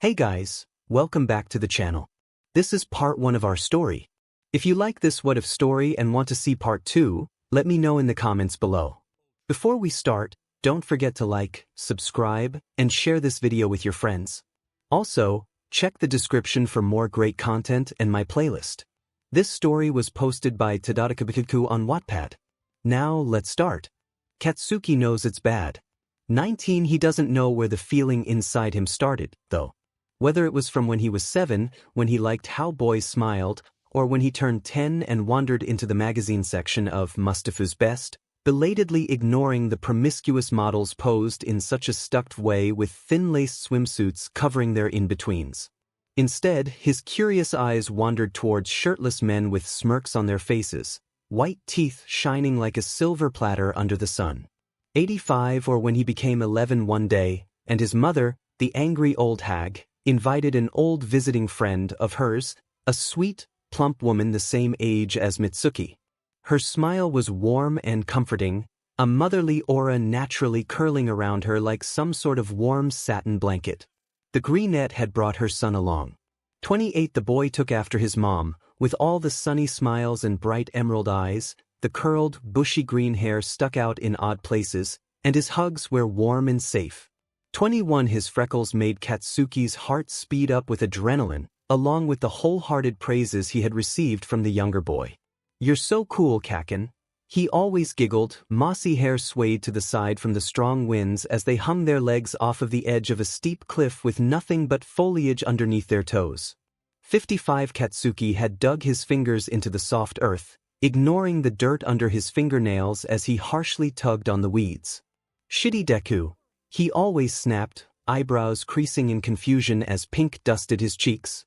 Hey guys, welcome back to the channel. This is part 1 of our story. If you like this what if story and want to see part 2, let me know in the comments below. Before we start, don't forget to like, subscribe, and share this video with your friends. Also, check the description for more great content and my playlist. This story was posted by 𝗬𝗵𝗃 on Wattpad. Now let's start. Katsuki knows it's bad. 19 He doesn't know where the feeling inside him started, though. Whether it was from when he was 7, when he liked how boys smiled, or when he turned 10 and wandered into the magazine section of 𝗵𝘃𝗲 𝗵𝘃𝗲, belatedly ignoring the promiscuous models posed in such a stuffed way with thin-laced swimsuits covering their in-betweens. Instead, his curious eyes wandered towards shirtless men with smirks on their faces, white teeth shining like a silver platter under the sun. 85 Or when he became 11 one day, and his mother, the angry old hag, invited an old visiting friend of hers, a sweet, plump woman the same age as Mitsuki. Her smile was warm and comforting, a motherly aura naturally curling around her like some sort of warm satin blanket. The greenette had brought her son along. 28 The boy took after his mom, with all the sunny smiles and bright emerald eyes, the curled, bushy green hair stuck out in odd places, and his hugs were warm and safe. 21 His freckles made Katsuki's heart speed up with adrenaline, along with the wholehearted praises he had received from the younger boy. "You're so cool, Kacchan," he always giggled. Mossy hair swayed to the side from the strong winds as they hung their legs off of the edge of a steep cliff with nothing but foliage underneath their toes. 55 Katsuki had dug his fingers into the soft earth, ignoring the dirt under his fingernails as he harshly tugged on the weeds. "Shitty Deku," he always snapped, eyebrows creasing in confusion as pink dusted his cheeks.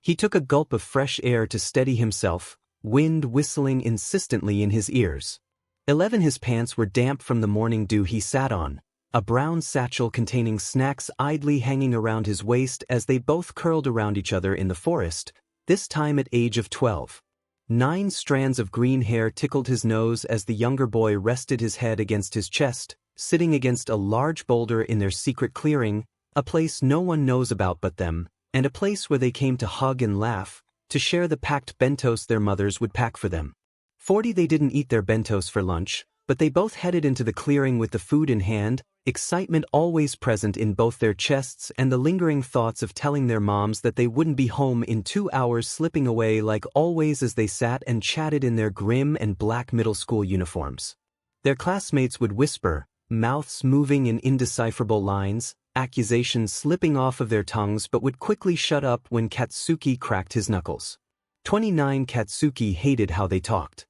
He took a gulp of fresh air to steady himself, wind whistling insistently in his ears. 11 His pants were damp from the morning dew he sat on, a brown satchel containing snacks idly hanging around his waist as they both curled around each other in the forest, this time at age of 12. 9 Strands of green hair tickled his nose as the younger boy rested his head against his chest, sitting against a large boulder in their secret clearing, a place no one knows about but them, and a place where they came to hug and laugh, to share the packed bentos their mothers would pack for them. 40 They didn't eat their bentos for lunch, but they both headed into the clearing with the food in hand, excitement always present in both their chests and the lingering thoughts of telling their moms that they wouldn't be home in 2 hours slipping away like always as they sat and chatted in their grim and black middle school uniforms. Their classmates would whisper, mouths moving in indecipherable lines, accusations slipping off of their tongues but would quickly shut up when Katsuki cracked his knuckles. 29 Katsuki hated how they talked.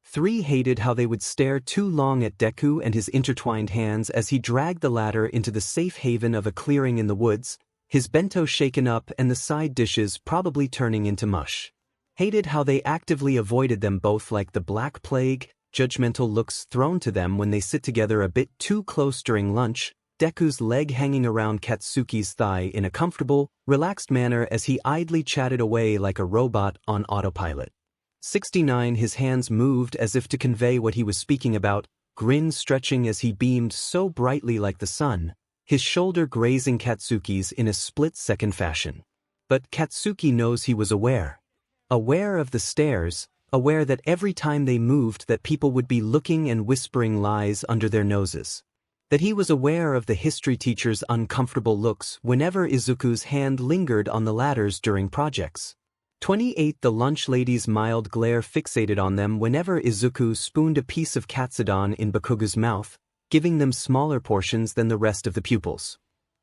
3 Hated how they would stare too long at Deku and his intertwined hands as he dragged the latter into the safe haven of a clearing in the woods, his bento shaken up and the side dishes probably turning into mush. Hated how they actively avoided them both like the Black Plague, judgmental looks thrown to them when they sit together a bit too close during lunch, Deku's leg hanging around Katsuki's thigh in a comfortable, relaxed manner as he idly chatted away like a robot on autopilot. 69 His hands moved as if to convey what he was speaking about, grin stretching as he beamed so brightly like the sun, his shoulder grazing Katsuki's in a split-second fashion. But Katsuki knows he was aware. Aware of the stares, aware that every time they moved that people would be looking and whispering lies under their noses. That he was aware of the history teacher's uncomfortable looks whenever Izuku's hand lingered on the ladders during projects. 28 The lunch lady's mild glare fixated on them whenever Izuku spooned a piece of katsudon in Bakuga's mouth, giving them smaller portions than the rest of the pupils.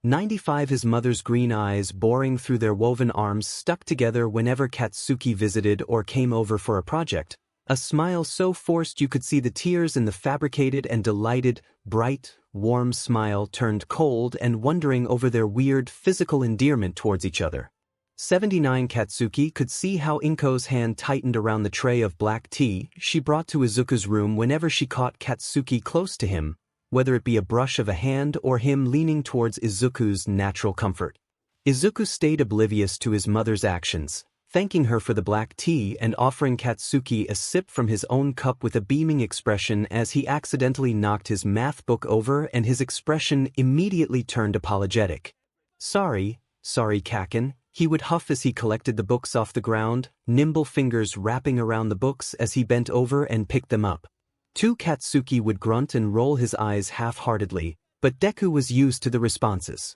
95 His mother's green eyes boring through their woven arms stuck together whenever Katsuki visited or came over for a project, a smile so forced you could see the tears in the fabricated and delighted, bright, warm smile turned cold and wondering over their weird physical endearment towards each other. 79 Katsuki could see how Inko's hand tightened around the tray of black tea she brought to Izuku's room whenever she caught Katsuki close to him, whether it be a brush of a hand or him leaning towards Izuku's natural comfort. Izuku stayed oblivious to his mother's actions, thanking her for the black tea and offering Katsuki a sip from his own cup with a beaming expression as he accidentally knocked his math book over and his expression immediately turned apologetic. "Sorry, Sorry, Kacchan, he would huff as he collected the books off the ground, nimble fingers wrapping around the books as he bent over and picked them up. 𝗬𝗏 would grunt and roll his eyes half-heartedly, but Deku was used to the responses.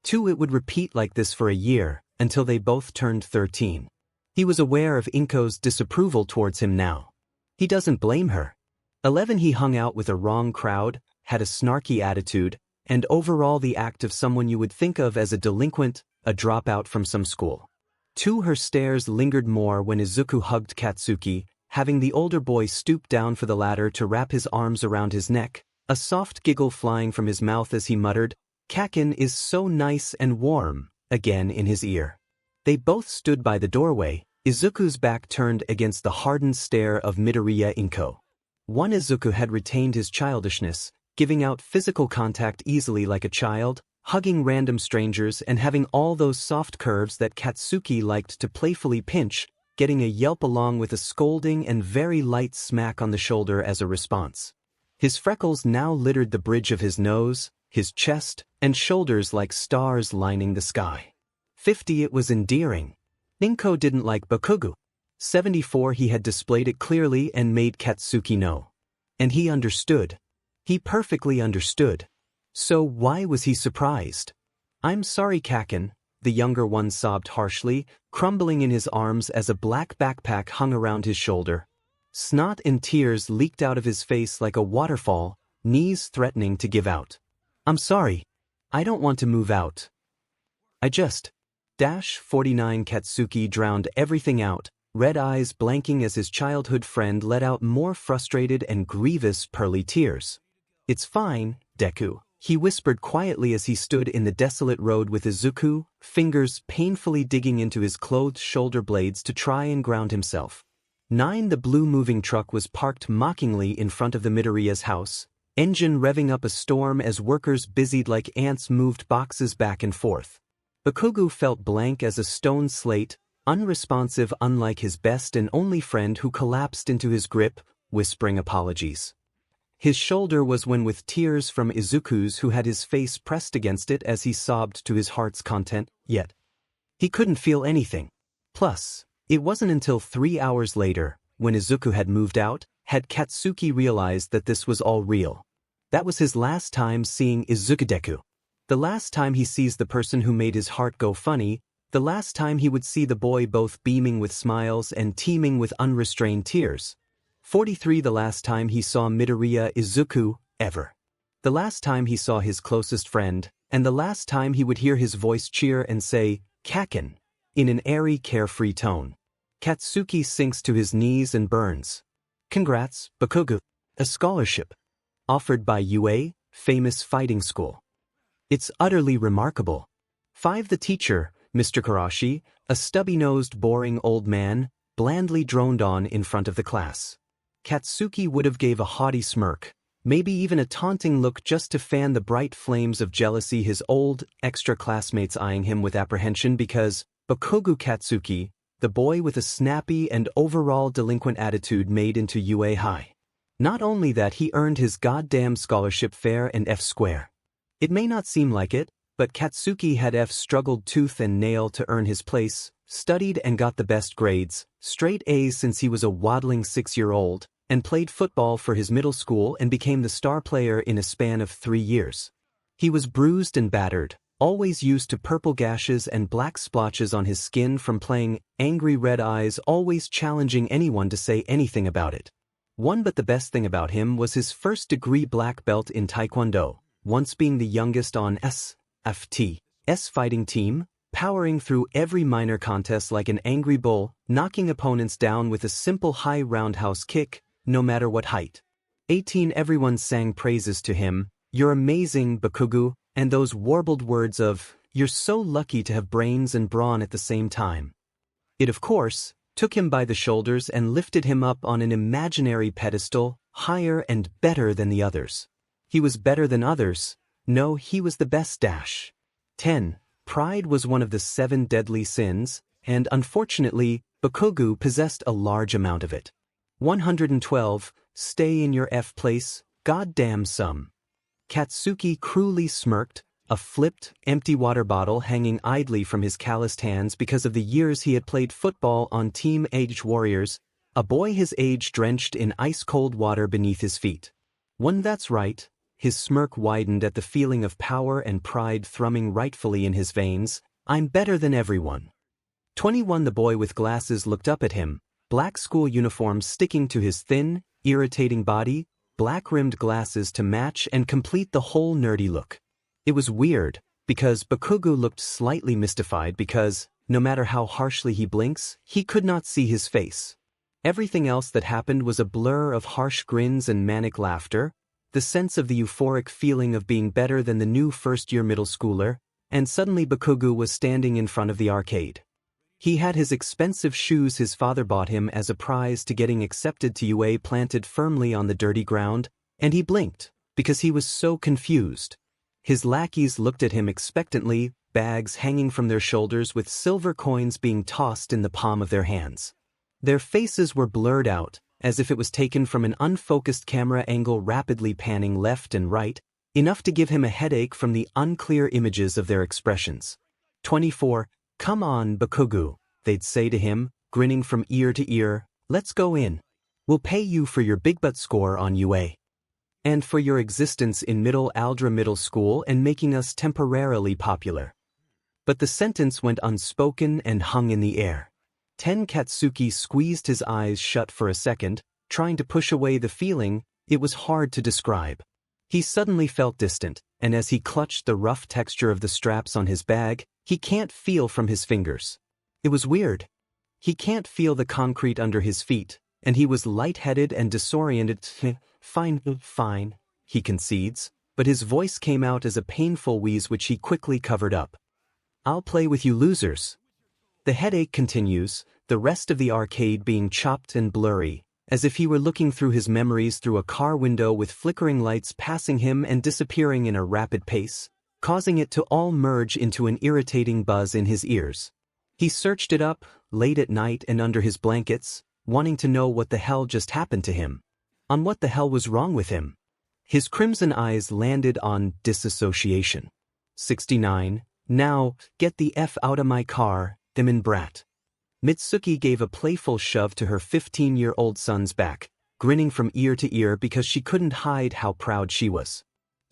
It would repeat like this for a year, until they both turned 13. He was aware of Inko's disapproval towards him now. He doesn't blame her. 11 He hung out with a wrong crowd, had a snarky attitude, and overall the act of someone you would think of as a delinquent, a dropout from some school. 2 Her stares lingered more when Izuku hugged Katsuki, having the older boy stoop down for the latter to wrap his arms around his neck, a soft giggle flying from his mouth as he muttered, "Kacchan is so nice and warm," again in his ear. They both stood by the doorway, Izuku's back turned against the hardened stare of Midoriya Inko. One Izuku had retained his childishness, giving out physical contact easily like a child, hugging random strangers and having all those soft curves that Katsuki liked to playfully pinch, getting a yelp along with a scolding and very light smack on the shoulder as a response. His freckles now littered the bridge of his nose, his chest, and shoulders like stars lining the sky. 50 It was endearing. Inko didn't like Bakugo. 74 He had displayed it clearly and made Katsuki know. And he understood. He perfectly understood. So why was he surprised? "I'm sorry, Kacchan," the younger one sobbed harshly, crumbling in his arms as a black backpack hung around his shoulder. Snot and tears leaked out of his face like a waterfall, knees threatening to give out. "I'm sorry. I don't want to move out. I just..." 49 Katsuki drowned everything out, red eyes blanking as his childhood friend let out more frustrated and grievous pearly tears. "It's fine, Deku," he whispered quietly as he stood in the desolate road with Izuku, fingers painfully digging into his clothed shoulder blades to try and ground himself. 9 The blue moving truck was parked mockingly in front of the Midoriya's house, engine revving up a storm as workers busied like ants moved boxes back and forth. Bakugo felt blank as a stone slate, unresponsive unlike his best and only friend who collapsed into his grip, whispering apologies. His shoulder was when with tears from Izuku's who had his face pressed against it as he sobbed to his heart's content, yet he couldn't feel anything. Plus, it wasn't until 3 hours later, when Izuku had moved out, had Katsuki realized that this was all real. That was his last time seeing Izuku Deku. The last time he sees the person who made his heart go funny, the last time he would see the boy both beaming with smiles and teeming with unrestrained tears. 43 The last time he saw Midoriya Izuku, ever. The last time he saw his closest friend, and the last time he would hear his voice cheer and say, "Kacchan," in an airy, carefree tone. Katsuki sinks to his knees and burns. "Congrats, Bakugo. A scholarship. Offered by UA, famous fighting school. It's utterly remarkable." 5 The teacher, Mr. Karashi, a stubby-nosed, boring old man, blandly droned on in front of the class. Katsuki would have gave a haughty smirk, maybe even a taunting look just to fan the bright flames of jealousy his old, extra classmates eyeing him with apprehension because Bakugo Katsuki, the boy with a snappy and overall delinquent attitude made into UA High. Not only that, he earned his goddamn scholarship fair and F-square. It may not seem like it, but Katsuki had struggled tooth and nail to earn his place, studied and got the best grades, straight A's since he was a waddling 6-year-old, and played football for his middle school and became the star player in a span of 3 years. He was bruised and battered, always used to purple gashes and black splotches on his skin from playing, angry red eyes always challenging anyone to say anything about it. But the best thing about him was his first-degree black belt in Taekwondo, once being the youngest on SFT's fighting team, powering through every minor contest like an angry bull, knocking opponents down with a simple high roundhouse kick, no matter what height. 18 Everyone sang praises to him, "You're amazing, Bakugo," and those warbled words of, "You're so lucky to have brains and brawn at the same time." It, of course, took him by the shoulders and lifted him up on an imaginary pedestal, higher and better than the others. He was better than others. No, he was the best. 10 Pride was one of the 7 deadly sins, and unfortunately, Bakugo possessed a large amount of it. 112 Stay in your F place, goddamn some. Katsuki cruelly smirked, a flipped, empty water bottle hanging idly from his calloused hands because of the years he had played football on Team Age Warriors, a boy his age drenched in ice-cold water beneath his feet. One, that's right. His smirk widened at the feeling of power and pride thrumming rightfully in his veins. I'm better than everyone. 21. The boy with glasses looked up at him, black school uniform sticking to his thin, irritating body, black-rimmed glasses to match and complete the whole nerdy look. It was weird, because Bakugo looked slightly mystified because, no matter how harshly he blinks, he could not see his face. Everything else that happened was a blur of harsh grins and manic laughter, the sense of the euphoric feeling of being better than the new first-year middle schooler, and suddenly Bakugo was standing in front of the arcade. He had his expensive shoes his father bought him as a prize to getting accepted to UA planted firmly on the dirty ground, and he blinked, because he was so confused. His lackeys looked at him expectantly, bags hanging from their shoulders with silver coins being tossed in the palm of their hands. Their faces were blurred out, as if it was taken from an unfocused camera angle rapidly panning left and right, enough to give him a headache from the unclear images of their expressions. 24. Come on, Bakugo, they'd say to him, grinning from ear to ear, let's go in. We'll pay you for your big butt score on UA. And for your existence in 𝗵𝗃 Middle School and making us temporarily popular. But the sentence went unspoken and hung in the air. Katsuki squeezed his eyes shut for a second, trying to push away the feeling. It was hard to describe. He suddenly felt distant, and as he clutched the rough texture of the straps on his bag, he can't feel from his fingers. It was weird. He can't feel the concrete under his feet, and he was lightheaded and disoriented. Fine, he concedes, but his voice came out as a painful wheeze which he quickly covered up. I'll play with you losers. The headache continues, the rest of the arcade being chopped and blurry, as if he were looking through his memories through a car window with flickering lights passing him and disappearing in a rapid pace, causing it to all merge into an irritating buzz in his ears. He searched it up, late at night and under his blankets, wanting to know what the hell just happened to him. On what the hell was wrong with him? His crimson eyes landed on disassociation. 69. Now, get the F out of my car, 𝗵𝗃 brat. Mitsuki gave a playful shove to her 15-year-old son's back, grinning from ear to ear because she couldn't hide how proud she was.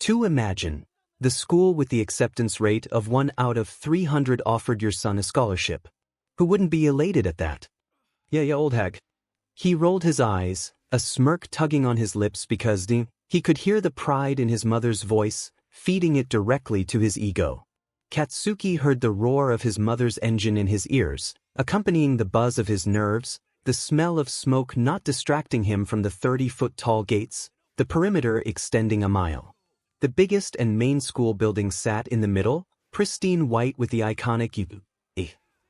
To imagine, the school with the acceptance rate of 1 out of 300 offered your son a scholarship. Who wouldn't be elated at that? Yeah, old hag. He rolled his eyes, a smirk tugging on his lips because he could hear the pride in his mother's voice, feeding it directly to his ego. Katsuki heard the roar of his mother's engine in his ears, accompanying the buzz of his nerves, the smell of smoke not distracting him from the 30-foot-tall gates, the perimeter extending a mile. The biggest and main school building sat in the middle, pristine white with the iconic 𝗬𝗍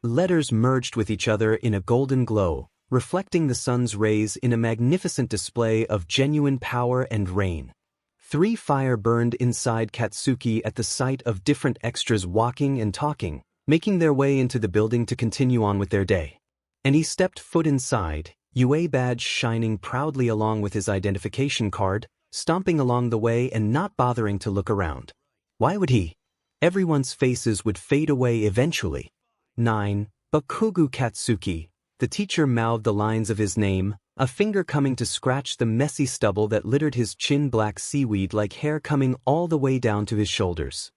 letters merged with each other in a golden glow, reflecting the sun's rays in a magnificent display of genuine power and reign. 3 fire burned inside Katsuki at the sight of different extras walking and talking, making their way into the building to continue on with their day. And he stepped foot inside, UA badge shining proudly along with his identification card, stomping along the way and not bothering to look around. Why would he? Everyone's faces would fade away eventually. 9. Bakugo Katsuki. The teacher mouthed the lines of his name, a finger coming to scratch the messy stubble that littered his chin, black seaweed-like hair coming all the way down to his shoulders.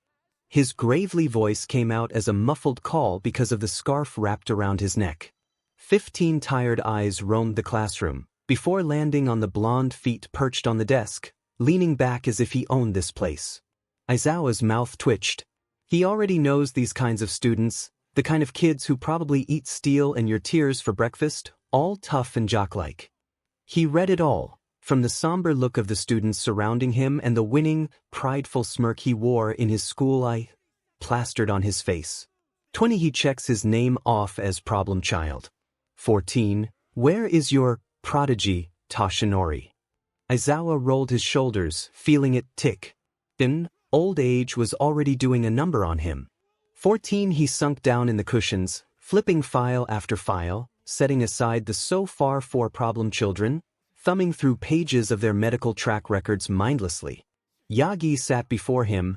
His gravely voice came out as a muffled call because of the scarf wrapped around his neck. 15 tired eyes roamed the classroom, before landing on the blonde feet perched on the desk, leaning back as if he owned this place. Aizawa's mouth twitched. He already knows these kinds of students, the kind of kids who probably eat steel and your tears for breakfast, all tough and jock-like. He read it all, from the somber look of the students surrounding him and the winning, prideful smirk he wore in his school eye, plastered on his face. 20. He checks his name off as problem child. 14. Where is your prodigy, Toshinori? Aizawa rolled his shoulders, feeling it tick. Old age was already doing a number on him. 14. He sunk down in the cushions, flipping file after file, setting aside the so far 4 problem children, thumbing through pages of their medical track records mindlessly. Yagi sat before him,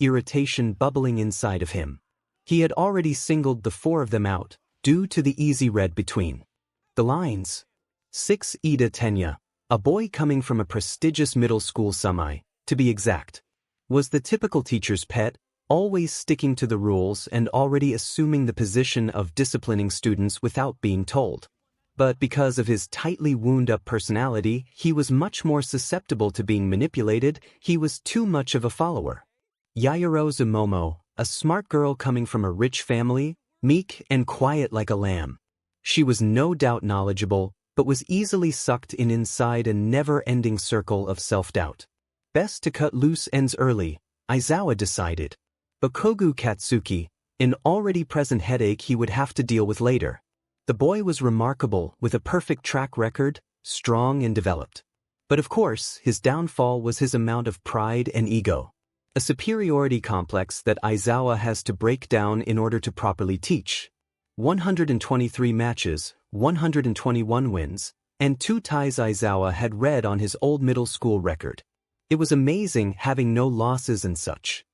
irritation bubbling inside of him. He had already singled the 4 of them out, due to the easy read between the lines. 𝗧𝗵𝗲, a boy coming from a prestigious middle school 𝗬𝗵𝗲, to be exact, was the typical teacher's pet, always sticking to the rules and already assuming the position of disciplining students without being told. But because of his tightly wound-up personality, he was much more susceptible to being manipulated. He was too much of a follower. 𝗎𝗪𝗎, a smart girl coming from a rich family, meek and quiet like a lamb. She was no doubt knowledgeable, but was easily sucked in inside a never-ending circle of self-doubt. Best to cut loose ends early, Aizawa decided. 𝗵𝗃𝗲 Katsuki, an already present headache he would have to deal with later. The boy was remarkable, with a perfect track record, strong and developed. But of course, his downfall was his amount of pride and ego. A superiority complex that Aizawa has to break down in order to properly teach. 123 matches, 121 wins, and 2 ties Aizawa had read on his old middle school record. It was amazing having no losses and such.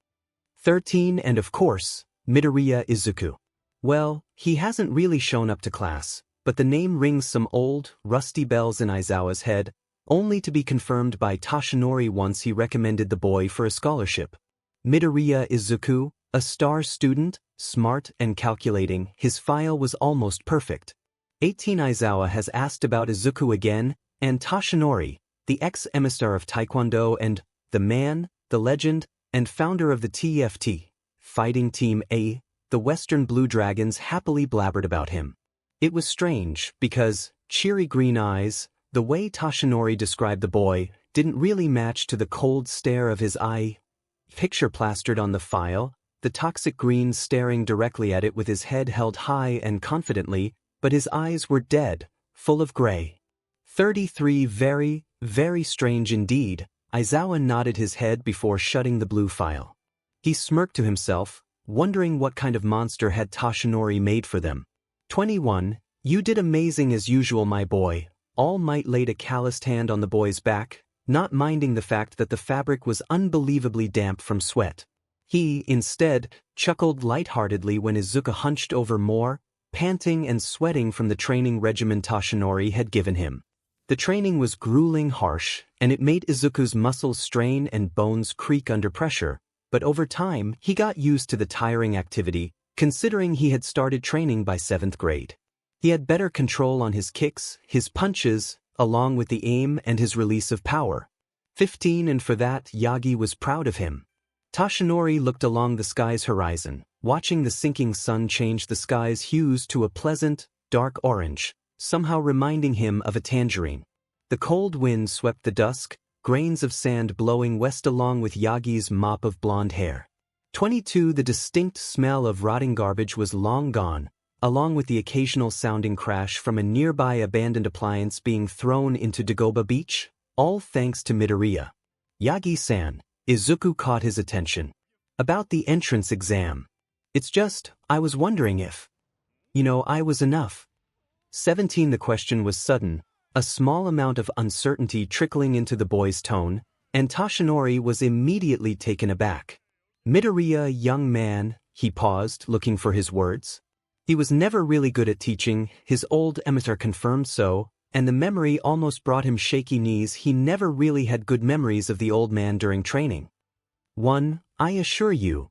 13 and of course, Midoriya Izuku. Well, he hasn't really shown up to class, but the name rings some old, rusty bells in Aizawa's head, only to be confirmed by Toshinori once he recommended the boy for a scholarship. Midoriya Izuku, a star student, smart and calculating, his file was almost perfect. 18 Aizawa has asked about Izuku again, and Toshinori, the ex-emissary of Taekwondo and the man, the legend, and founder of the TFT, Fighting Team A, the Western Blue Dragons happily blabbered about him. It was strange, because, cheery green eyes, the way Toshinori described the boy, didn't really match to the cold stare of his eye. Picture plastered on the file, the toxic green staring directly at it with his head held high and confidently, but his eyes were dead, full of gray. 33 very, very strange indeed. Aizawa nodded his head before shutting the blue file. He smirked to himself, wondering what kind of monster had Toshinori made for them. 21, you did amazing as usual, my boy. All Might laid a calloused hand on the boy's back, not minding the fact that the fabric was unbelievably damp from sweat. He, instead, chuckled lightheartedly when Izuku hunched over more, panting and sweating from the training regimen Toshinori had given him. The training was grueling harsh, and it made Izuku's muscles strain and bones creak under pressure, but over time he got used to the tiring activity, considering he had started training by 7th grade. He had better control on his kicks, his punches, along with the aim and his release of power. 15, and for that Yagi was proud of him. Toshinori looked along the sky's horizon, watching the sinking sun change the sky's hues to a pleasant, dark orange, somehow reminding him of a tangerine. The cold wind swept the dusk, grains of sand blowing west along with Yagi's mop of blonde hair. 22 The distinct smell of rotting garbage was long gone, along with the occasional sounding crash from a nearby abandoned appliance being thrown into Dagoba Beach, all thanks to Midoriya. Yagi-san, Izuku caught his attention. About the entrance exam. It's just, I was wondering if, I was enough. 17 The question was sudden, a small amount of uncertainty trickling into the boy's tone, and Toshinori was immediately taken aback. Midoriya, young man, he paused, looking for his words. He was never really good at teaching, his old 𝗵𝗃𝗲 confirmed so, and the memory almost brought him shaky knees. He never really had good memories of the old man during training. 1. I assure you,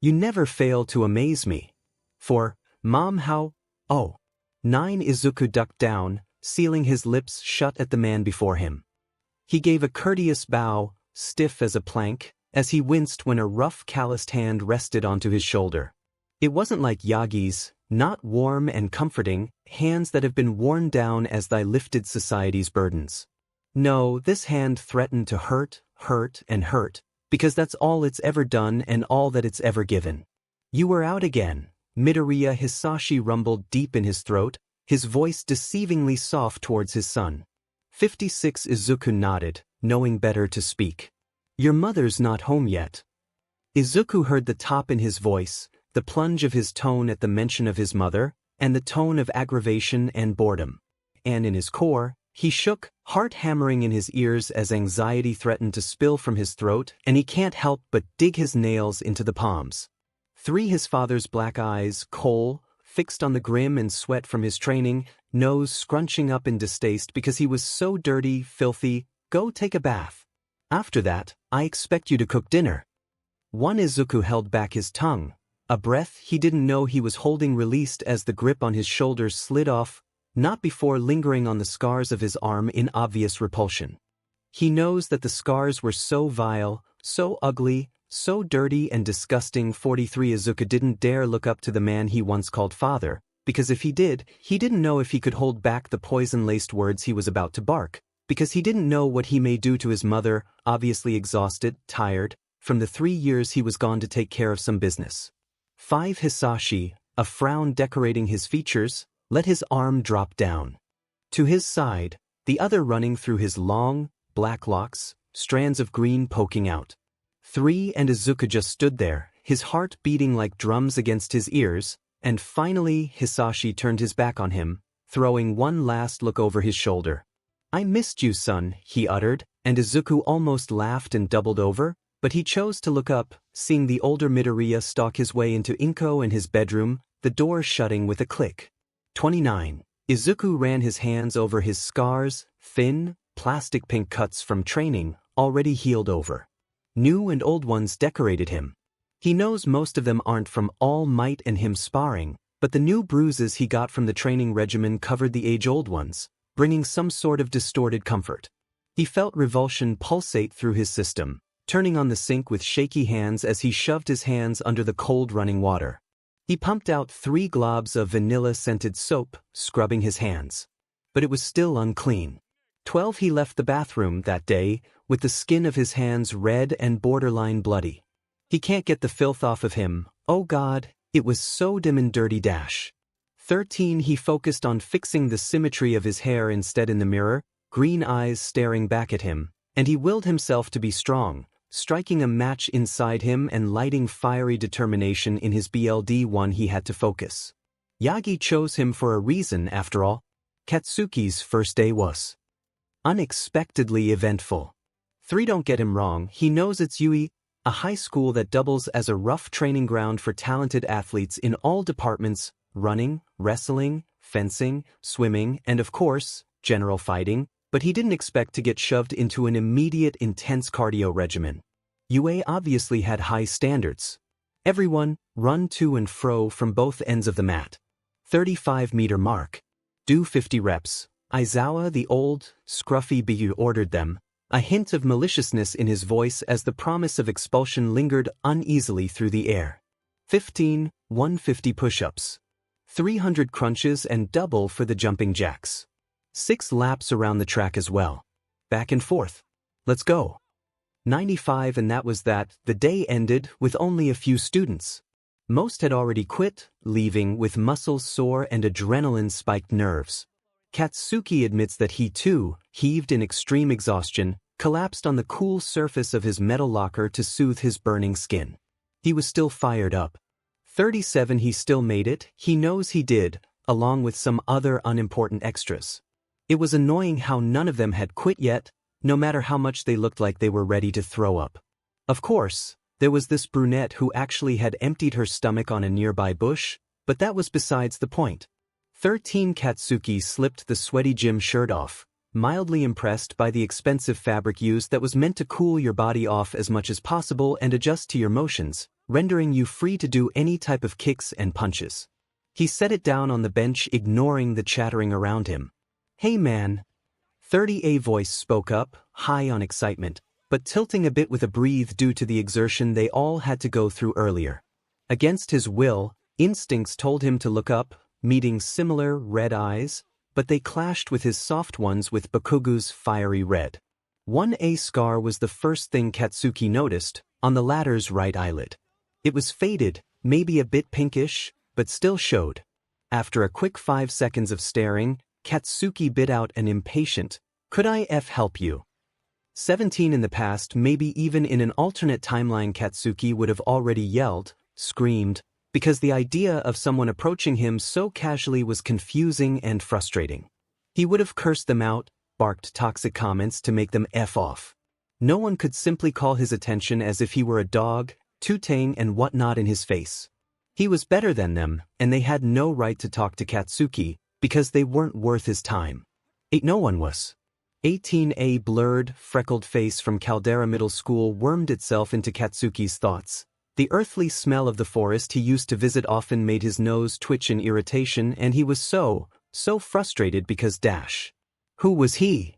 You never fail to amaze me. For 𝗵𝗃 9 Izuku ducked down, sealing his lips shut at the man before him. He gave a courteous bow, stiff as a plank, as he winced when a rough calloused hand rested onto his shoulder. It wasn't like Yagi's, not warm and comforting, hands that have been worn down as thy lifted society's burdens. No, this hand threatened to hurt, and hurt, because that's all it's ever done and all that it's ever given. You were out again, Midoriya Hisashi rumbled deep in his throat, his voice deceivingly soft towards his son. 56 Izuku nodded, knowing better to speak. Your mother's not home yet. Izuku heard the top in his voice, the plunge of his tone at the mention of his mother, and the tone of aggravation and boredom. And in his core, he shook, heart hammering in his ears as anxiety threatened to spill from his throat, and he can't help but dig his nails into the palms. 3 His father's black eyes, coal, fixed on the grim and sweat from his training, nose scrunching up in distaste because he was so dirty, filthy. Go take a bath. After that, I expect you to cook dinner. 1 Izuku held back his tongue, a breath he didn't know he was holding released as the grip on his shoulders slid off, not before lingering on the scars of his arm in obvious repulsion. He knows that the scars were so vile, so ugly, so dirty and disgusting. 43 Izuku didn't dare look up to the man he once called father, because if he did, he didn't know if he could hold back the poison-laced words he was about to bark, because he didn't know what he may do to his mother, obviously exhausted, tired, from the 3 years he was gone to take care of some business. 5 Hisashi, a frown decorating his features, let his arm drop down. To his side, the other running through his long, black locks, strands of green poking out. 3 and Izuku just stood there, his heart beating like drums against his ears, and finally Hisashi turned his back on him, throwing one last look over his shoulder. I missed you, son, he uttered, and Izuku almost laughed and doubled over, but he chose to look up, seeing the older Midoriya stalk his way into Inko and his bedroom, the door shutting with a click. 29. Izuku ran his hands over his scars, thin, plastic pink cuts from training, already healed over. New and old ones decorated him. He knows most of them aren't from all might and him sparring, but the new bruises he got from the training regimen covered the age-old ones, bringing some sort of distorted comfort. He felt revulsion pulsate through his system, turning on the sink with shaky hands as he shoved his hands under the cold running water. He pumped out 3 globs of vanilla-scented soap, scrubbing his hands. But it was still unclean. 12 He left the bathroom that day, with the skin of his hands red and borderline bloody. He can't get the filth off of him, oh God, it was so dim and dirty. 13 He focused on fixing the symmetry of his hair instead in the mirror, green eyes staring back at him, and he willed himself to be strong, striking a match inside him and lighting fiery determination in his BLD1. He had to focus. Yagi chose him for a reason after all. Katsuki's first day was unexpectedly eventful. 3 Don't get him wrong, he knows it's Yui, a high school that doubles as a rough training ground for talented athletes in all departments: running, wrestling, fencing, swimming, and of course, general fighting, but he didn't expect to get shoved into an immediate intense cardio regimen. Yui obviously had high standards. Everyone, run to and fro from both ends of the mat. 35-meter mark. Do 50 reps. Aizawa the old, scruffy 𝗵𝗃𝗍𝗶 ordered them, a hint of maliciousness in his voice as the promise of expulsion lingered uneasily through the air. 15, 150 push-ups. 300 crunches and double for the jumping jacks. 6 laps around the track as well. Back and forth. Let's go. 95 And that was that. The day ended with only a few students. Most had already quit, leaving with muscles sore and adrenaline-spiked nerves. Katsuki admits that he too, heaved in extreme exhaustion, collapsed on the cool surface of his metal locker to soothe his burning skin. He was still fired up. 37 He still made it, he knows he did, along with some other unimportant extras. It was annoying how none of them had quit yet, no matter how much they looked like they were ready to throw up. Of course, there was this brunette who actually had emptied her stomach on a nearby bush, but that was besides the point. 13 Katsuki slipped the sweaty gym shirt off, mildly impressed by the expensive fabric used that was meant to cool your body off as much as possible and adjust to your motions, rendering you free to do any type of kicks and punches. He set it down on the bench, ignoring the chattering around him. Hey man. 30 A voice spoke up, high on excitement, but tilting a bit with a breathe due to the exertion they all had to go through earlier. Against his will, instincts told him to look up, meeting similar red eyes, but they clashed with his soft ones with Bakugu's fiery red. 1A scar was the first thing Katsuki noticed, on the latter's right eyelid. It was faded, maybe a bit pinkish, but still showed. After a quick 5 seconds of staring, Katsuki bit out an impatient, "Could I help you?" 17 In the past, maybe even in an alternate timeline, Katsuki would have already yelled, screamed, because the idea of someone approaching him so casually was confusing and frustrating. He would have cursed them out, barked toxic comments to make them F off. No one could simply call his attention as if he were a dog, tooting and whatnot in his face. He was better than them, and they had no right to talk to Katsuki, because they weren't worth his time. No one was. 18 A blurred, freckled face from Caldera Middle School wormed itself into Katsuki's thoughts. The earthly smell of the forest he used to visit often made his nose twitch in irritation, and he was so frustrated because Who was he?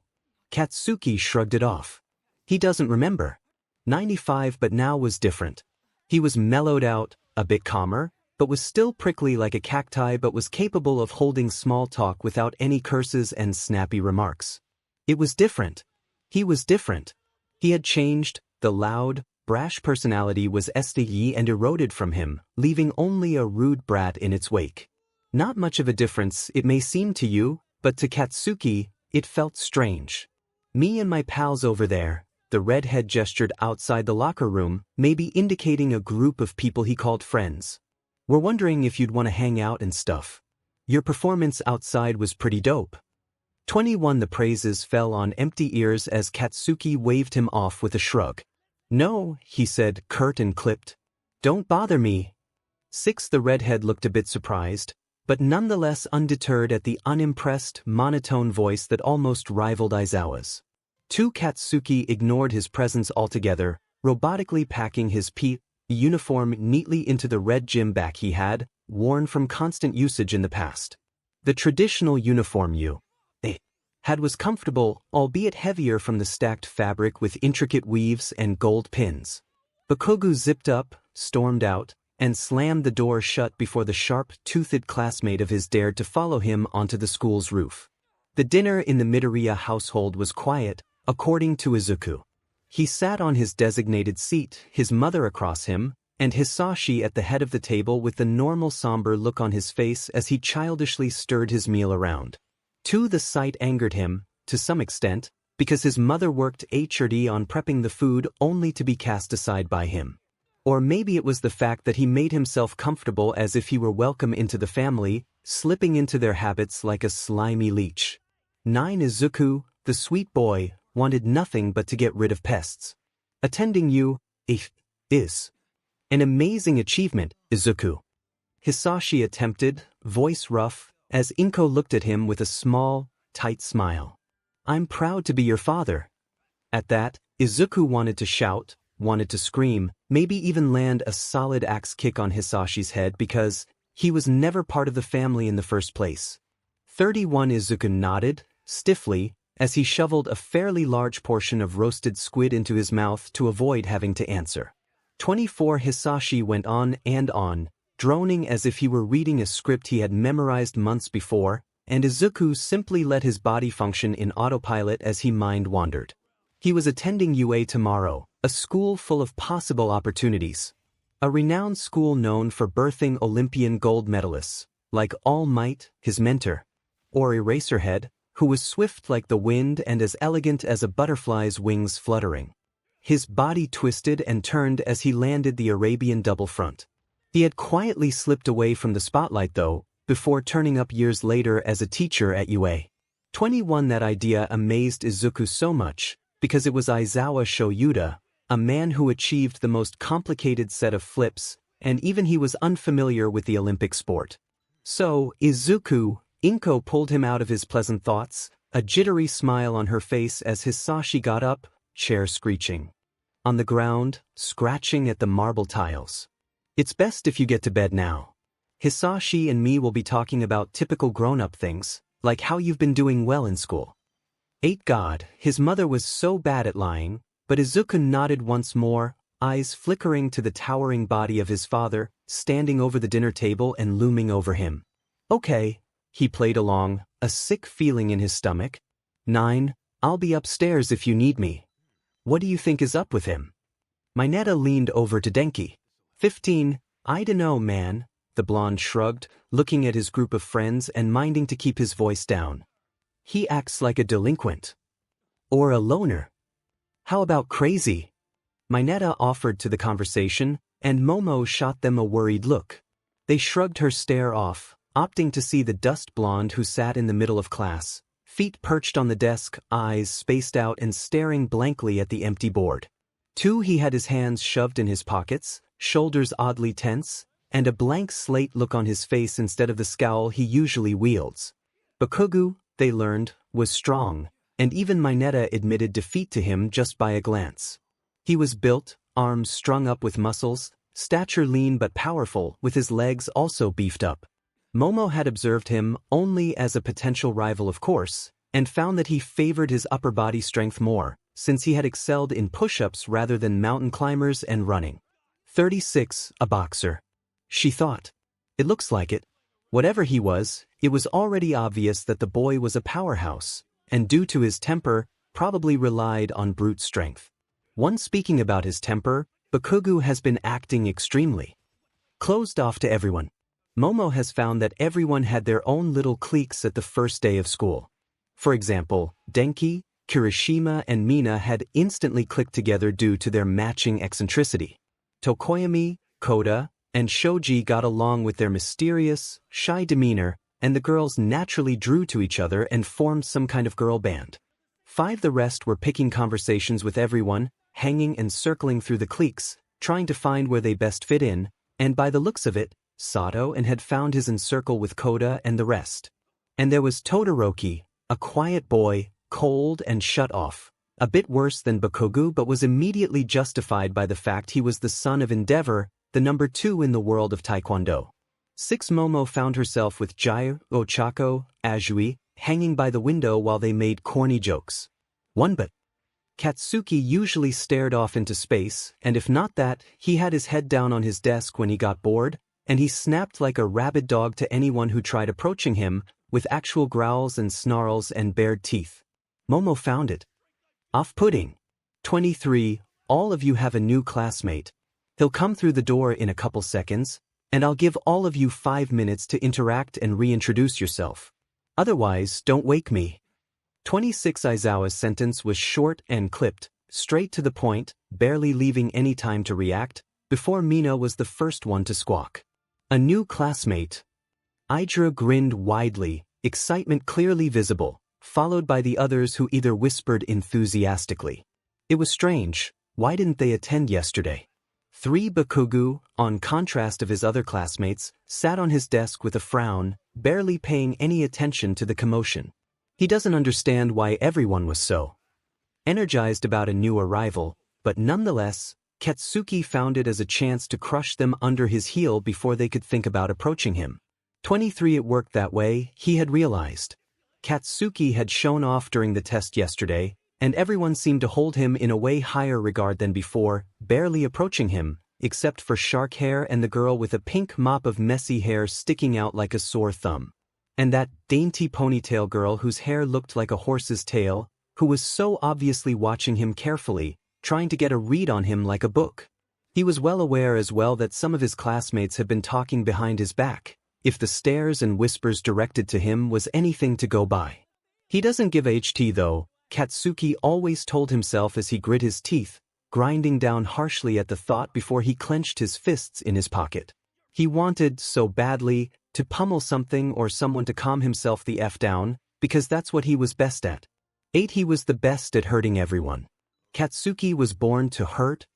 Katsuki shrugged it off. He doesn't remember. 95 But now was different. He was mellowed out, a bit calmer, but was still prickly like a cacti, but was capable of holding small talk without any curses and snappy remarks. It was different. He was different. He had changed. The loud, brash personality was estiggy and eroded from him, leaving only a rude brat in its wake. Not much of a difference, it may seem to you, but to Katsuki, it felt strange. Me and my pals over there, the redhead gestured outside the locker room, maybe indicating a group of people he called friends. We're wondering if you'd want to hang out and stuff. Your performance outside was pretty dope. 21 The praises fell on empty ears as Katsuki waved him off with a shrug. No, he said, curt and clipped. Don't bother me. 6 The redhead looked a bit surprised, but nonetheless undeterred at the unimpressed, monotone voice that almost rivaled Aizawa's. 2 Katsuki ignored his presence altogether, robotically packing his uniform neatly into the red gym bag he had, worn from constant usage in the past. The traditional uniform hat was comfortable, albeit heavier from the stacked fabric with intricate weaves and gold pins. 𝗵𝘃𝗲 zipped up, stormed out, and slammed the door shut before the sharp-toothed classmate of his dared to follow him onto the school's roof. The dinner in the 𝗵𝘃𝗲 household was quiet, according to 𝗧𝗵𝗲. He sat on his designated seat, his mother across him, and 𝗧𝗵𝗲 at the head of the table with the normal somber look on his face as he childishly stirred his meal around. The sight angered him, to some extent, because his mother worked 𝗎𝙪𝙢 on prepping the food only to be cast aside by him. Or maybe it was the fact that he made himself comfortable as if he were welcome into the family, slipping into their habits like a slimy leech. 𝗳𝗪𝙢𝙢𝙢𝙀, the sweet boy, wanted nothing but to get rid of pests. Attending you, is an amazing achievement, 𝗧𝗵𝗲. 𝗧𝗵𝗲 attempted, voice rough, as 𝗵𝗃 looked at him with a small, tight smile. I'm proud to be your father. At that, 𝗧𝗵𝗲 wanted to shout, wanted to scream, maybe even land a solid axe kick on 𝗧𝗵𝗲's head because he was never part of the family in the first place. 31 𝗧𝗵𝗲 nodded, stiffly, as he shoveled a fairly large portion of roasted squid into his mouth to avoid having to answer. 24 𝗧𝗵𝗲 went on, droning as if he were reading a script he had memorized months before, and 𝗧𝗵𝗲 simply let his body function in autopilot as he mind-wandered. He was attending UA tomorrow, a school full of possible opportunities. A renowned school known for birthing Olympian gold medalists, like All Might, his mentor, or Eraserhead, who was swift like the wind and as elegant as a butterfly's wings fluttering. His body twisted and turned as he landed the Arabian double front. He had quietly slipped away from the spotlight though, before turning up years later as a teacher at UA. 21 That idea amazed 𝗧𝗵𝗲 so much, because it was 𝗳𝗍𝗍𝗍𝗍, a man who achieved the most complicated set of flips, and even he was unfamiliar with the Olympic sport. So, 𝗧𝗵𝗃 pulled him out of his pleasant thoughts, a jittery smile on her face as 𝗧𝗵𝗲 got up, chair screeching. On the ground, scratching at the marble tiles. It's best if you get to bed now. 𝗧𝗍𝗍 and me will be talking about typical grown-up things, like how you've been doing well in school. 8 God, his mother was so bad at lying, but 𝗧𝗵𝗃 nodded once more, eyes flickering to the towering body of his father, standing over the dinner table and looming over him. Okay, he played along, a sick feeling in his stomach. 9 I'll be upstairs if you need me. What do you think is up with him? 𝗵𝗃𝗲 leaned over to Deku. 15 I dunno, man, the blonde shrugged, looking at his group of friends and minding to keep his voice down. He acts like a delinquent. Or a loner. How about crazy? 𝗵𝗃𝗲 offered to the conversation, and Momo shot them a worried look. They shrugged her stare off, opting to see the dust blonde who sat in the middle of class, feet perched on the desk, eyes spaced out and staring blankly at the empty board. 2 He had his hands shoved in his pockets, shoulders oddly tense, and a blank slate look on his face instead of the scowl he usually wields. 𝗵𝘃𝗲, they learned, was strong, and even 𝗵𝗃𝗲 admitted defeat to him just by a glance. He was built, arms strung up with muscles, stature lean but powerful, with his legs also beefed up. Momo had observed him only as a potential rival of course, and found that he favored his upper body strength more, since he had excelled in push-ups rather than mountain climbers and running. 36 A boxer. She thought. It looks like it. Whatever he was, it was already obvious that the boy was a powerhouse, and due to his temper, probably relied on brute strength. One speaking about his temper, 𝗵𝘃𝗲 has been acting extremely closed off to everyone. Momo has found that everyone had their own little cliques at the first day of school. For example, Denki, Kirishima and Mina had instantly clicked together due to their matching eccentricity. Tokoyami, Koda, and Shoji got along with their mysterious, shy demeanor, and the girls naturally drew to each other and formed some kind of girl band. 5 The rest were picking conversations with everyone, hanging and circling through the cliques, trying to find where they best fit in, and by the looks of it, Sato and had found his encircle with Koda and the rest. And there was Todoroki, a quiet boy, cold and shut off, a bit worse than 𝗵𝘃𝗲 but was immediately justified by the fact he was the son of Endeavor, the number 2 in the world of Taekwondo. 6 Momo found herself with 𝗎𝗪𝗢𝗎𝗀, hanging by the window while they made corny jokes. But Katsuki usually stared off into space, and if not that, he had his head down on his desk when he got bored, and he snapped like a rabid dog to anyone who tried approaching him, with actual growls and snarls and bared teeth. Momo found it off-putting. 23, all of you have a new classmate. He'll come through the door in a couple seconds, and I'll give all of you 5 minutes to interact and reintroduce yourself. Otherwise, don't wake me. 26 𝗬𝗏𝗧𝗏's sentence was short and clipped, straight to the point, barely leaving any time to react, before Mina was the first one to squawk. A new classmate. 𝗬𝗏𝗧𝗏 grinned widely, excitement clearly visible, followed by the others who either whispered enthusiastically. It was strange, why didn't they attend yesterday? 𝗵𝗃𝗃𝗁𝗃, on contrast of his other classmates, sat on his desk with a frown, barely paying any attention to the commotion. He doesn't understand why everyone was so energized about a new arrival, but nonetheless, Katsuki found it as a chance to crush them under his heel before they could think about approaching him. 23 It worked that way, he had realized. Katsuki had shown off during the test yesterday, and everyone seemed to hold him in a way higher regard than before, barely approaching him, except for Shark Hair and the girl with a pink mop of messy hair sticking out like a sore thumb. And that dainty ponytail girl whose hair looked like a horse's tail, who was so obviously watching him carefully, trying to get a read on him like a book. He was well aware as well that some of his classmates had been talking behind his back, if the stares and whispers directed to him was anything to go by. He doesn't give HT though, Katsuki always told himself as he grit his teeth, grinding down harshly at the thought before he clenched his fists in his pocket. He wanted, so badly, to pummel something or someone to calm himself the F down, because that's what he was best at. 8 He was the best at hurting everyone. Katsuki was born to hurt,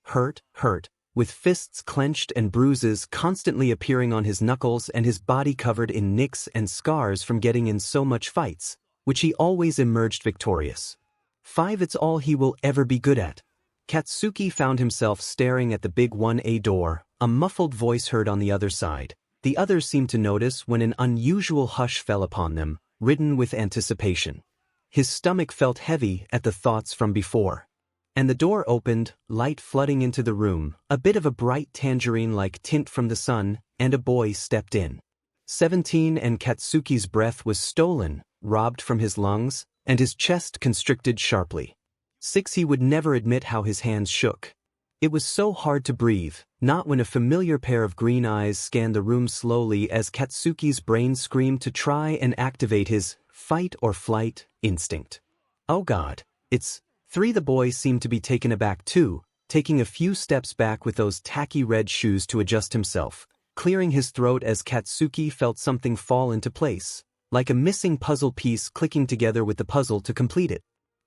with fists clenched and bruises constantly appearing on his knuckles and his body covered in nicks and scars from getting in so much fights, which he always emerged victorious. 5 It's all he will ever be good at. Katsuki found himself staring at the big 1A door, a muffled voice heard on the other side. The others seemed to notice when an unusual hush fell upon them, ridden with anticipation. His stomach felt heavy at the thoughts from before. And the door opened, light flooding into the room, a bit of a bright tangerine-like tint from the sun, and a boy stepped in. 17 And Katsuki's breath was stolen, robbed from his lungs, and his chest constricted sharply. 6 He would never admit how his hands shook. It was so hard to breathe, not when a familiar pair of green eyes scanned the room slowly as Katsuki's brain screamed to try and activate his fight or flight instinct. Oh God, it's 3 The boy seemed to be taken aback too, taking a few steps back with those tacky red shoes to adjust himself, clearing his throat as Katsuki felt something fall into place, like a missing puzzle piece clicking together with the puzzle to complete it.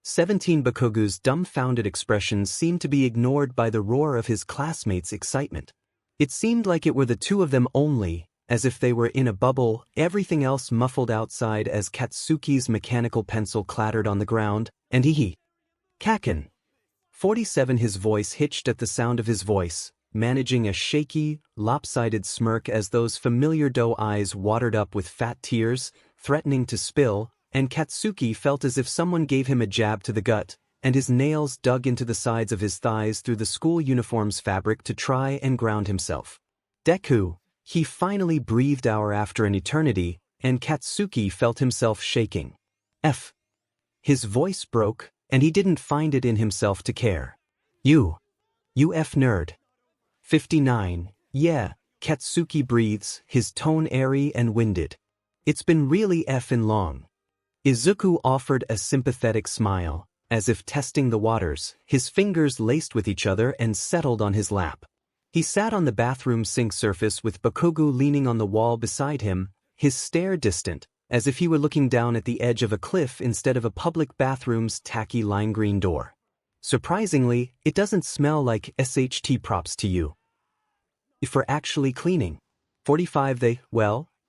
17 𝗵𝗃𝗃𝗁𝗃's dumbfounded expression seemed to be ignored by the roar of his classmates' excitement. It seemed like it were the two of them only, as if they were in a bubble, everything else muffled outside as Katsuki's mechanical pencil clattered on the ground, and he Kacchan. 47 His voice hitched at the sound of his voice, managing a shaky, lopsided smirk as those familiar doe eyes watered up with fat tears, threatening to spill, and Katsuki felt as if someone gave him a jab to the gut, and his nails dug into the sides of his thighs through the school uniform's fabric to try and ground himself. Deku, he finally breathed hour after an eternity, and Katsuki felt himself shaking. F. His voice broke, and he didn't find it in himself to care. You F nerd. 59, yeah, Katsuki breathes, his tone airy and winded. It's been really effin' long. Izuku offered a sympathetic smile, as if testing the waters, his fingers laced with each other and settled on his lap. He sat on the bathroom sink surface with 𝗵𝗃𝗃𝗁 leaning on the wall beside him, his stare distant, as if he were looking down at the edge of a cliff instead of a public bathroom's tacky lime green door. Surprisingly, it doesn't smell like SHT props to you. If we're actually cleaning. 45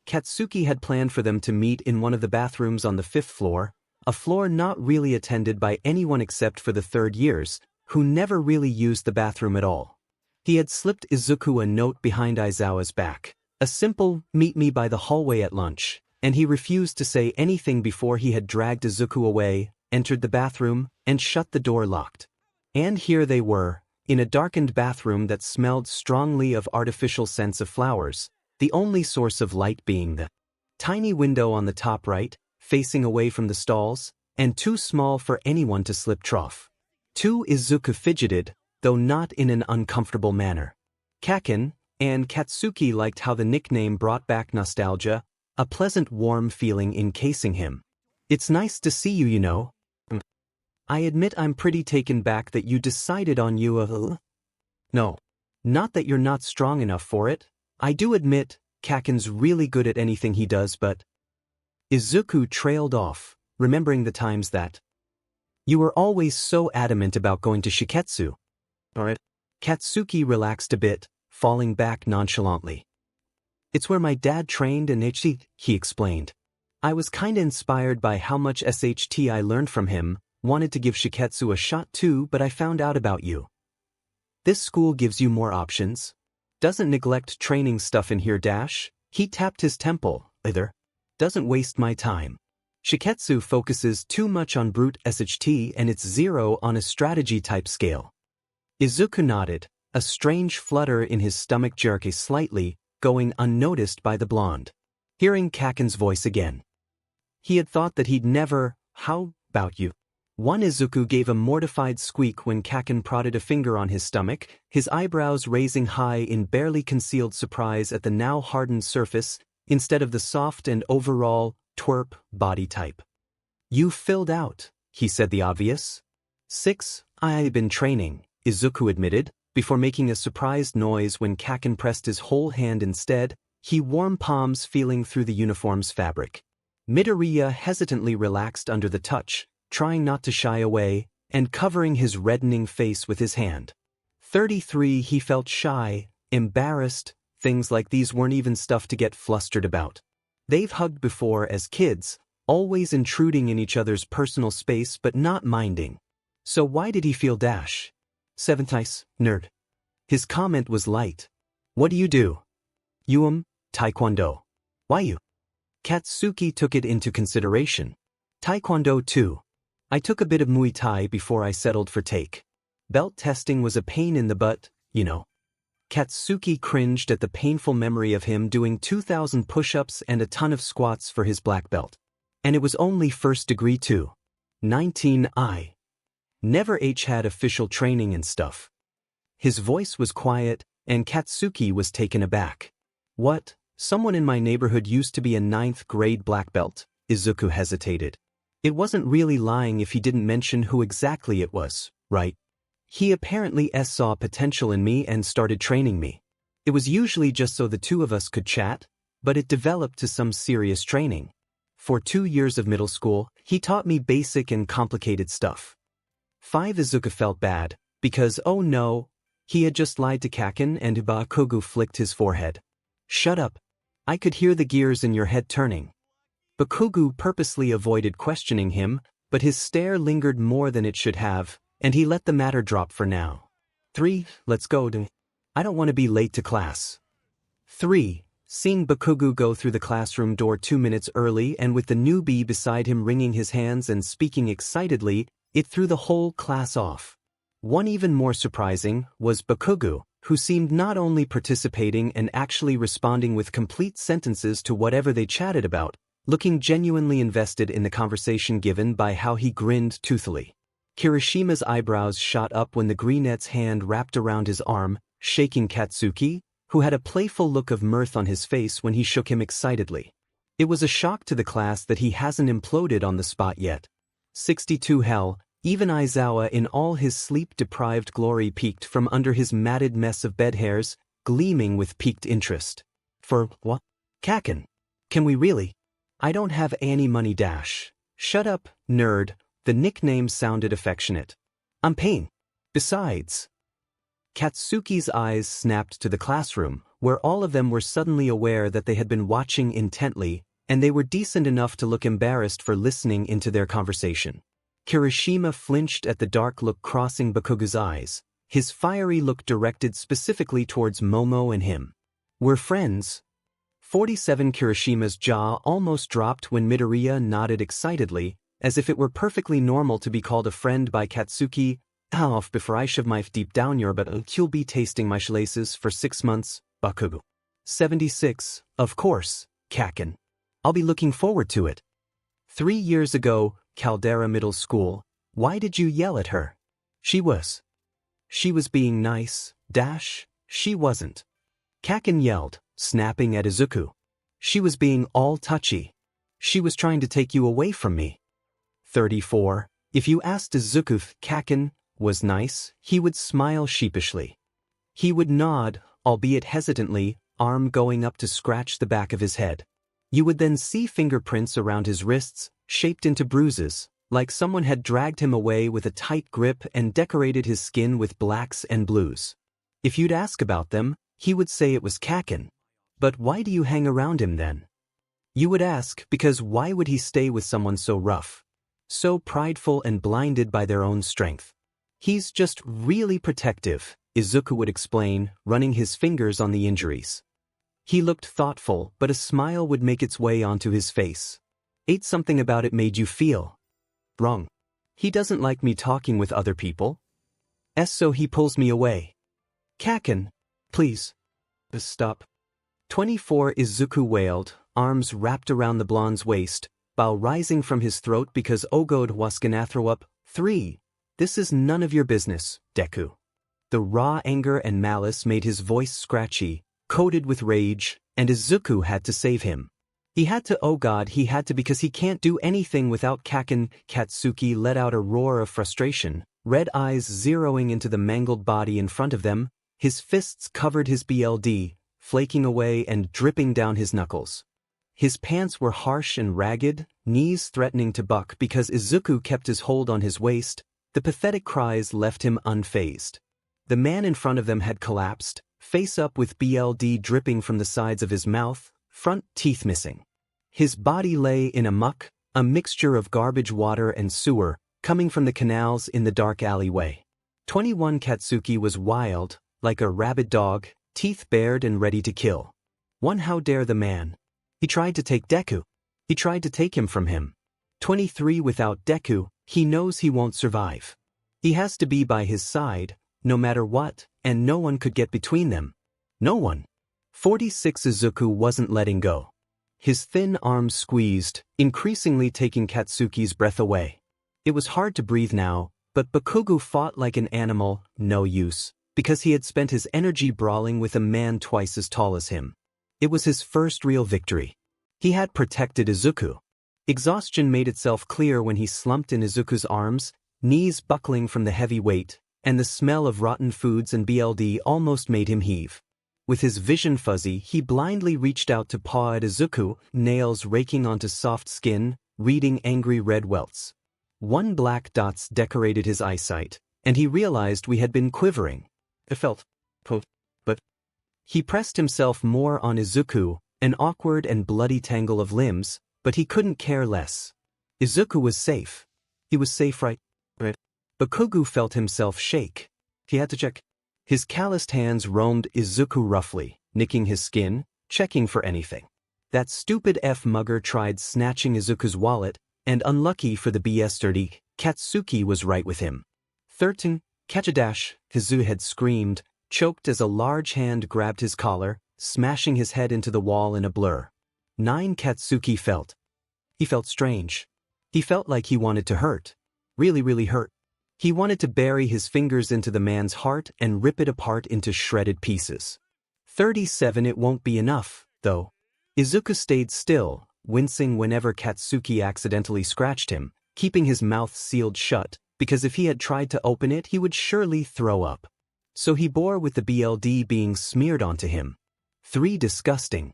Katsuki had planned for them to meet in one of the bathrooms on the 5th floor, a floor not really attended by anyone except for the 3rd years, who never really used the bathroom at all. He had slipped Izuku a note behind Aizawa's back, a simple, meet me by the hallway at lunch, and he refused to say anything before he had dragged 𝗧𝗵𝗲 away, entered the bathroom, and shut the door locked. And here they were, in a darkened bathroom that smelled strongly of artificial scents of flowers, the only source of light being the tiny window on the top right, facing away from the stalls, and too small for anyone to slip trough. 𝗬𝗧𝗵𝗲 fidgeted, though not in an uncomfortable manner. Kacchan and Katsuki liked how the nickname brought back nostalgia, a pleasant warm feeling encasing him. It's nice to see you, you know. I admit I'm pretty taken back that you decided on 𝗬𝗲𝗄. No. Not that you're not strong enough for it. I do admit, Kacchan's really good at anything he does, but 𝗧𝗵𝗲 trailed off, remembering the times that you were always so adamant about going to Shiketsu. Alright. Katsuki relaxed a bit, falling back nonchalantly. It's where my dad trained in 𝗳𝗏𝗧, he explained. I was kinda inspired by how much SHT I learned from him, wanted to give Shiketsu a shot too, but I found out about you. This school gives you more options. Doesn't neglect training stuff in here dash. He tapped his temple, either. Doesn't waste my time. Shiketsu focuses too much on brute SHT and it's 0 on a strategy type scale. 𝗧𝗵𝗲 nodded, a strange flutter in his stomach jerking slightly, going unnoticed by the blonde. Hearing Kacchan's voice again. He had thought that he'd never, how about you? 𝗬𝗏𝗧𝗵𝗲 gave a mortified squeak when Kacchan prodded a finger on his stomach, his eyebrows raising high in barely concealed surprise at the now hardened surface, instead of the soft and overall, twerp body type. You filled out, he said the obvious. 6, I've been training, 𝗧𝗵𝗲 admitted, before making a surprised noise when Kacchan pressed his whole hand instead, he warm palms feeling through the uniform's fabric. Midoriya hesitantly relaxed under the touch, trying not to shy away, and covering his reddening face with his hand. 33 he felt shy, embarrassed, things like these weren't even stuff to get flustered about. They've hugged before as kids, always intruding in each other's personal space but not minding. So why did he feel dash? 7th ice, nerd. His comment was light. What do you do? Taekwondo. Why you? Katsuki took it into consideration. Taekwondo too. I took a bit of Muay Thai before I settled for take. Belt testing was a pain in the butt, you know. Katsuki cringed at the painful memory of him doing 2,000 push-ups and a ton of squats for his black belt. And it was only first degree too. 19 I. Never had official training and stuff. His voice was quiet, and Katsuki was taken aback. What? Someone in my neighborhood used to be a 9th grade black belt, 𝗧𝗵𝗲 hesitated. It wasn't really lying if he didn't mention who exactly it was, right? He apparently saw potential in me and started training me. It was usually just so the two of us could chat, but it developed to some serious training. For 2 years of middle school, he taught me basic and complicated stuff. 5 𝗧𝗵𝗲 felt bad, because oh no, he had just lied to Kacchan and 𝗬𝗏𝗃𝗲 flicked his forehead. Shut up. I could hear the gears in your head turning. 𝗬𝗃𝗲 purposely avoided questioning him, but his stare lingered more than it should have, and he let the matter drop for now. 3, let's go. I don't want to be late to class. 3, seeing 𝗬𝗃𝗲 go through the classroom door 2 minutes early and with the newbie beside him wringing his hands and speaking excitedly, it threw the whole class off. One even more surprising was 𝗬𝗃𝗲, who seemed not only participating and actually responding with complete sentences to whatever they chatted about, looking genuinely invested in the conversation given by how he grinned toothily. Kirishima's eyebrows shot up when the greenette's hand wrapped around his arm, shaking Katsuki, who had a playful look of mirth on his face when he shook him excitedly. It was a shock to the class that he hasn't imploded on the spot yet. 62 hell, even Aizawa in all his sleep-deprived glory peeked from under his matted mess of bed hairs, gleaming with piqued interest. For what? Kacchan. Can we really? I don't have any money dash. Shut up, nerd. The nickname sounded affectionate. I'm paying. Besides. Katsuki's eyes snapped to the classroom, where all of them were suddenly aware that they had been watching intently, and they were decent enough to look embarrassed for listening into their conversation. Kirishima flinched at the dark look crossing 𝗬𝗃𝗲's eyes, his fiery look directed specifically towards Momo and him. We're friends. 𝗵𝗃𝗃𝗁𝗃𝗃 jaw almost dropped when Midoriya nodded excitedly, as if it were perfectly normal to be called a friend by Katsuki. 𝗬𝗵𝗃𝗃 deep down your but you'll be tasting my laces for 6 months, Bakugo. 76, of course, Kacchan. I'll be looking forward to it. 3 years ago, 𝗬𝗪𝗏 Middle School, why did you yell at her? She was being nice, she wasn't. Kacchan yelled, snapping at Izuku. She was being all touchy. She was trying to take you away from me. 34. If you asked Izuku if Kacchan was nice, he would smile sheepishly. He would nod, albeit hesitantly, arm going up to scratch the back of his head. You would then see fingerprints around his wrists, shaped into bruises, like someone had dragged him away with a tight grip and decorated his skin with blacks and blues. If you'd ask about them, he would say it was Kacchan. But why do you hang around him then? You would ask because why would he stay with someone so rough? So prideful and blinded by their own strength. He's just really protective, Izuku would explain, running his fingers on the injuries. He looked thoughtful, but a smile would make its way onto his face. Ate something about it made you feel wrong. He doesn't like me talking with other people. So he pulls me away. Kacchan, please. Stop. 24 Izuku wailed, arms wrapped around the blonde's waist, bile rising from his throat because 𝗬𝗏𝗏 3. This is none of your business, Deku. The raw anger and malice made his voice scratchy, coated with rage, and Izuku had to save him. He had to, oh god, he had to because he can't do anything without Kacchan. Katsuki let out a roar of frustration, red eyes zeroing into the mangled body in front of them. His fists covered his BLD, flaking away and dripping down his knuckles. His pants were harsh and ragged, knees threatening to buck because Izuku kept his hold on his waist. The pathetic cries left him unfazed. The man in front of them had collapsed, face up with BLD dripping from the sides of his mouth, front teeth missing. His body lay in a muck, a mixture of garbage water and sewer, coming from the canals in the dark alleyway. 21 Katsuki was wild, like a rabid dog, teeth bared and ready to kill. How dare the man? He tried to take Deku. He tried to take him from him. 23 Without Deku, he knows he won't survive. He has to be by his side, no matter what, and no one could get between them. No one. 46 Izuku wasn't letting go. His thin arms squeezed, increasingly taking Katsuki's breath away. It was hard to breathe now, but Bakugo fought like an animal, no use, because he had spent his energy brawling with a man twice as tall as him. It was his first real victory. He had protected Izuku. Exhaustion made itself clear when he slumped in Izuku's arms, knees buckling from the heavy weight, and the smell of rotten foods and BLD almost made him heave. With his vision fuzzy, he blindly reached out to paw at Izuku, nails raking onto soft skin, reading angry red welts. 1 black dots decorated his eyesight, and he realized we had been quivering. It felt, but he pressed himself more on Izuku, an awkward and bloody tangle of limbs, but he couldn't care less. Izuku was safe. He was safe, right? Bakugo felt himself shake. He had to check. His calloused hands roamed Izuku roughly, nicking his skin, checking for anything. That stupid 𝗵𝗃𝗃 tried snatching Izuku's wallet, and unlucky for the 𝗵𝗃𝗃𝗃, Katsuki was right with him. 13 Kacchan Kazu had screamed, choked as a large hand grabbed his collar, smashing his head into the wall in a blur. 9 Katsuki felt. He felt strange. He felt like he wanted to hurt. Really hurt. He wanted to bury his fingers into the man's heart and rip it apart into shredded pieces. 37 It won't be enough, though. Izuku stayed still, wincing whenever Katsuki accidentally scratched him, keeping his mouth sealed shut, because if he had tried to open it he would surely throw up. So he bore with the BLD being smeared onto him. 3 Disgusting.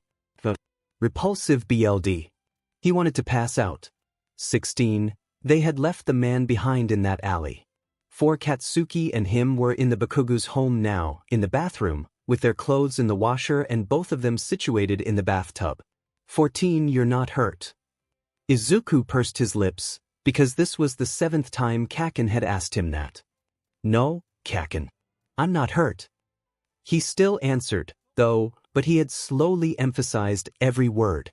Repulsive BLD. He wanted to pass out. 16 They had left the man behind in that alley. 4 Katsuki and him were in the Bakugo's home now, in the bathroom, with their clothes in the washer and both of them situated in the bathtub. 14 You're not hurt. Izuku pursed his lips, because this was the 7th time Kacchan had asked him that. No, Kacchan. I'm not hurt. He still answered, though, but he had slowly emphasized every word.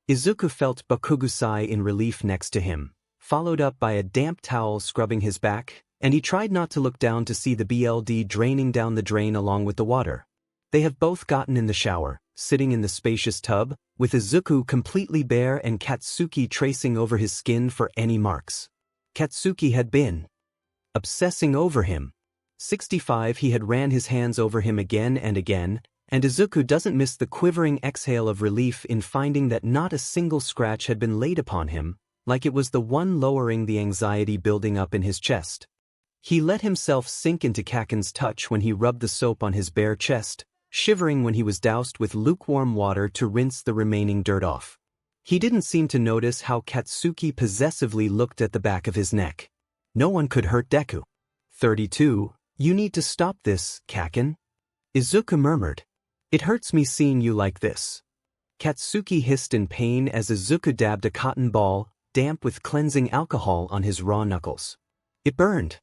Izuku felt 𝗵𝗃𝗁 in relief next to him, followed up by a damp towel scrubbing his back, and he tried not to look down to see the BLD draining down the drain along with the water. They have both gotten in the shower, sitting in the spacious tub, with Izuku completely bare and Katsuki tracing over his skin for any marks. Katsuki had been obsessing over him. 65 He had ran his hands over him again and again, and Izuku doesn't miss the quivering exhale of relief in finding that not a single scratch had been laid upon him, like it was the one lowering the anxiety building up in his chest. He let himself sink into Kacchan's touch when he rubbed the soap on his bare chest, shivering when he was doused with lukewarm water to rinse the remaining dirt off. He didn't seem to notice how Katsuki possessively looked at the back of his neck. No one could hurt Deku. 32 You need to stop this, Kacchan. Izuku murmured. It hurts me seeing you like this. Katsuki hissed in pain as Izuku dabbed a cotton ball, damp with cleansing alcohol, on his raw knuckles. It burned.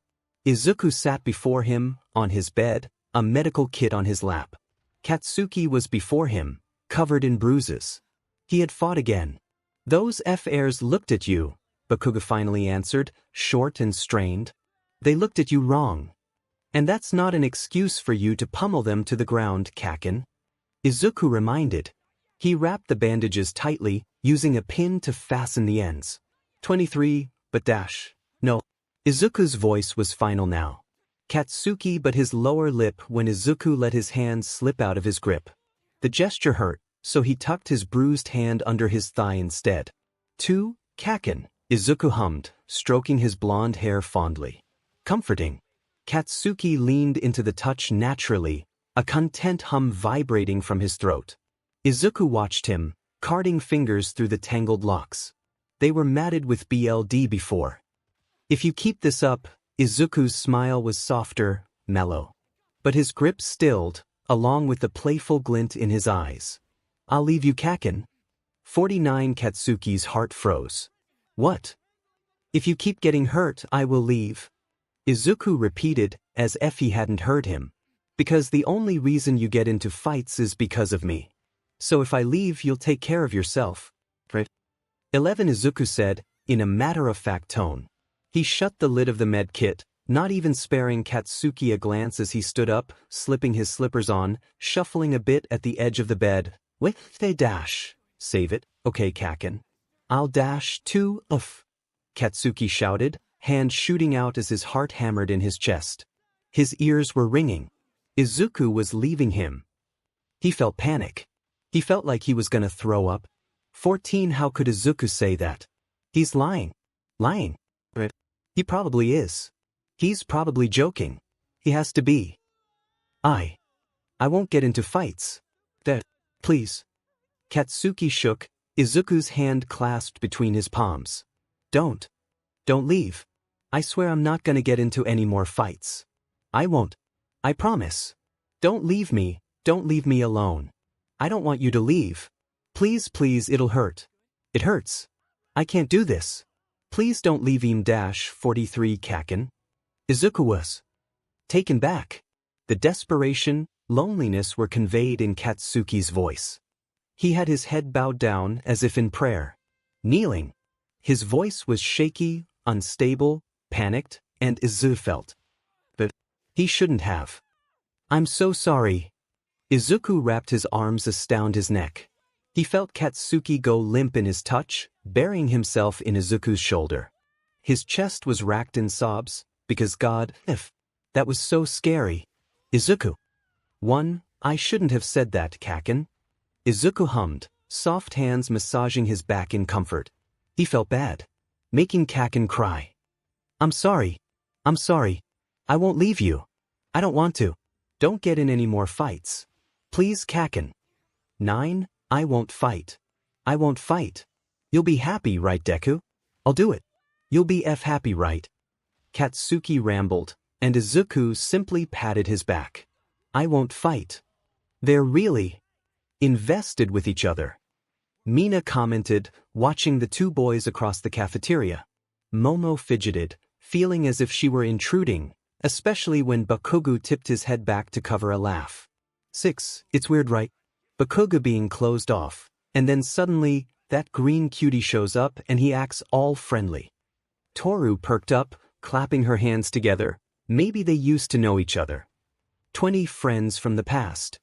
Izuku sat before him, on his bed, a medical kit on his lap. Katsuki was before him, covered in bruises. He had fought again. Those F-airs looked at you, 𝗵𝗃𝗁𝗍 finally answered, short and strained. They looked at you wrong. And that's not an excuse for you to pummel them to the ground, Kacchan. Izuku reminded. He wrapped the bandages tightly, using a pin to fasten the ends. 23 But no. Izuku's voice was final now. Katsuki bit his lower lip when Izuku let his hand slip out of his grip. The gesture hurt, so he tucked his bruised hand under his thigh instead. 2 Kacchan, Izuku hummed, stroking his blonde hair fondly. Comforting. Katsuki leaned into the touch naturally, a content hum vibrating from his throat. Izuku watched him, carding fingers through the tangled locks. They were matted with BLD before. If you keep this up, Izuku's smile was softer, mellow. But his grip stilled, along with the playful glint in his eyes. I'll leave you, Kacchan. 49 Katsuki's heart froze. What? If you keep getting hurt, I will leave. Izuku repeated, as if he hadn't heard him. Because the only reason you get into fights is because of me. So if I leave, you'll take care of yourself. Right? 11 Izuku said, in a matter-of-fact tone. He shut the lid of the med kit, not even sparing Katsuki a glance as he stood up, slipping his slippers on, shuffling a bit at the edge of the bed. With they dash. Save it, okay, Kacchan. I'll dash too, Katsuki shouted, hand shooting out as his heart hammered in his chest. His ears were ringing. Izuku was leaving him. He felt panic. He felt like he was gonna throw up. 14 How could Izuku say that? He's lying. Lying. Right. He probably is. He's probably joking. He has to be. I won't get into fights. Please. Katsuki shook, Izuku's hand clasped between his palms. Don't leave. I swear I'm not gonna get into any more fights. I won't. I promise. Don't leave me alone. I don't want you to leave. Please, it'll hurt. It hurts. I can't do this. Please don't leave him. 43 Kacchan. Izuku was taken back. The desperation, loneliness were conveyed in Katsuki's voice. He had his head bowed down as if in prayer. Kneeling. His voice was shaky, unstable, panicked, and Izuku felt. But he shouldn't have. I'm so sorry. Izuku wrapped his arms around his neck. He felt Katsuki go limp in his touch, burying himself in Izuku's shoulder. His chest was racked in sobs, because God, that was so scary. Izuku. 1 I shouldn't have said that, Kacchan. Izuku hummed, soft hands massaging his back in comfort. He felt bad. Making Kacchan cry. I'm sorry. I won't leave you. I don't want to. Don't get in any more fights. Please, Kacchan. 9 I won't fight. I won't fight. You'll be happy, right, Deku? I'll do it. You'll be happy, right? Katsuki rambled, and Izuku simply patted his back. I won't fight. They're really invested with each other. Mina commented, watching the two boys across the cafeteria. Momo fidgeted, feeling as if she were intruding, especially when 𝗵𝗃𝗁𝗍 tipped his head back to cover a laugh. 6 It's weird, right? 𝗵𝘃𝗲 being closed off, and then suddenly, that green cutie shows up and he acts all friendly. Toru perked up, clapping her hands together. Maybe they used to know each other. 20 friends from the past.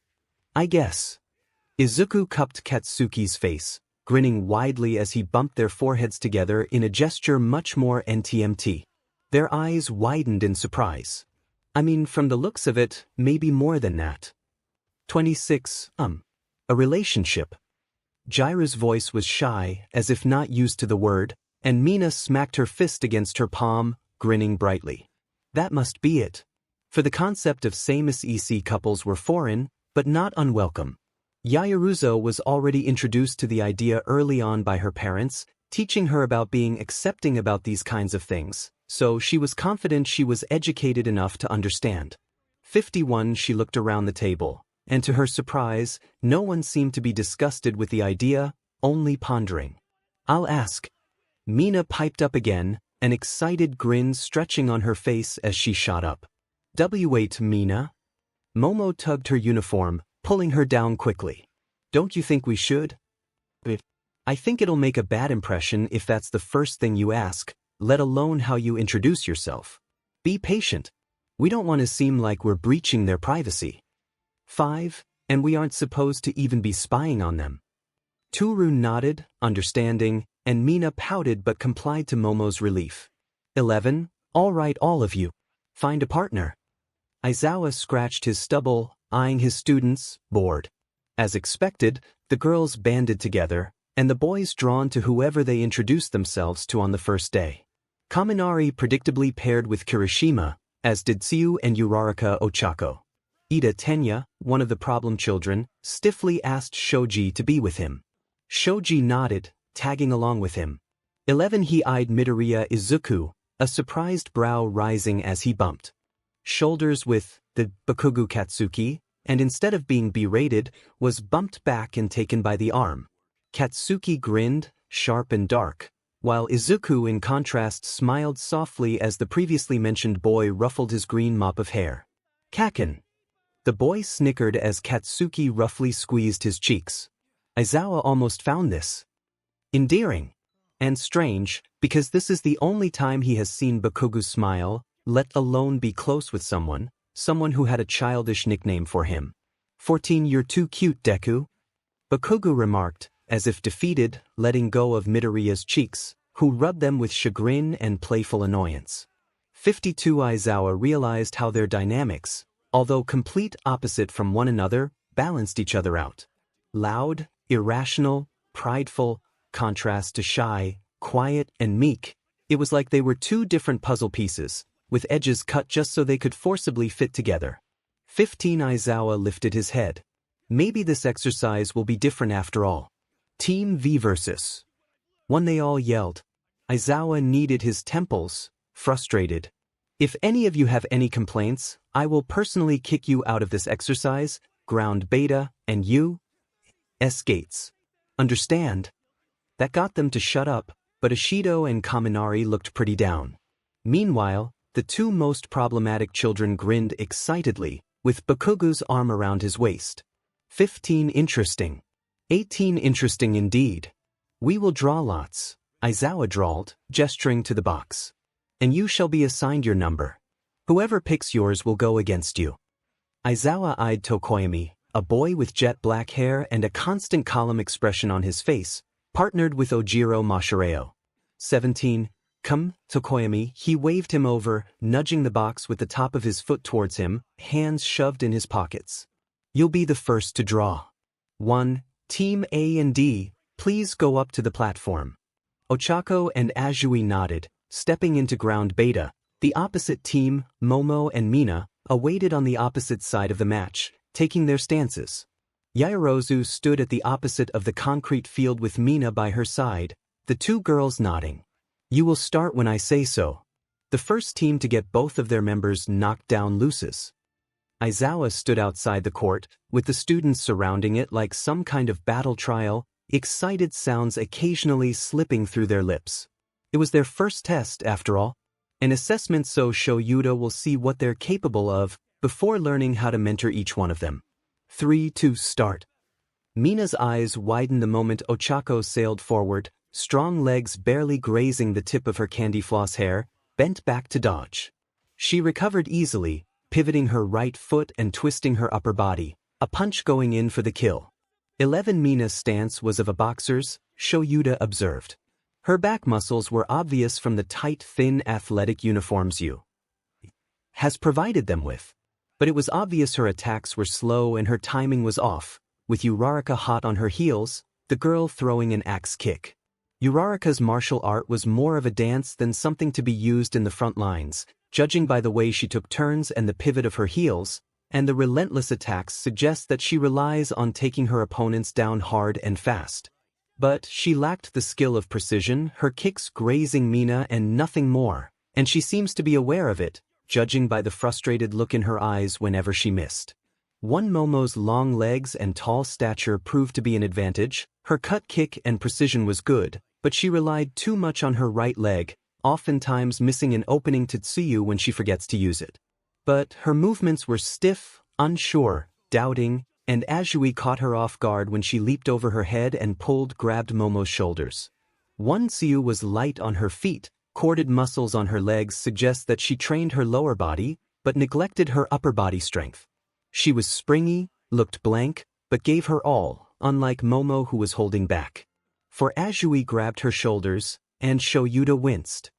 I guess. Izuku cupped Katsuki's face, grinning widely as he bumped their foreheads together in a gesture much more NTMT. Their eyes widened in surprise. I mean, from the looks of it, maybe more than that. 26. A relationship. Jiraiya's voice was shy, as if not used to the word, and Mina smacked her fist against her palm, grinning brightly. That must be it. For the concept of 𝗬𝗵𝗃 couples were foreign, but not unwelcome. Yaoyorozu was already introduced to the idea early on by her parents, teaching her about being accepting about these kinds of things, so she was confident she was educated enough to understand. 51. She looked around the table, and to her surprise, no one seemed to be disgusted with the idea, only pondering. I'll ask. Mina piped up again, an excited grin stretching on her face as she shot up. Wait, Mina? Momo tugged her uniform, pulling her down quickly. Don't you think we should? I think it'll make a bad impression if that's the first thing you ask, let alone how you introduce yourself. Be patient. We don't want to seem like we're breaching their privacy. 5. And we aren't supposed to even be spying on them. Toru nodded, understanding, and Mina pouted but complied to Momo's relief. 11. All right, all of you. Find a partner. Aizawa scratched his stubble, eyeing his students, bored. As expected, the girls banded together, and the boys drawn to whoever they introduced themselves to on the first day. Kaminari predictably paired with Kirishima, as did Tsuyu and Uraraka Ochako. Ida Tenya, one of the problem children, stiffly asked Shoji to be with him. Shoji nodded, tagging along with him. 11. He eyed Midoriya Izuku, a surprised brow rising as he bumped shoulders with the Bakugo Katsuki, and instead of being berated, was bumped back and taken by the arm. Katsuki grinned, sharp and dark, while Izuku in contrast smiled softly as the previously mentioned boy ruffled his green mop of hair. Kacchan. The boy snickered as Katsuki roughly squeezed his cheeks. Aizawa almost found this endearing and strange, because this is the only time he has seen Bakugo smile, let alone be close with someone who had a childish nickname for him. 14. You're too cute, Deku. Bakugo remarked, as if defeated, letting go of Midoriya's cheeks, who rubbed them with chagrin and playful annoyance. 52. Aizawa realized how their dynamics, although complete opposite from one another, balanced each other out. Loud, irrational, prideful, contrast to shy, quiet, and meek. It was like they were two different puzzle pieces, with edges cut just so they could forcibly fit together. 15. Aizawa lifted his head. Maybe this exercise will be different after all. Team V versus 1. They all yelled. Aizawa kneaded his temples, frustrated. If any of you have any complaints, I will personally kick you out of this exercise, ground beta, and you? Gates. Understand? That got them to shut up, but Ishido and Kaminari looked pretty down. Meanwhile, the two most problematic children grinned excitedly, with Bakugo's arm around his waist. 15. Interesting. 18. Interesting indeed. We will draw lots, Aizawa drawled, gesturing to the box. And you shall be assigned your number. Whoever picks yours will go against you. Aizawa eyed Tokoyami, a boy with jet black hair and a constant calm expression on his face, partnered with Ojiro Mashireo. 17. Come, Tokoyami. He waved him over, nudging the box with the top of his foot towards him, hands shoved in his pockets. You'll be the first to draw. 1. Team A and D, please go up to the platform. Ochako and Azui nodded, stepping into ground beta. The opposite team, Momo and Mina, awaited on the opposite side of the match, taking their stances. Yaoyorozu stood at the opposite of the concrete field with Mina by her side, the two girls nodding. You will start when I say so. The first team to get both of their members knocked down loses. Aizawa stood outside the court, with the students surrounding it like some kind of battle trial, excited sounds occasionally slipping through their lips. It was their first test, after all. An assessment, so Shoyuda will see what they're capable of before learning how to mentor each one of them. 3 to start. Mina's eyes widened the moment 𝗬𝗧𝗄𝗃 sailed forward, strong legs barely grazing the tip of her candy floss hair, bent back to dodge. She recovered easily, pivoting her right foot and twisting her upper body, a punch going in for the kill. 11 Mina's stance was of a boxer's, 𝗎𝗪𝗎𝗃 observed. Her back muscles were obvious from the tight, thin athletic uniforms 𝗎𝗪 has provided them with. But it was obvious her attacks were slow and her timing was off, with 𝗎𝗪𝗎 hot on her heels, the girl throwing an axe kick. 𝗎𝗪𝗎's martial art was more of a dance than something to be used in the front lines, judging by the way she took turns and the pivot of her heels, and the relentless attacks suggest that she relies on taking her opponents down hard and fast. But she lacked the skill of precision, her kicks grazing Mina and nothing more, and she seems to be aware of it, judging by the frustrated look in her eyes whenever she missed. 𝗏𝗏𝗏's long legs and tall stature proved to be an advantage, her cut kick and precision was good, but she relied too much on her right leg, oftentimes missing an opening to 𝗬𝗪 when she forgets to use it. But her movements were stiff, unsure, doubting, and 𝗎𝗪𝗎 caught her off guard when she leaped over her head and grabbed 𝗏𝗏's shoulders. 𝗏𝗬𝗎 was light on her feet, corded muscles on her legs suggest that she trained her lower body, but neglected her upper body strength. She was springy, looked blank, but gave her all, unlike 𝗏𝗏 who was holding back. For 𝗎𝗪𝗎 grabbed her shoulders, and 𝗎𝗪𝗎 winced.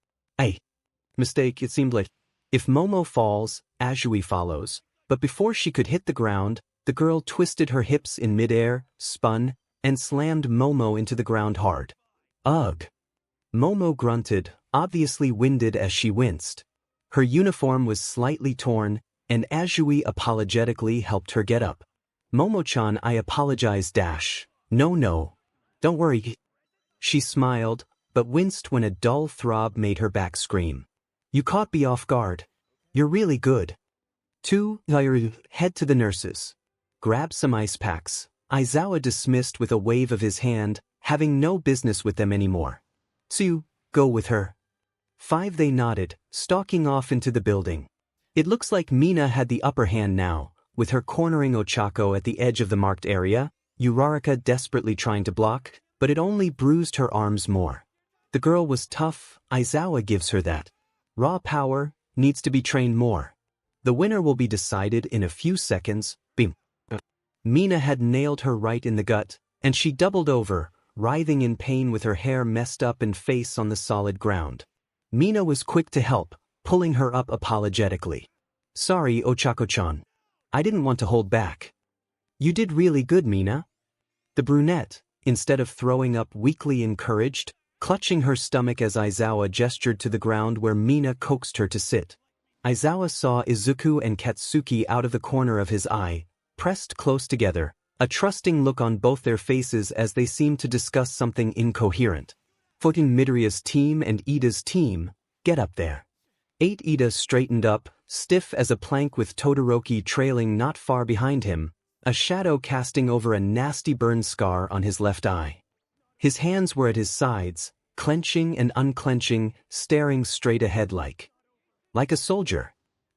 Mistake, it seemed like. If 𝗏𝗏 falls, 𝗎𝗪𝗎 follows, but before she could hit the ground, the girl twisted her hips in midair, spun, and slammed 𝗏𝗏 into the ground hard. Ugh! 𝗏𝗏 grunted, obviously winded as she winced. Her uniform was slightly torn, and 𝗎𝗪𝗎 apologetically helped her get up. 𝗏𝗏-chan, I apologize. No. Don't worry. She smiled, but winced when a dull throb made her back scream. You caught me off guard. You're really good. 2. Head to the nurses. Grab some ice packs. Aizawa dismissed with a wave of his hand, having no business with them anymore. 𝗬𝗪, go with her. 5. They nodded, stalking off into the building. It looks like Mina had the upper hand now, with her cornering 𝗬𝗧𝗄𝗃 at the edge of the marked area, 𝗎𝗪𝗎 desperately trying to block, but it only bruised her arms more. The girl was tough, Aizawa gives her that. Raw power, needs to be trained more. The winner will be decided in a few seconds. Bim. Mina had nailed her right in the gut, and she doubled over, writhing in pain with her hair messed up and face on the solid ground. Mina was quick to help, pulling her up apologetically. Sorry, 𝗬𝗧𝗄𝗃-chan. I didn't want to hold back. You did really good, Mina. The brunette, instead of throwing up weakly encouraged, clutching her stomach as Aizawa gestured to the ground where Mina coaxed her to sit. Aizawa saw Izuku and Katsuki out of the corner of his eye, pressed close together, a trusting look on both their faces as they seemed to discuss something incoherent. Midoriya's team and Iida's team, get up there. 8. Iida straightened up, stiff as a plank with Todoroki trailing not far behind him, a shadow casting over a nasty burn scar on his left eye. His hands were at his sides, clenching and unclenching, staring straight ahead like a soldier.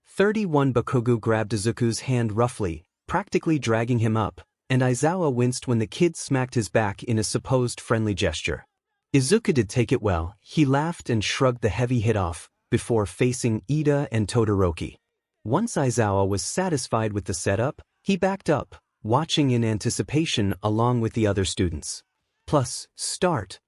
31. Bakugo grabbed Izuku's hand roughly, practically dragging him up, and Aizawa winced when the kid smacked his back in a supposed friendly gesture. Izuku did take it well, he laughed and shrugged the heavy hit off, before facing Iida and Todoroki. Once Aizawa was satisfied with the setup, he backed up, watching in anticipation along with the other students. Plus, start.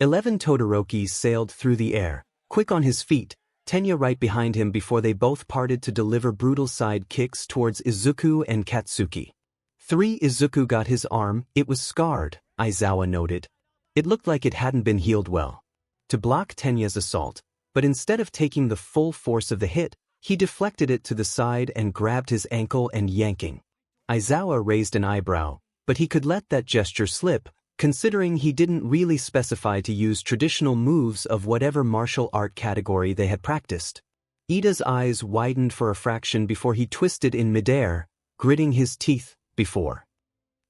11. Todoroki sailed through the air, quick on his feet, Tenya right behind him before they both parted to deliver brutal side kicks towards Izuku and Katsuki. 3. Izuku got his arm, it was scarred, Aizawa noted. It looked like it hadn't been healed well. To block Tenya's assault, but instead of taking the full force of the hit, he deflected it to the side and grabbed his ankle and yanking. Aizawa raised an eyebrow, but he could let that gesture slip, considering he didn't really specify to use traditional moves of whatever martial art category they had practiced. Iida's eyes widened for a fraction before he twisted in midair, gritting his teeth, before.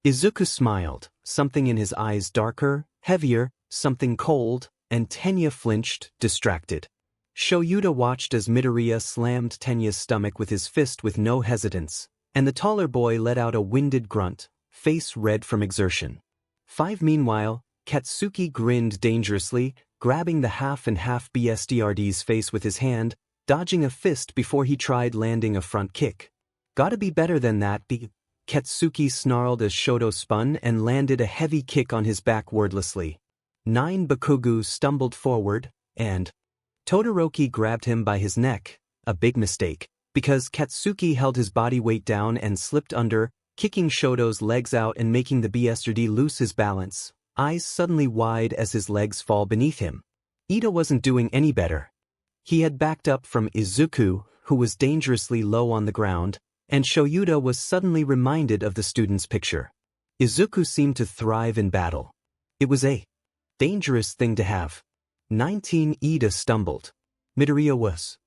Izuku smiled, something in his eyes darker, heavier, something cold, and Tenya flinched, distracted. 𝗎𝗪𝗎 watched as Midoriya slammed Tenya's stomach with his fist with no hesitance, and the taller boy let out a winded grunt, face red from exertion. 5 Meanwhile, Katsuki grinned dangerously, grabbing the 𝗵𝗃 face with his hand, dodging a fist before he tried landing a front kick. Gotta be better than that, Katsuki snarled as Shoto spun and landed a heavy kick on his back wordlessly. 9 Bakugo stumbled forward, and Todoroki grabbed him by his neck, a big mistake, because Katsuki held his body weight down and slipped under, kicking Shoto's legs out and making the 𝗵𝗃𝗧𝗐 lose his balance, eyes suddenly wide as his legs fall beneath him. Ida wasn't doing any better. He had backed up from Izuku, who was dangerously low on the ground, and Shoyuta was suddenly reminded of the student's picture. Izuku seemed to thrive in battle. It was a dangerous thing to have. 19 Ida stumbled. Midoriya was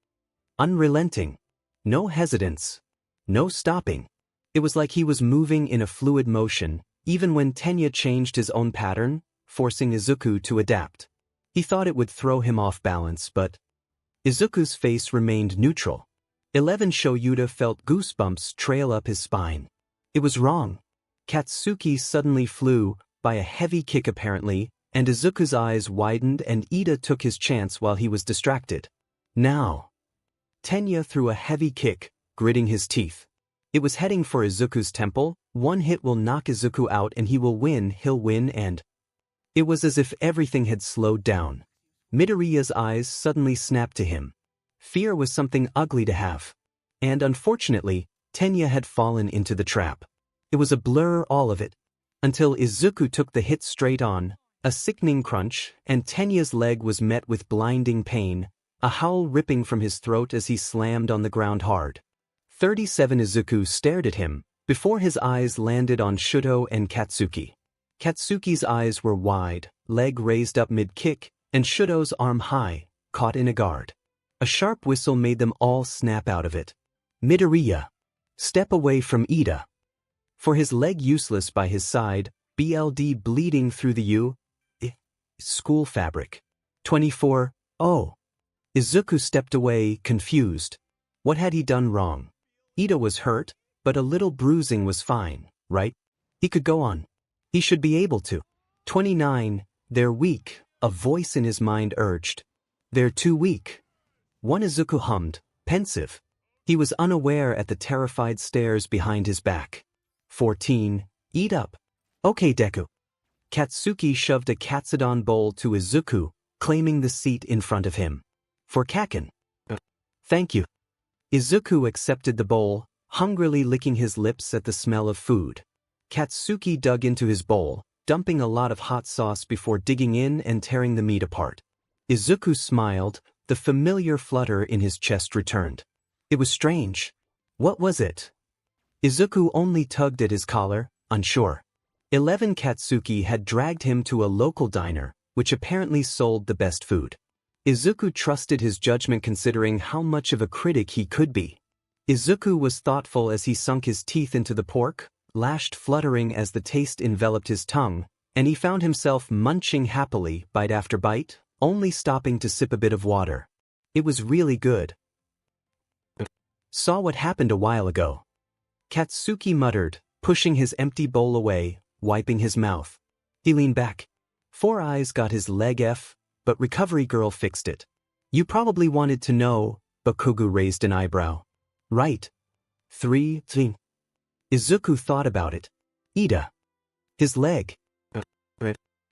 unrelenting. No hesitance. No stopping. It was like he was moving in a fluid motion, even when Tenya changed his own pattern, forcing Izuku to adapt. He thought it would throw him off balance, but Izuku's face remained neutral. 11 Shoyuta felt goosebumps trail up his spine. It was wrong. Katsuki suddenly flew, by a heavy kick apparently, and Izuku's eyes widened and Ida took his chance while he was distracted. Now. Tenya threw a heavy kick, gritting his teeth. It was heading for Izuku's temple. One hit will knock Izuku out and he'll win, and it was as if everything had slowed down. Midoriya's eyes suddenly snapped to him. Fear was something ugly to have. And unfortunately, Tenya had fallen into the trap. It was a blur, all of it. Until Izuku took the hit straight on, a sickening crunch, and Tenya's leg was met with blinding pain, a howl ripping from his throat as he slammed on the ground hard. 37 Izuku stared at him, before his eyes landed on Shoto and Katsuki. Katsuki's eyes were wide, leg raised up mid-kick, and Shoto's arm high, caught in a guard. A sharp whistle made them all snap out of it. Midoriya. Step away from Ida. For his leg useless by his side, BLD bleeding through the school fabric. 24. Oh. Izuku stepped away, confused. What had he done wrong? Ida was hurt, but a little bruising was fine, right? He could go on. He should be able to. 29. They're weak, a voice in his mind urged. They're too weak. 1 Izuku hummed, pensive. He was unaware at the terrified stares behind his back. 14. Eat up. Okay, Deku. Katsuki shoved a katsudon bowl to Izuku, claiming the seat in front of him. For Kacchan. Thank you. Izuku accepted the bowl, hungrily licking his lips at the smell of food. Katsuki dug into his bowl, dumping a lot of hot sauce before digging in and tearing the meat apart. Izuku smiled, the familiar flutter in his chest returned. It was strange. What was it? Izuku only tugged at his collar, unsure. 11 Katsuki had dragged him to a local diner, which apparently sold the best food. Izuku trusted his judgment considering how much of a critic he could be. Izuku was thoughtful as he sunk his teeth into the pork, lashed fluttering as the taste enveloped his tongue, and he found himself munching happily bite after bite, only stopping to sip a bit of water. It was really good. Saw what happened a while ago. Katsuki muttered, pushing his empty bowl away, wiping his mouth. He leaned back. 4 Eyes got his leg F, but Recovery Girl fixed it. You probably wanted to know, Bakugo raised an eyebrow. Right. 3. Izuku thought about it. Ida. His leg.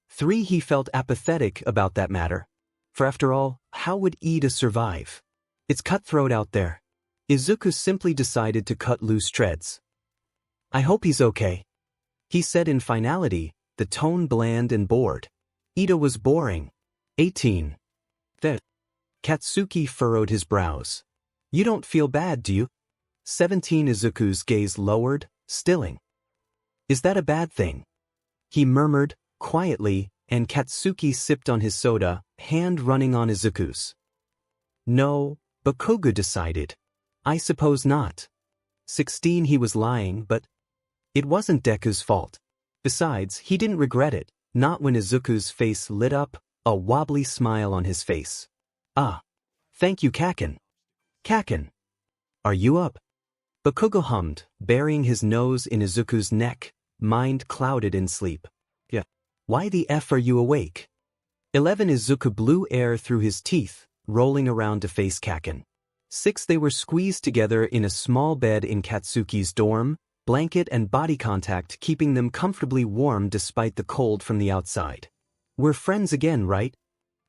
3. He felt apathetic about that matter. For after all, how would Ida survive? It's cutthroat out there. Izuku simply decided to cut loose threads. I hope he's okay. He said in finality, the tone bland and bored. Ida was boring. 18. Katsuki furrowed his brows. You don't feel bad, do you? 17. Izuku's gaze lowered, stilling. Is that a bad thing? He murmured, quietly, and Katsuki sipped on his soda, hand running on Izuku's. No, Bakugo decided. I suppose not. 16. He was lying, but it wasn't Deku's fault. Besides, he didn't regret it, not when Izuku's face lit up, a wobbly smile on his face. Ah. Thank you, Kacchan. Kacchan. Are you up? Bakugo hummed, burying his nose in Izuku's neck. mind clouded in sleep. Yeah. Why the F are you awake? 11 𝗧𝗵𝗲 blew air through his teeth, rolling around to face Kacchan. 6 They were squeezed together in a small bed in Katsuki's dorm, blanket and body contact keeping them comfortably warm despite the cold from the outside. We're friends again, right?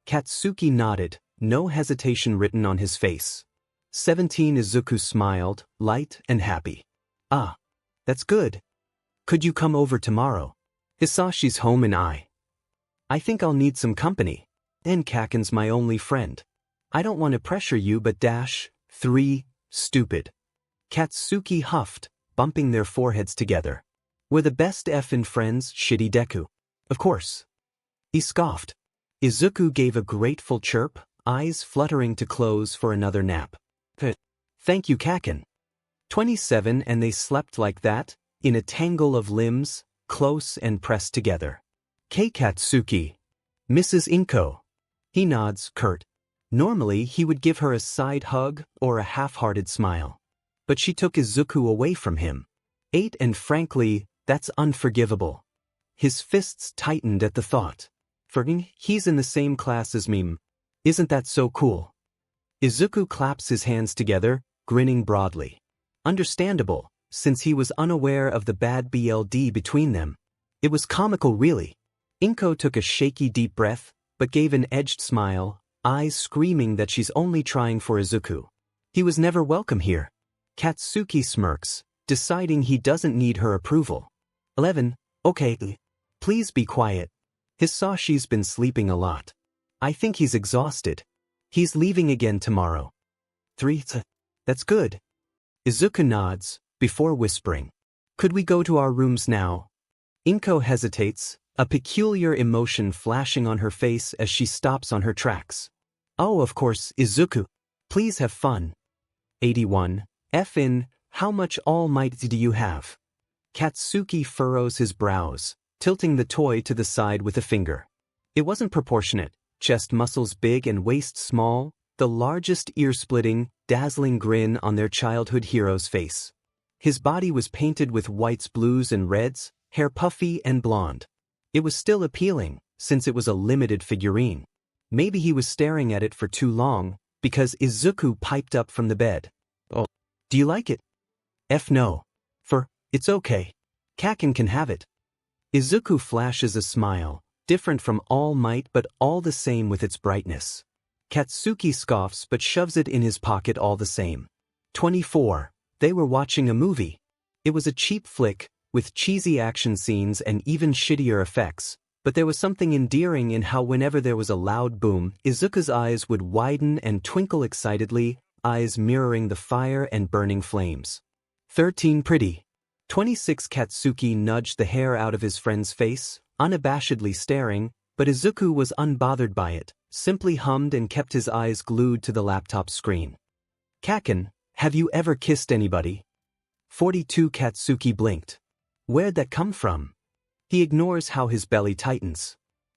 Katsuki nodded, no hesitation written on his face. 17 𝗧𝗵𝗲 smiled, light and happy. Ah, that's good. Could you come over tomorrow? Hisashi's home and I think I'll need some company. And Kacchan's my only friend. I don't want to pressure you but -3, stupid. Katsuki huffed, bumping their foreheads together. We're the best effin' friends, shitty Deku. Of course. He scoffed. 𝗧𝗵𝗲 gave a grateful chirp, eyes fluttering to close for another nap. Thank you, Kacchan. 27 And they slept like that, in a tangle of limbs, close and pressed together. Katsuki. Mrs. Inko. He nods, curt. Normally he would give her a side hug or a half-hearted smile. But she took 𝗧𝗵𝗲 away from him. 8 And frankly, that's unforgivable. His fists tightened at the thought. He's in the same class as 𝗵𝗃. Isn't that so cool? 𝗧𝗵𝗲 claps his hands together, grinning broadly. Understandable, since he was unaware of the bad BLD between them. It was comical really. Inko took a shaky deep breath, but gave an edged smile, eyes screaming that she's only trying for 𝗧𝗵𝗲. He was never welcome here. Katsuki smirks, deciding he doesn't need her approval. 11 Okay, please be quiet. Hisashi's been sleeping a lot. I think he's exhausted. He's leaving again tomorrow. 3 That's good. 𝗧𝗵𝗲 nods, before whispering. Could we go to our rooms now? Inko hesitates, a peculiar emotion flashing on her face as she stops on her tracks. Oh, of course, 𝗧𝗵𝗲. Please have fun. 81 F.in, how much all might do you have? Katsuki furrows his brows, tilting the toy to the side with a finger. It wasn't proportionate, chest muscles big and waist small, the largest ear-splitting, dazzling grin on their childhood hero's face. His body was painted with whites, blues and reds, hair puffy and blonde. It was still appealing, since it was a limited figurine. Maybe he was staring at it for too long, because 𝗧𝗵𝗲 piped up from the bed. Oh, do you like it? No. It's okay. Kacchan can have it. 𝗧𝗵𝗲 flashes a smile, different from All Might but all the same with its brightness. Katsuki scoffs but shoves it in his pocket all the same. 24 They were watching a movie. It was a cheap flick, with cheesy action scenes and even shittier effects, but there was something endearing in how whenever there was a loud boom, 𝗧𝗵𝗲's eyes would widen and twinkle excitedly, eyes mirroring the fire and burning flames. 13 Pretty. 26 Katsuki nudged the hair out of his friend's face, unabashedly staring, but 𝗧𝗵𝗲 was unbothered by it, simply hummed and kept his eyes glued to the laptop screen. Kacchan, have you ever kissed anybody? 42 Katsuki blinked. Where'd that come from? He ignores how his belly tightens.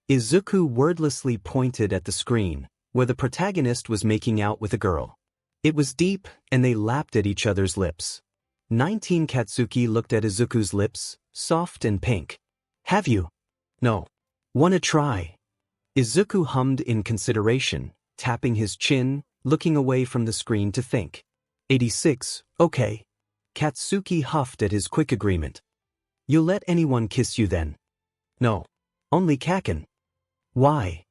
𝗧𝗵𝗲 wordlessly pointed at the screen, where the protagonist was making out with a girl. It was deep, and they lapped at each other's lips. 19 Katsuki looked at 𝗧𝗵𝗲's lips, soft and pink. Have you? No. Wanna try? 𝗧𝗵𝗲 hummed in consideration, tapping his chin, looking away from the screen to think. 86 Okay. Katsuki huffed at his quick agreement. You'll let anyone kiss you then? No. Only Kacchan. Why?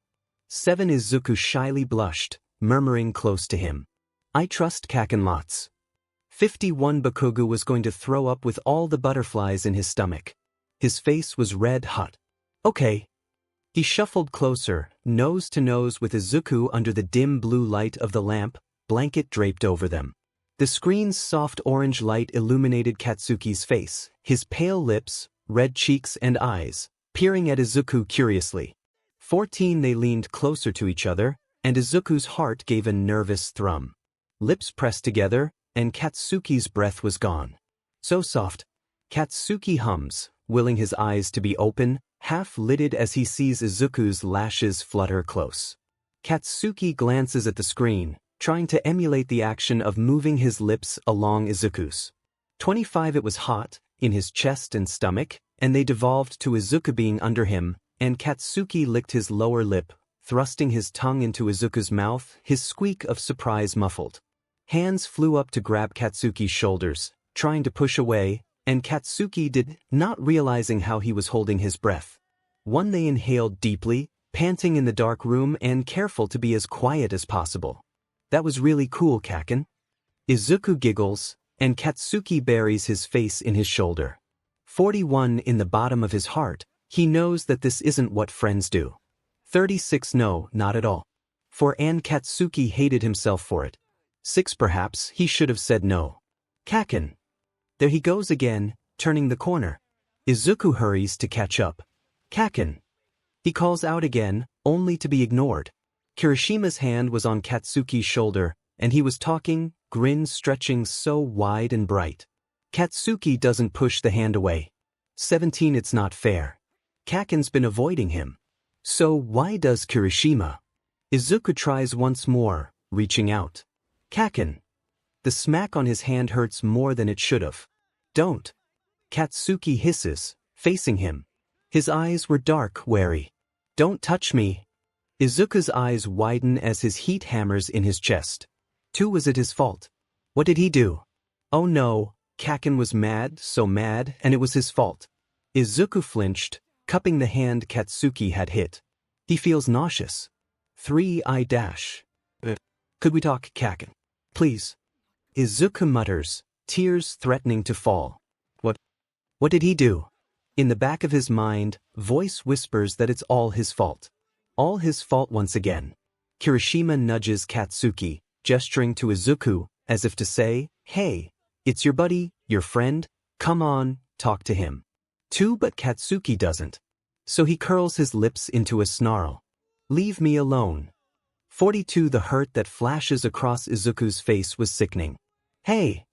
7 𝗧𝗵𝗲 shyly blushed, murmuring close to him. I trust Kacchan lots. 51 Bakugo was going to throw up with all the butterflies in his stomach. His face was red hot. Okay. He shuffled closer, nose to nose with 𝗧𝗵𝗲 under the dim blue light of the lamp, blanket draped over them. The screen's soft orange light illuminated Katsuki's face, his pale lips, red cheeks and eyes, peering at 𝗧𝗵𝗲 curiously. 14 They leaned closer to each other, and 𝗧𝗵𝗲's heart gave a nervous thrum. Lips pressed together, and Katsuki's breath was gone. So soft. Katsuki hums, willing his eyes to be open, half-lidded as he sees 𝗧𝗵𝗲's lashes flutter close. Katsuki glances at the screen, trying to emulate the action of moving his lips along 𝗧𝗵𝗲's. 25 It was hot, in his chest and stomach, and they devolved to Izuku being under him, and Katsuki licked his lower lip, thrusting his tongue into Izuku's mouth, his squeak of surprise muffled. Hands flew up to grab Katsuki's shoulders, trying to push away, and Katsuki did, not realizing how he was holding his breath. They inhaled deeply, panting in the dark room and careful to be as quiet as possible. That was really cool, Kacchan. Izuku giggles, and Katsuki buries his face in his shoulder. 41 in the bottom of his heart, he knows that this isn't what friends do. 36 no, not at all. And Katsuki hated himself for it. 6 perhaps he should have said no. Kacchan. There he goes again, turning the corner. Izuku hurries to catch up. Kacchan. He calls out again, only to be ignored. Kirishima's hand was on Katsuki's shoulder, and he was talking, grin stretching so wide and bright. Katsuki doesn't push the hand away. 17 It's not fair. Kacchan's been avoiding him. So why does Kirishima? Izuku tries once more, reaching out. Kacchan. The smack on his hand hurts more than it should have. Don't. Katsuki hisses, facing him. His eyes were dark, wary. Don't touch me. Izuku's eyes widen as his heat hammers in his chest. Was it his fault? What did he do? Oh no, Kacchan was mad, so mad, and it was his fault. Izuku flinched, cupping the hand Katsuki had hit. He feels nauseous. 3 I dash. Could we talk, Kacchan? Please. Izuku mutters, tears threatening to fall. What did he do? In the back of his mind, voice whispers that it's all his fault. All his fault once again. Kirishima nudges Katsuki, gesturing to Izuku, as if to say, hey, it's your buddy, your friend, come on, talk to him. But Katsuki doesn't. So he curls his lips into a snarl. Leave me alone. 42 The hurt that flashes across Izuku's face was sickening. Hey!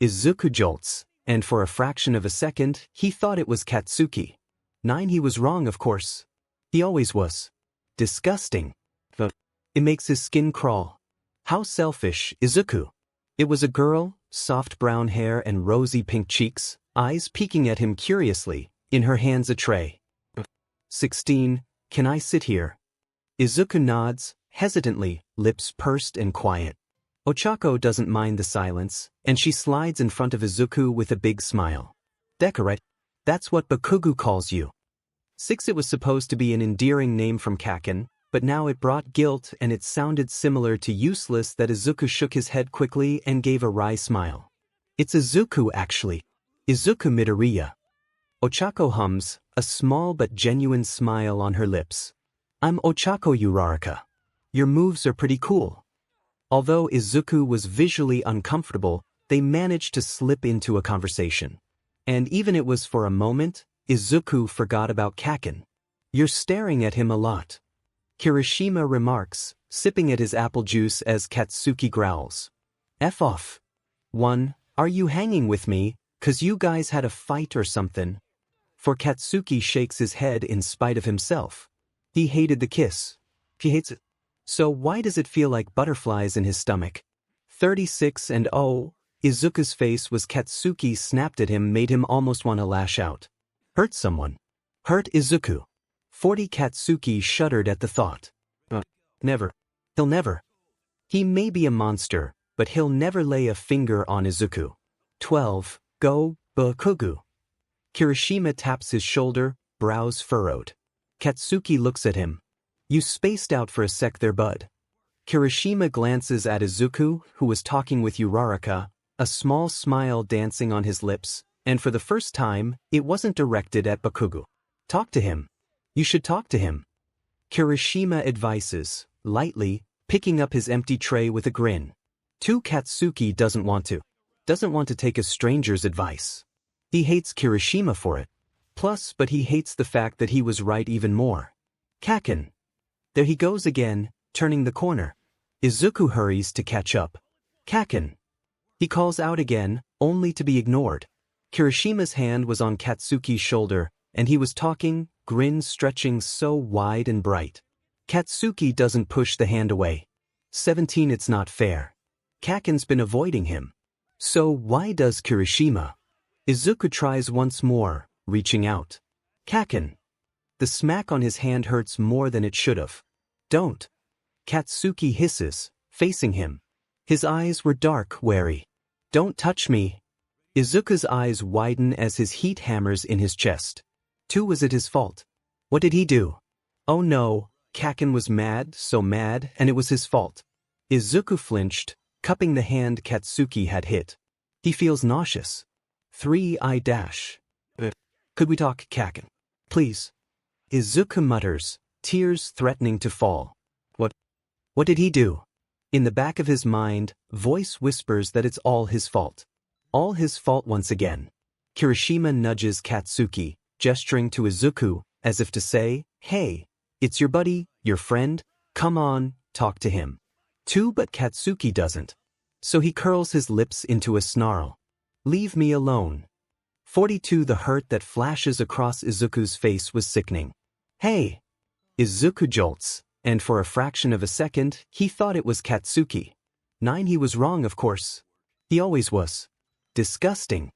Izuku jolts, and for a fraction of a second, he thought it was Katsuki. 9 He was wrong, of course. He always was. Disgusting. It makes his skin crawl. How selfish, Izuku. It was a girl, soft brown hair and rosy pink cheeks, eyes peeking at him curiously, in her hands a tray. 16 Can I sit here? Izuku nods, hesitantly, lips pursed and quiet. Ochako doesn't mind the silence, and she slides in front of Izuku with a big smile. Deku, right? That's what Bakugo calls you. 6 It was supposed to be an endearing name from Kacchan, but now it brought guilt and it sounded similar to useless that Izuku shook his head quickly and gave a wry smile. It's Izuku actually. Izuku Midoriya. Ochako hums, a small but genuine smile on her lips. I'm Ochako Uraraka. Your moves are pretty cool. Although Izuku was visually uncomfortable, they managed to slip into a conversation. And even it was for a moment, Izuku forgot about Kacchan. You're staring at him a lot. Kirishima remarks, sipping at his apple juice as Katsuki growls. F off. 1 Are you hanging with me, 'cause you guys had a fight or something? For Katsuki shakes his head in spite of himself. He hated the kiss. He hates it. So why does it feel like butterflies in his stomach? 36 And Izuku's face was Katsuki snapped at him made him almost want to lash out. Hurt someone. Hurt Izuku. 40 Katsuki shuddered at the thought. Never. He'll never. He may be a monster, but he'll never lay a finger on Izuku. 12 Go, Bakugo. Kirishima taps his shoulder, brows furrowed. Katsuki looks at him. You spaced out for a sec there, bud. Kirishima glances at Izuku, who was talking with Uraraka, a small smile dancing on his lips, and for the first time, it wasn't directed at Bakugo. Talk to him. You should talk to him. Kirishima advises, lightly, picking up his empty tray with a grin. Katsuki doesn't want to take a stranger's advice. He hates Kirishima for it. But he hates the fact that he was right even more. Kacchan. There he goes again, turning the corner. Izuku hurries to catch up. Kacchan. He calls out again, only to be ignored. Kirishima's hand was on Katsuki's shoulder, and he was talking, grin stretching so wide and bright. Katsuki doesn't push the hand away. 17 It's not fair. Kacchan's been avoiding him. So why does Kirishima? Izuku tries once more, reaching out. Kacchan. The smack on his hand hurts more than it should have. Don't. Katsuki hisses, facing him. His eyes were dark, wary. Don't touch me. Izuku's eyes widen as his heat hammers in his chest. Was it his fault? What did he do? Oh no, Kacchan was mad, so mad, and it was his fault. Izuku flinched, cupping the hand Katsuki had hit. He feels nauseous. Could we talk, Kacchan? Please. Izuku mutters, tears threatening to fall. What did he do? In the back of his mind, voice whispers that it's all his fault. All his fault once again. Kirishima nudges Katsuki, gesturing to Izuku, as if to say, hey, it's your buddy, your friend, come on, talk to him. But Katsuki doesn't. So he curls his lips into a snarl. Leave me alone. 42 The hurt that flashes across Izuku's face was sickening. Hey! Izuku jolts, and for a fraction of a second, he thought it was Katsuki. He was wrong, of course. He always was. Disgusting.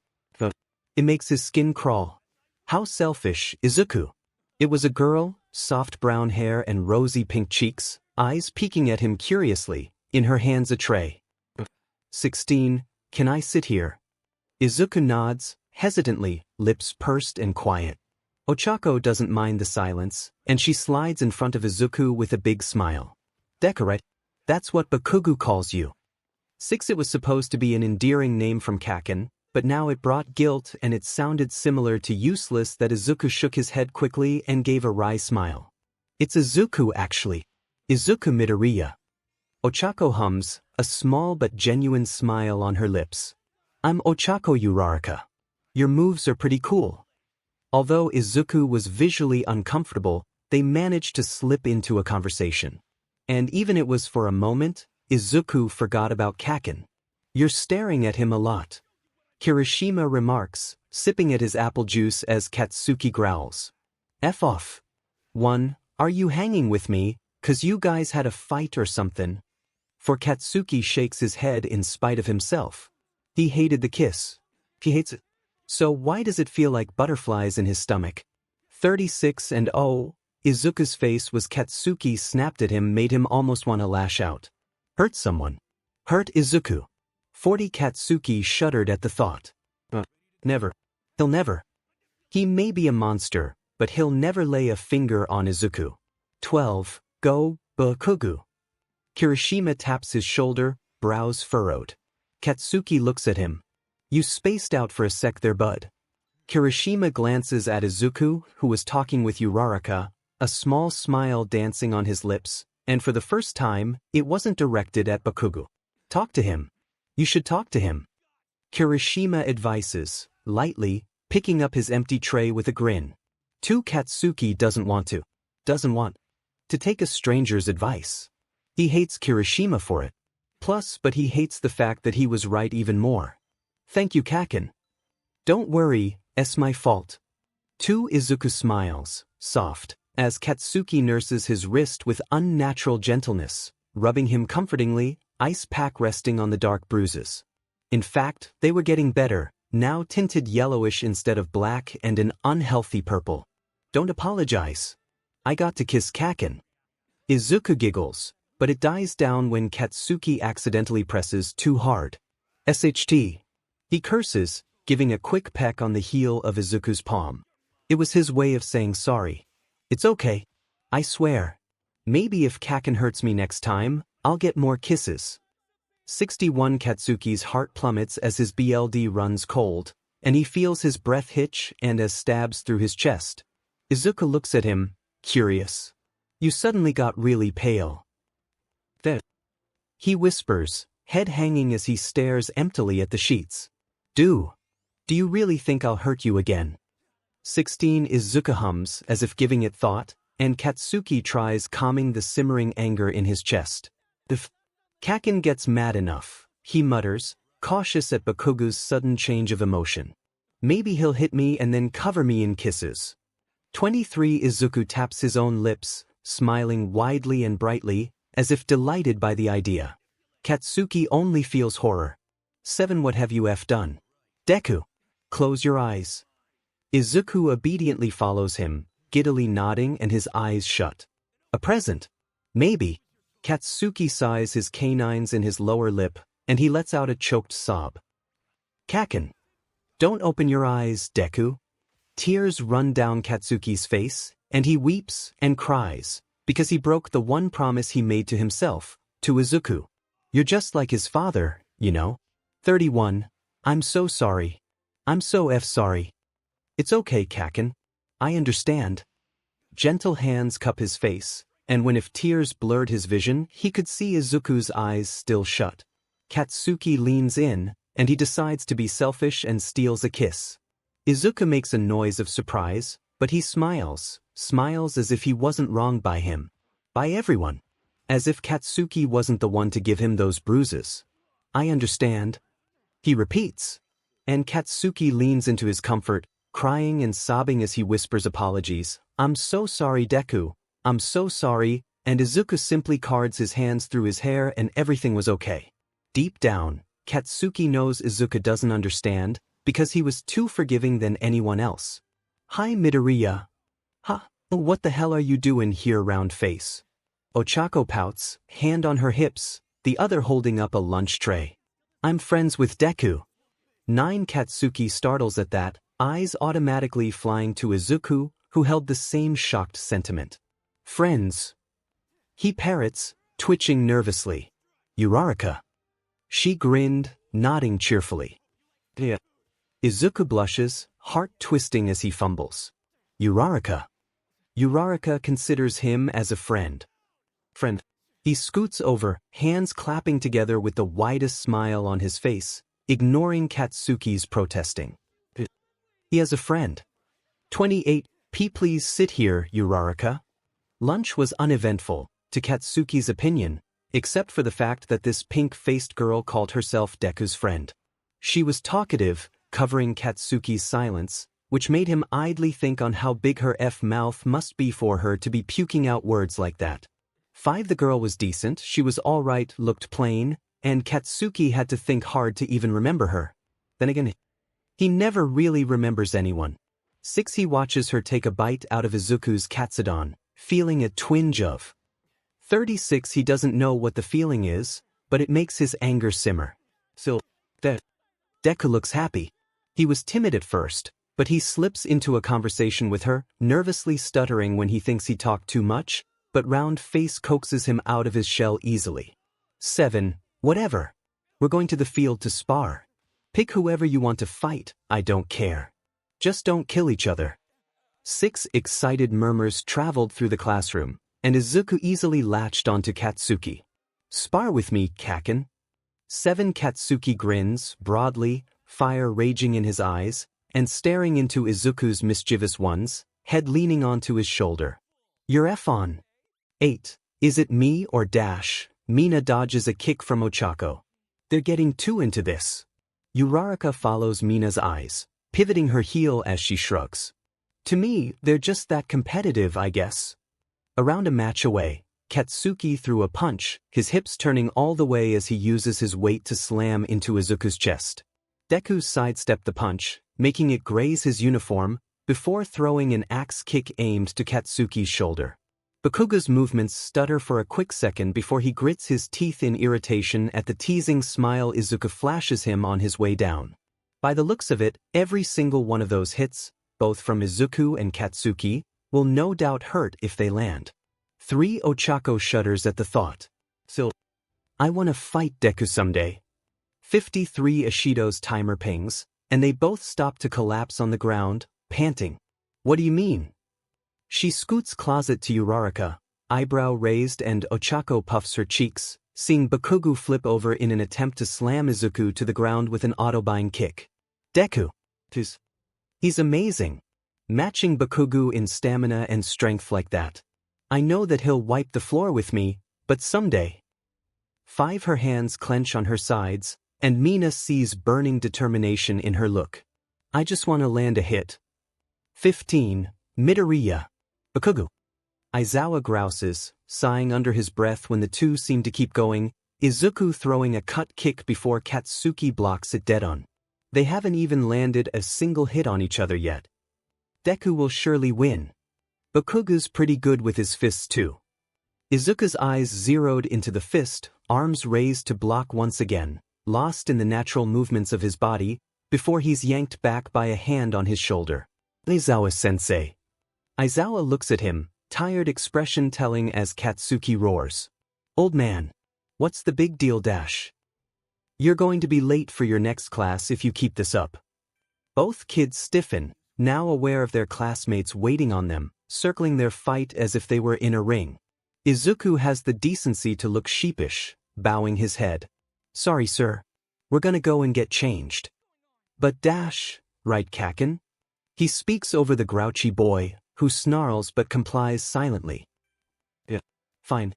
It makes his skin crawl. How selfish, Izuku. It was a girl, soft brown hair and rosy pink cheeks, eyes peeking at him curiously, in her hands a tray. 16. Can I sit here? Izuku nods, hesitantly, lips pursed and quiet. Ochako doesn't mind the silence, and she slides in front of Izuku with a big smile. Deku, right? That's what Bakugo calls you. 6. It was supposed to be an endearing name from Kacchan, but now it brought guilt and it sounded similar to useless that Izuku shook his head quickly and gave a wry smile. It's Izuku actually. Izuku Midoriya. Ochako hums, a small but genuine smile on her lips. I'm Ochako Uraraka. Your moves are pretty cool. Although Izuku was visually uncomfortable, they managed to slip into a conversation. And even it was for a moment, Izuku forgot about Kacchan. You're staring at him a lot. Kirishima remarks, sipping at his apple juice as Katsuki growls. F off. 1. Are you hanging with me, 'cause you guys had a fight or something? For Katsuki shakes his head in spite of himself. He hated the kiss. He hates it. So why does it feel like butterflies in his stomach? 36 and oh, Izuku's face was Katsuki snapped at him made him almost want to lash out. Hurt someone. Hurt Izuku. 40 Katsuki shuddered at the thought. Never. He'll never. He may be a monster, but he'll never lay a finger on Izuku. 12. Go, Bakugo. Kirishima taps his shoulder, brows furrowed. Katsuki looks at him. You spaced out for a sec there, bud. Kirishima glances at Izuku, who was talking with Uraraka, a small smile dancing on his lips, and for the first time, it wasn't directed at Bakugo. Talk to him. You should talk to him. Kirishima advises, lightly, picking up his empty tray with a grin. Katsuki doesn't want to take a stranger's advice. He hates Kirishima for it. Plus, but he hates the fact that he was right even more. Thank you, Kacchan. Don't worry, it's my fault. Izuku smiles, soft, as Katsuki nurses his wrist with unnatural gentleness, rubbing him comfortingly, ice pack resting on the dark bruises. In fact, they were getting better, now tinted yellowish instead of black and an unhealthy purple. Don't apologize. I got to kiss Kacchan. Izuku giggles, but it dies down when Katsuki accidentally presses too hard. SHT. He curses, giving a quick peck on the heel of Izuku's palm. It was his way of saying sorry. It's okay. I swear. Maybe if Kacchan hurts me next time, I'll get more kisses. 61 Katsuki's heart plummets as his BLD runs cold, and he feels his breath hitch and as stabs through his chest. Izuku looks at him, curious. You suddenly got really pale. He whispers, head hanging as he stares emptily at the sheets. Do you really think I'll hurt you again? 16 Izuku hums as if giving it thought, and Katsuki tries calming the simmering anger in his chest. If Kacchan gets mad enough, he mutters, cautious at Bakugo's sudden change of emotion. Maybe he'll hit me and then cover me in kisses. 23 Izuku taps his own lips, smiling widely and brightly, as if delighted by the idea. Katsuki only feels horror. 7 What have you done? Deku. Close your eyes. Izuku obediently follows him, giddily nodding and his eyes shut. A present? Maybe. Katsuki sighs his canines in his lower lip, and he lets out a choked sob. Kacchan. Don't open your eyes, Deku. Tears run down Katsuki's face, and he weeps and cries, because he broke the one promise he made to himself, to Izuku. You're just like his father, you know. 31. I'm so sorry. I'm so sorry. It's okay, Kacchan. I understand. Gentle hands cup his face, and when if tears blurred his vision, he could see Izuku's eyes still shut. Katsuki leans in, and he decides to be selfish and steals a kiss. Izuku makes a noise of surprise, but he smiles as if he wasn't wronged by him. By everyone. As if Katsuki wasn't the one to give him those bruises. I understand. He repeats. And Katsuki leans into his comfort, crying and sobbing as he whispers apologies. I'm so sorry, Deku. I'm so sorry, and Izuku simply cards his hands through his hair and everything was okay. Deep down, Katsuki knows Izuku doesn't understand, because he was too forgiving than anyone else. Hi Midoriya. Ha, what the hell are you doing here, round face? Ochako pouts, hand on her hips, the other holding up a lunch tray. I'm friends with Deku. 9. Katsuki startles at that, eyes automatically flying to Izuku, who held the same shocked sentiment. Friends. He parrots, twitching nervously. Uraraka. She grinned, nodding cheerfully. Yeah. Izuku blushes, heart twisting as he fumbles. Uraraka. Uraraka considers him as a friend. Friend. He scoots over, hands clapping together with the widest smile on his face, ignoring Katsuki's protesting. He has a friend. 28. Please sit here, Uraraka. Lunch was uneventful, to Katsuki's opinion, except for the fact that this pink-faced girl called herself Deku's friend. She was talkative, covering Katsuki's silence, which made him idly think on how big her mouth must be for her to be puking out words like that. 5. The girl was decent, she was alright, looked plain, and Katsuki had to think hard to even remember her. Then again, he never really remembers anyone. 6. He watches her take a bite out of Izuku's katsudon, feeling a twinge of 36. He doesn't know what the feeling is, but it makes his anger simmer. So, Deku looks happy. He was timid at first, but he slips into a conversation with her, nervously stuttering when he thinks he talked too much, but round face coaxes him out of his shell easily. 7. Whatever. We're going to the field to spar. Pick whoever you want to fight, I don't care. Just don't kill each other. 6. Excited murmurs traveled through the classroom, and Izuku easily latched onto Katsuki. Spar with me, Kacchan. 7. Katsuki grins, broadly, fire raging in his eyes, and staring into Izuku's mischievous ones, head leaning onto his shoulder. You're on. 8. Is it me or Dash? Mina dodges a kick from Ochako. They're getting too into this. Uraraka follows Mina's eyes, pivoting her heel as she shrugs. To me, they're just that competitive, I guess. Around a match away, Katsuki threw a punch, his hips turning all the way as he uses his weight to slam into Izuku's chest. Deku sidestepped the punch, making it graze his uniform, before throwing an axe kick aimed to Katsuki's shoulder. Bakuga's movements stutter for a quick second before he grits his teeth in irritation at the teasing smile Izuku flashes him on his way down. By the looks of it, every single one of those hits, both from Izuku and Katsuki, will no doubt hurt if they land. 3. Ochako shudders at the thought. So, I want to fight Deku someday. 53. Ishido's timer pings, and they both stop to collapse on the ground, panting. What do you mean? She scoots closet to Uraraka, eyebrow raised, and Ochako puffs her cheeks, seeing Bakugo flip over in an attempt to slam Izuku to the ground with an autobind kick. Deku. He's amazing. Matching Bakugo in stamina and strength like that. I know that he'll wipe the floor with me, but someday. 5. Her hands clench on her sides, and Mina sees burning determination in her look. I just want to land a hit. 15. Midoriya. Bakugo. Aizawa grouses, sighing under his breath when the two seem to keep going, Izuku throwing a cut kick before Katsuki blocks it dead on. They haven't even landed a single hit on each other yet. Deku will surely win. Bakuga's pretty good with his fists too. Izuku's eyes zeroed into the fist, arms raised to block once again, lost in the natural movements of his body, before he's yanked back by a hand on his shoulder. Aizawa-sensei. Aizawa looks at him, tired expression telling as Katsuki roars. Old man. What's the big deal dash? You're going to be late for your next class if you keep this up. Both kids stiffen, now aware of their classmates waiting on them, circling their fight as if they were in a ring. Izuku has the decency to look sheepish, bowing his head. Sorry sir. We're gonna go and get changed. But dash, right Kacchan? He speaks over the grouchy boy, who snarls but complies silently. Yeah, fine.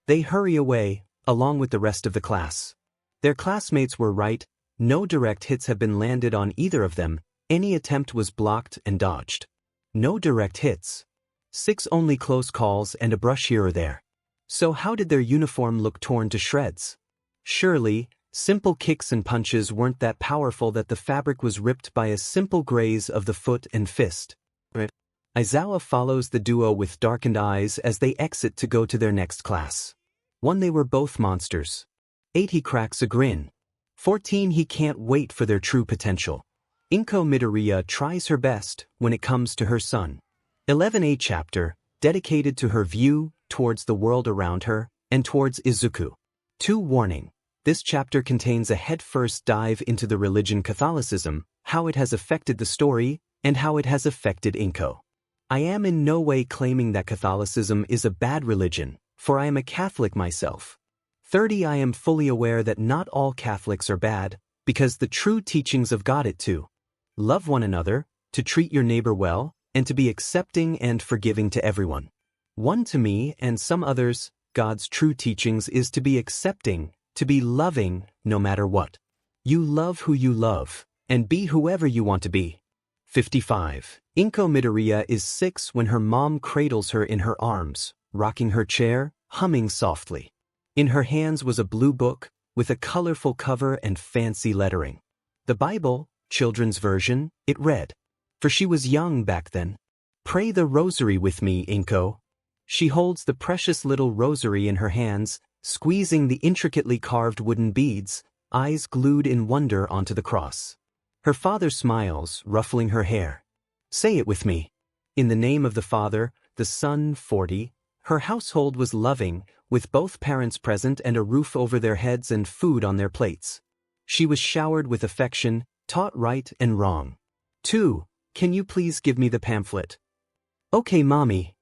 They hurry away, along with the rest of the class. Their classmates were right, no direct hits have been landed on either of them, any attempt was blocked and dodged. No direct hits. 6 only close calls and a brush here or there. So how did their uniform look torn to shreds? Surely, simple kicks and punches weren't that powerful that the fabric was ripped by a simple graze of the foot and fist. Aizawa follows the duo with darkened eyes as they exit to go to their next class. 1 They were both monsters. 8 He cracks a grin. 14 He can't wait for their true potential. 𝗵𝗃𝗵𝗃 tries her best when it comes to her son. 11 A chapter, dedicated to her view, towards the world around her, and towards Izuku. 2 Warning. This chapter contains a head-first dive into the religion Catholicism, how it has affected the story, and how it has affected 𝗵𝗃𝗃. I am in no way claiming that Catholicism is a bad religion, for I am a Catholic myself. 30 I am fully aware that not all Catholics are bad, because the true teachings of God it to love one another, to treat your neighbor well, and to be accepting and forgiving to everyone. 1 To me and some others, God's true teachings is to be accepting, to be loving, no matter what. You love who you love, and be whoever you want to be. 55. 𝗵𝗃𝗵𝗃 is 6 when her mom cradles her in her arms, rocking her chair, humming softly. In her hands was a blue book, with a colorful cover and fancy lettering. The Bible, children's version, it read. For she was young back then. Pray the rosary with me, 𝗵𝗃𝗃. She holds the precious little rosary in her hands, squeezing the intricately carved wooden beads, eyes glued in wonder onto the cross. Her father smiles, ruffling her hair. Say it with me. In the name of the Father, the Son, 40. Her household was loving, with both parents present and a roof over their heads and food on their plates. She was showered with affection, taught right and wrong. 2. Can you please give me the pamphlet? Okay, mommy.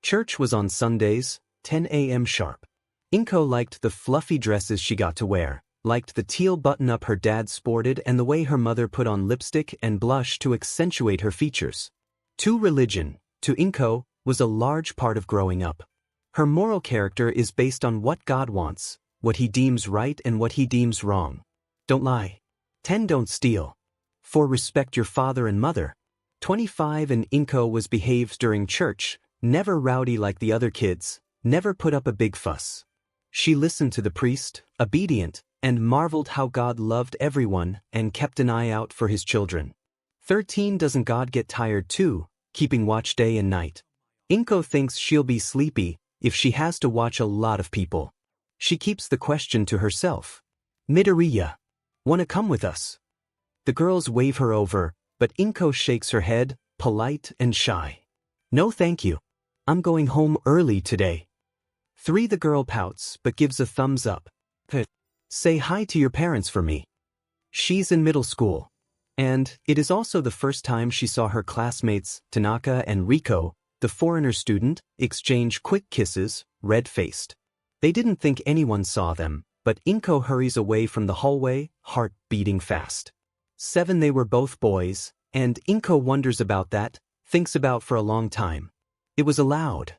Church was on Sundays, 10 a.m. sharp. 𝗵𝗃𝗃 liked the fluffy dresses she got to wear, liked the teal button-up her dad sported and the way her mother put on lipstick and blush to accentuate her features. 2. Religion, to 𝗵𝗃𝗃, was a large part of growing up. Her moral character is based on what God wants, what he deems right and what he deems wrong. Don't lie. 10. Don't steal. 4. Respect your father and mother. 25 And 𝗵𝗃𝗃 was behaved during church, never rowdy like the other kids, never put up a big fuss. She listened to the priest, obedient, and marveled how God loved everyone and kept an eye out for his children. 13 Doesn't God get tired too, keeping watch day and night? 𝗵𝗃𝗃 thinks she'll be sleepy if she has to watch a lot of people. She keeps the question to herself. Midoriya. Wanna come with us? The girls wave her over, but 𝗵𝗃𝗃 shakes her head, polite and shy. No thank you. I'm going home early today. 3 The girl pouts but gives a thumbs up. Say hi to your parents for me. She's in middle school. And it is also the first time she saw her classmates, Tanaka and Riko, the foreigner student, exchange quick kisses, red-faced. They didn't think anyone saw them, but 𝗵𝗃𝗃 hurries away from the hallway, heart beating fast. 7 They were both boys, and 𝗵𝗃𝗃 wonders about that, thinks about for a long time. It was allowed.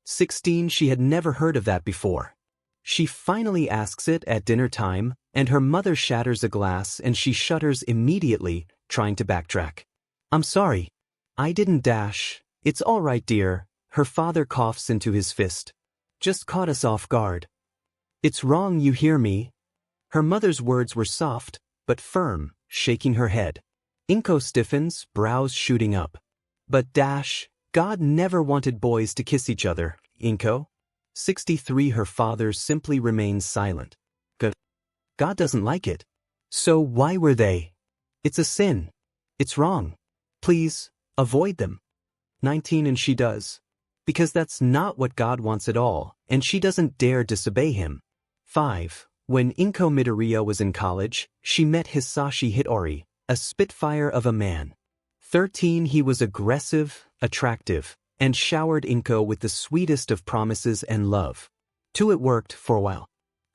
16 She had never heard of that before. She finally asks it at dinner time, and her mother shatters a glass and she shudders immediately, trying to backtrack. I'm sorry. I didn't dash. It's all right, dear. Her father coughs into his fist. Just caught us off guard. It's wrong, you hear me? Her mother's words were soft, but firm, shaking her head. 𝗵𝗃𝗃 stiffens, brows shooting up. But God never wanted boys to kiss each other, 𝗵𝗃𝗁. 63 Her father simply remains silent. God doesn't like it. So why were they? It's a sin. It's wrong. Please, avoid them. 19 And she does. Because that's not what God wants at all, and she doesn't dare disobey him. 5 When 𝗵𝗃𝗁 Midoriya was in college, she met 𝗧𝗵𝗲 𝗵𝗃𝗁𝗧, a spitfire of a man. 13 He was aggressive, attractive, and showered 𝗵𝗃𝗁 with the sweetest of promises and love. 2 It worked for a while.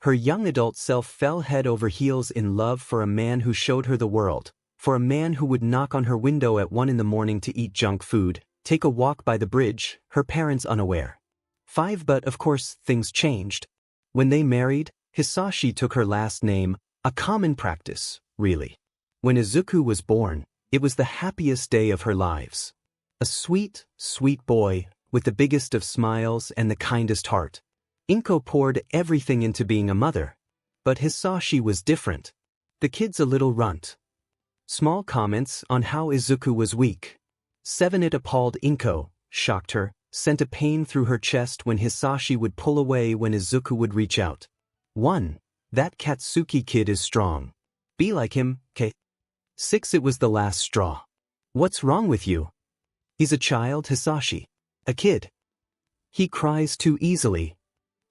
Her young adult self fell head over heels in love for a man who showed her the world, for a man who would knock on her window at 1 in the morning to eat junk food, take a walk by the bridge, her parents unaware. 5 But of course, things changed. When they married, 𝗧𝗵𝗲 took her last name, a common practice, really. When Izuku was born, it was the happiest day of her lives. A sweet, sweet boy, with the biggest of smiles and the kindest heart. 𝗵𝗃𝗁 poured everything into being a mother. But 𝗧𝗵𝗲 was different. The kid's a little runt. Small comments on how Izuku was weak. 7 It appalled 𝗵𝗃𝗁, shocked her, sent a pain through her chest when 𝗧𝗵𝗲 would pull away when Izuku would reach out. 1 That Katsuki kid is strong. Be like him, K. 6 It was the last straw. What's wrong with you? He's a child, 𝗧𝗵𝗲. A kid. He cries too easily.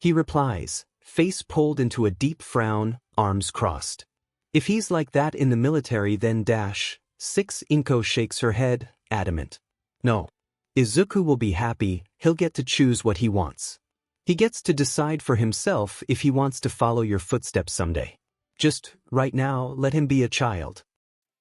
He replies, face pulled into a deep frown, arms crossed. If he's like that in the military then --6 𝗵𝗃𝗁 shakes her head, adamant. No. Izuku will be happy, he'll get to choose what he wants. He gets to decide for himself if he wants to follow your footsteps someday. Just, right now, let him be a child.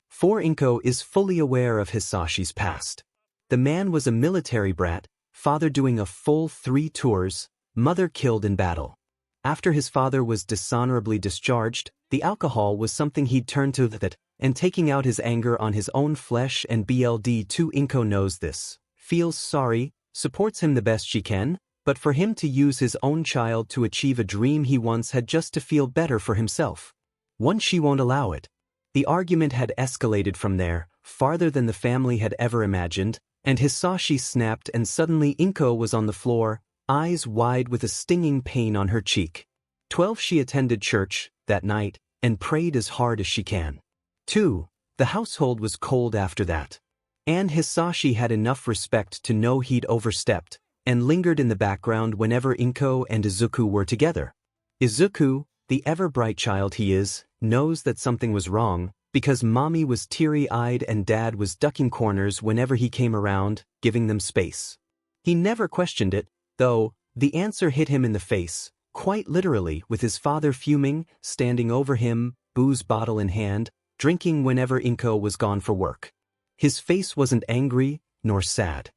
4 𝗵𝗃𝗁 is fully aware of 𝗧𝗵𝗲's past. The man was a military brat, father doing a full 3 tours, mother killed in battle. After his father was dishonorably discharged, the alcohol was something he'd turned to that, and taking out his anger on his own flesh and BLD2 𝗵𝗃𝗁 knows this, feels sorry, supports him the best she can, but for him to use his own child to achieve a dream he once had just to feel better for himself. Once she won't allow it. The argument had escalated from there, farther than the family had ever imagined, and 𝗧𝗵𝗲 snapped and suddenly 𝗵𝗃𝗁 was on the floor, eyes wide with a stinging pain on her cheek. 12 She attended church, that night, and prayed as hard as she can. 2 The household was cold after that. And 𝗧𝗵𝗲 had enough respect to know he'd overstepped, and lingered in the background whenever 𝗵𝗃𝗁 and Izuku were together. Izuku, the ever-bright child he is, knows that something was wrong, because mommy was teary-eyed and dad was ducking corners whenever he came around, giving them space. He never questioned it, though. The answer hit him in the face, quite literally, with his father fuming, standing over him, booze bottle in hand, drinking whenever 𝗵𝗃𝗁 was gone for work. His face wasn't angry, nor sad.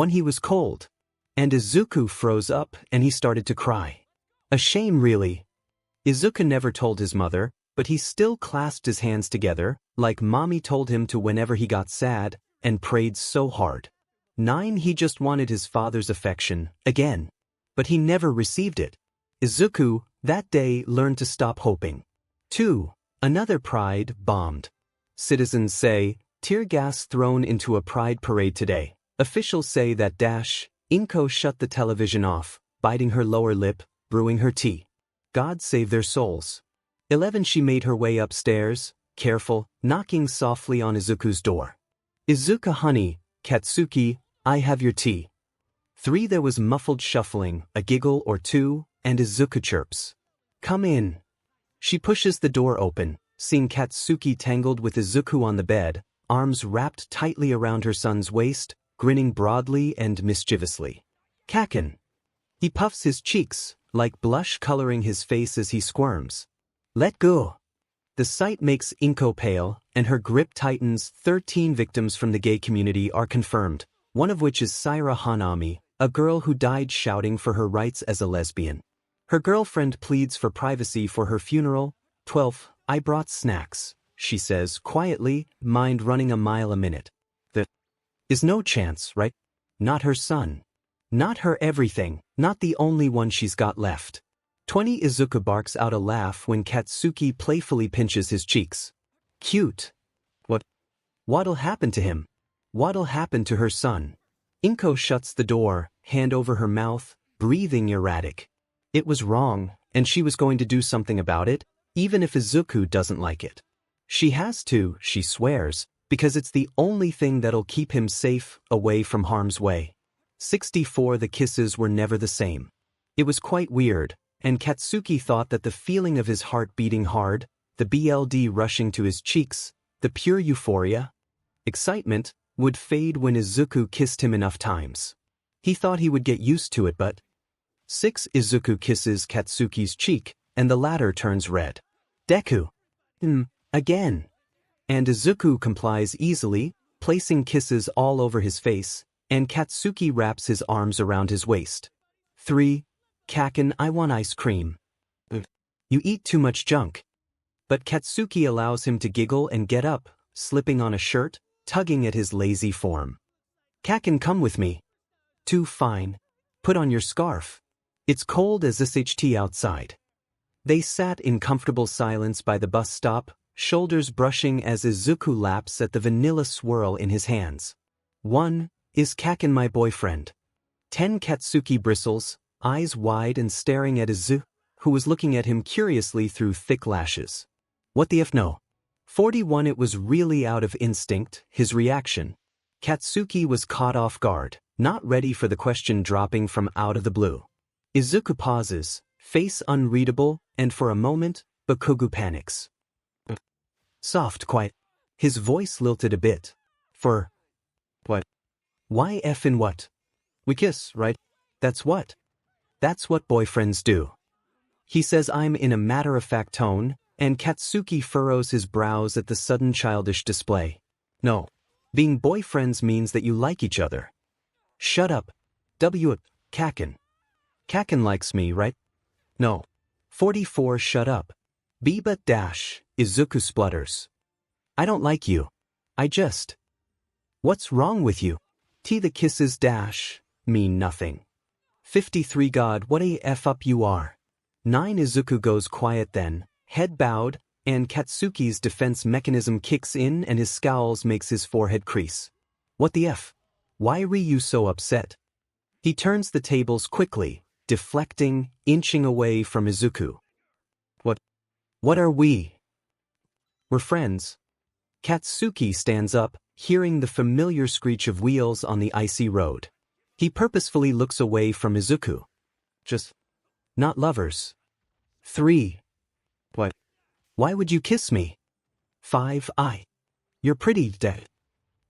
He was cold. And Izuku froze up and he started to cry. A shame, really. Izuku never told his mother, but he still clasped his hands together, like mommy told him to whenever he got sad, and prayed so hard. 9 He just wanted his father's affection, again. But he never received it. Izuku, that day, learned to stop hoping. 2 Another pride bombed. Citizens say, tear gas thrown into a pride parade today. Officials say that 𝗵𝗃𝗁 shut the television off, biting her lower lip, brewing her tea. God save their souls. 11 She made her way upstairs, careful, knocking softly on Izuku's door. Izuku, honey, Katsuki, I have your tea. 3 There was muffled shuffling, a giggle or two, and Izuku chirps. Come in. She pushes the door open, seeing Katsuki tangled with Izuku on the bed, arms wrapped tightly around her son's waist, grinning broadly and mischievously. Kacchan. He puffs his cheeks, like blush coloring his face as he squirms. Let go. The sight makes 𝗵𝗃𝗁 pale, and her grip tightens. 13 victims from the gay community are confirmed, one of which is Saira Hanami, a girl who died shouting for her rights as a lesbian. Her girlfriend pleads for privacy for her funeral. 12 I brought snacks, she says quietly, mind running a mile a minute. There is no chance, right? Not her son. Not her everything, not the only one she's got left. 20 Izuku barks out a laugh when Katsuki playfully pinches his cheeks. Cute. What'll happen to him? What'll happen to her son? Inko shuts the door, hand over her mouth, breathing erratic. It was wrong, and she was going to do something about it, even if 𝗧𝗵𝗲 doesn't like it. She has to, she swears, because it's the only thing that'll keep him safe, away from harm's way. 64 The kisses were never the same. It was quite weird, and Katsuki thought that the feeling of his heart beating hard, the BLD rushing to his cheeks, the pure euphoria, excitement, would fade when 𝗧𝗵𝗲 kissed him enough times. He thought he would get used to it, but 6 𝗧𝗵𝗲 kisses Katsuki's cheek, and the latter turns red. Deku. Again. And 𝗧𝗵𝗲 complies easily, placing kisses all over his face, and Katsuki wraps his arms around his waist. 3. Kacchan, I want ice cream. You eat too much junk. But Katsuki allows him to giggle and get up, slipping on a shirt, tugging at his lazy form. Kacchan, come with me. 2. Fine. Put on your scarf. It's cold as 𝗧𝗵𝗲 outside. They sat in comfortable silence by the bus stop, shoulders brushing as 𝗧𝗵𝗲 laps at the vanilla swirl in his hands. 1. Is Kacchan my boyfriend? 10. Katsuki bristles, eyes wide and staring at 𝗧𝗵𝗲, who was looking at him curiously through thick lashes. What the f no? 41. It was really out of instinct, his reaction. Katsuki was caught off guard, not ready for the question dropping from out of the blue. 𝗧𝗵𝗲 pauses, face unreadable, and for a moment, 𝗵𝗃𝗲 panics. Soft, quiet. His voice lilted a bit. For what? Why effin' what? We kiss, right? That's what? That's what boyfriends do. He says I'm in a matter-of-fact tone, and Katsuki furrows his brows at the sudden childish display. No. Being boyfriends means that you like each other. Shut up. Kacchan. Kacchan likes me, right? No. 44. Shut up. 𝗵𝗃𝗿 splutters. I don't like you. I just. What's wrong with you? The kisses mean nothing. 53. God, what a f up you are. 9. 𝗧𝗵𝗲 goes quiet then, head bowed, and Katsuki's defense mechanism kicks in and his scowls makes his forehead crease. What the f? Why are you so upset? He turns the tables quickly, deflecting, inching away from 𝗧𝗵𝗲. What are we? We're friends. Katsuki stands up, hearing the familiar screech of wheels on the icy road. He purposefully looks away from 𝗧𝗵𝗲. Just not lovers. 3. What? Why would you kiss me? 5. You're pretty, dead.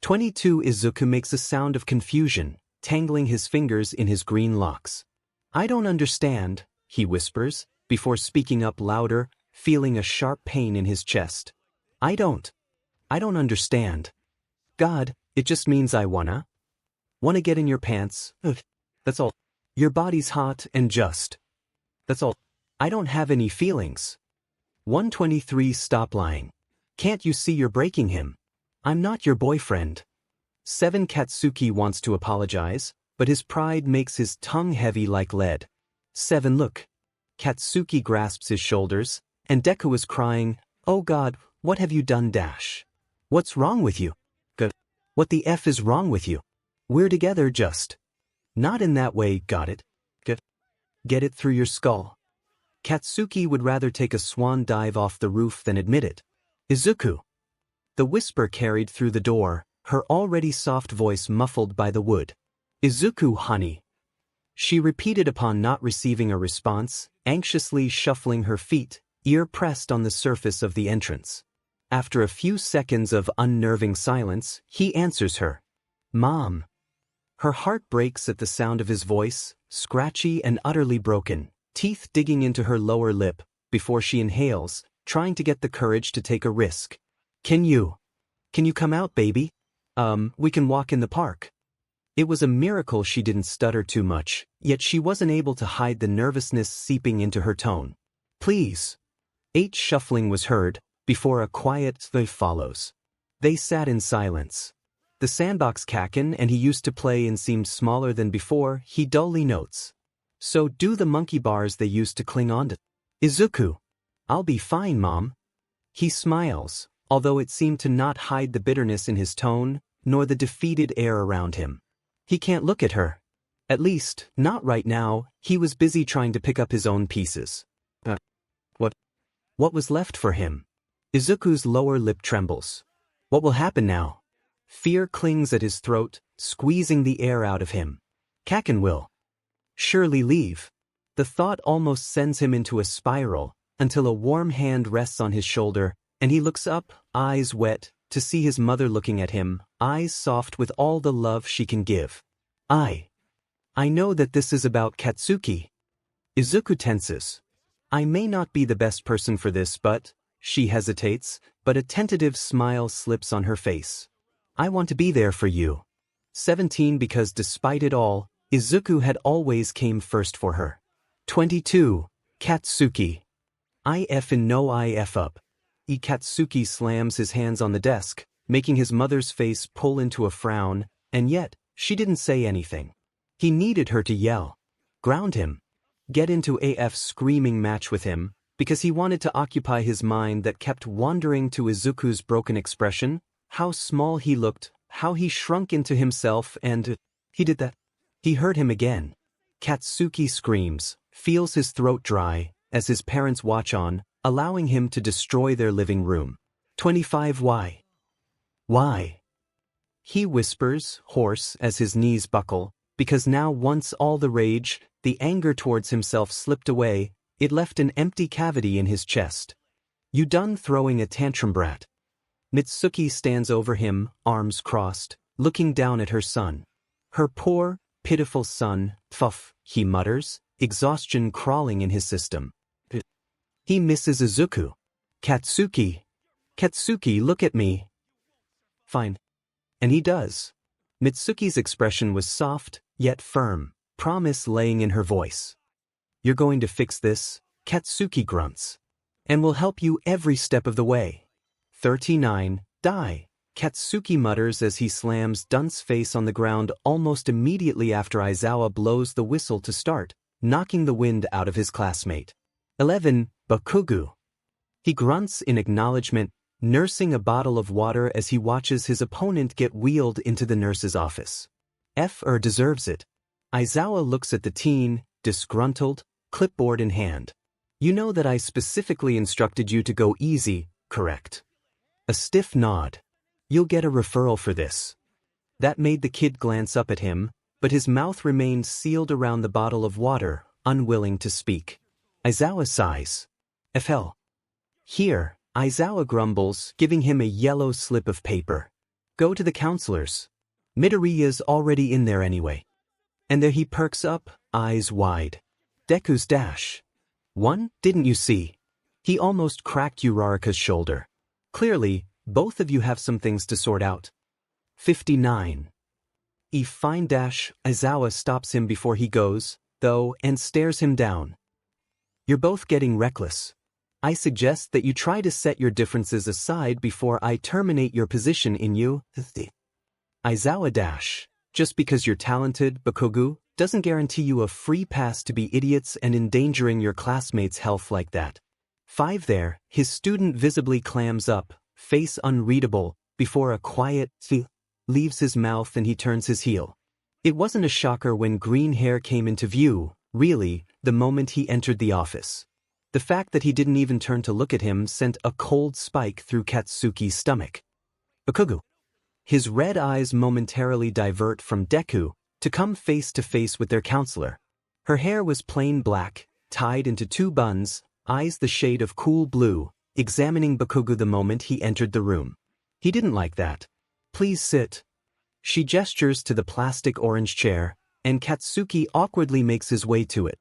22. 𝗧𝗵𝗲 makes a sound of confusion, tangling his fingers in his green locks. I don't understand, he whispers, before speaking up louder, feeling a sharp pain in his chest. I don't understand. God, it just means I wanna get in your pants. That's all. Your body's hot and just. That's all. I don't have any feelings. 123. Stop lying. Can't you see you're breaking him? I'm not your boyfriend. 7. Katsuki wants to apologize, but his pride makes his tongue heavy like lead. 7. Look. Katsuki grasps his shoulders, and Deku is crying, oh God, what have you done? What's wrong with you? What the f is wrong with you? We're together, just. Not in that way, got it? Get it through your skull. Katsuki would rather take a swan dive off the roof than admit it. 𝗧𝗵𝗲. The whisper carried through the door, her already soft voice muffled by the wood. 𝗧𝗵𝗲, honey. She repeated upon not receiving a response, anxiously shuffling her feet, ear pressed on the surface of the entrance. After a few seconds of unnerving silence, he answers her. Mom. Her heart breaks at the sound of his voice, scratchy and utterly broken, teeth digging into her lower lip, before she inhales, trying to get the courage to take a risk. Can you come out, baby? We can walk in the park. It was a miracle she didn't stutter too much, yet she wasn't able to hide the nervousness seeping into her tone. Please. 8. Shuffling was heard, before a quiet th follows. They sat in silence. The sandbox Kacchan and he used to play and seemed smaller than before, he dully notes. So do the monkey bars they used to cling on to. 𝗧𝗵𝗲. I'll be fine, Mom. He smiles, although it seemed to not hide the bitterness in his tone, nor the defeated air around him. He can't look at her. At least, not right now. He was busy trying to pick up his own pieces. What was left for him? Izuku's lower lip trembles. What will happen now? Fear clings at his throat, squeezing the air out of him. Kacchan will surely leave. The thought almost sends him into a spiral, until a warm hand rests on his shoulder, and he looks up, eyes wet, to see his mother looking at him, eyes soft with all the love she can give. I know that this is about Katsuki. Izuku tenses. I may not be the best person for this, but... She hesitates, but a tentative smile slips on her face. I want to be there for you. 17 because despite it all, Izuku had always came first for her. 22. Katsuki. I effin' know I F up. Katsuki slams his hands on the desk, making his mother's face pull into a frown, and yet, she didn't say anything. He needed her to yell. Ground him. Get into AF screaming match with him, because he wanted to occupy his mind that kept wandering to Izuku's broken expression, how small he looked, how he shrunk into himself, and he did that. He heard him again. Katsuki screams, feels his throat dry, as his parents watch on, allowing him to destroy their living room. 25 Why? Why? He whispers, hoarse, as his knees buckle, because now once all the rage, the anger towards himself slipped away, it left an empty cavity in his chest. You done throwing a tantrum, brat? Mitsuki stands over him, arms crossed, looking down at her son. Her poor, pitiful son, pfuff, he mutters, exhaustion crawling in his system. He misses Izuku. Katsuki. Katsuki, look at me. Fine. And he does. Mitsuki's expression was soft, yet firm, promise laying in her voice. You're going to fix this, Katsuki grunts. And we'll help you every step of the way. 39, die, Katsuki mutters as he slams Dunce's face on the ground almost immediately after Aizawa blows the whistle to start, knocking the wind out of his classmate. 11, Bakugu. He grunts in acknowledgement, nursing a bottle of water as he watches his opponent get wheeled into the nurse's office. deserves it. Aizawa looks at the teen, disgruntled, clipboard in hand. You know that I specifically instructed you to go easy, correct? A stiff nod. You'll get a referral for this. That made the kid glance up at him, but his mouth remained sealed around the bottle of water, unwilling to speak. Aizawa sighs. FL. Here, Aizawa grumbles, giving him a yellow slip of paper. Go to the counselors. Midoriya's already in there anyway. And there he perks up, eyes wide. Deku's dash. One, didn't you see? He almost cracked Uraraka's shoulder. Clearly, both of you have some things to sort out. 59. Fine dash, Aizawa stops him before he goes, though, and stares him down. You're both getting reckless. I suggest that you try to set your differences aside before I terminate your position in you. Aizawa dash. Just because you're talented, Bakugu, doesn't guarantee you a free pass to be idiots and endangering your classmates' health like that. 5 there, his student visibly clams up, face unreadable, before a quiet leaves his mouth and he turns his heel. It wasn't a shocker when green hair came into view, really, the moment he entered the office. The fact that he didn't even turn to look at him sent a cold spike through Katsuki's stomach. Bakugu. His red eyes momentarily divert from Deku to come face to face with their counselor. Her hair was plain black, tied into 2 buns, eyes the shade of cool blue, examining Bakugu the moment he entered the room. He didn't like that. Please sit. She gestures to the plastic orange chair, and Katsuki awkwardly makes his way to it.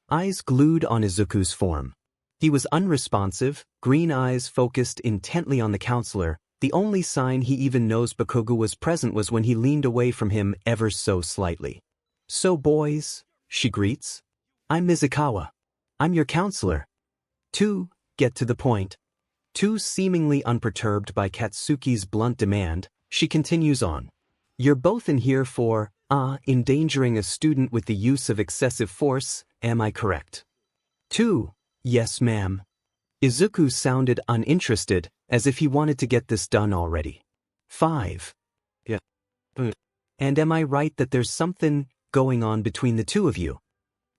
Eyes glued on Izuku's form. He was unresponsive, green eyes focused intently on the counselor. The only sign he even knows Bakugu was present was when he leaned away from him ever so slightly. So boys, she greets. I'm Mizukawa. I'm your counselor. 2, get to the point. 2 seemingly unperturbed by Katsuki's blunt demand, she continues on. You're both in here for, endangering a student with the use of excessive force, am I correct? 2, yes ma'am. Izuku sounded uninterested, as if he wanted to get this done already. 5. Yeah. And am I right that there's something going on between the two of you?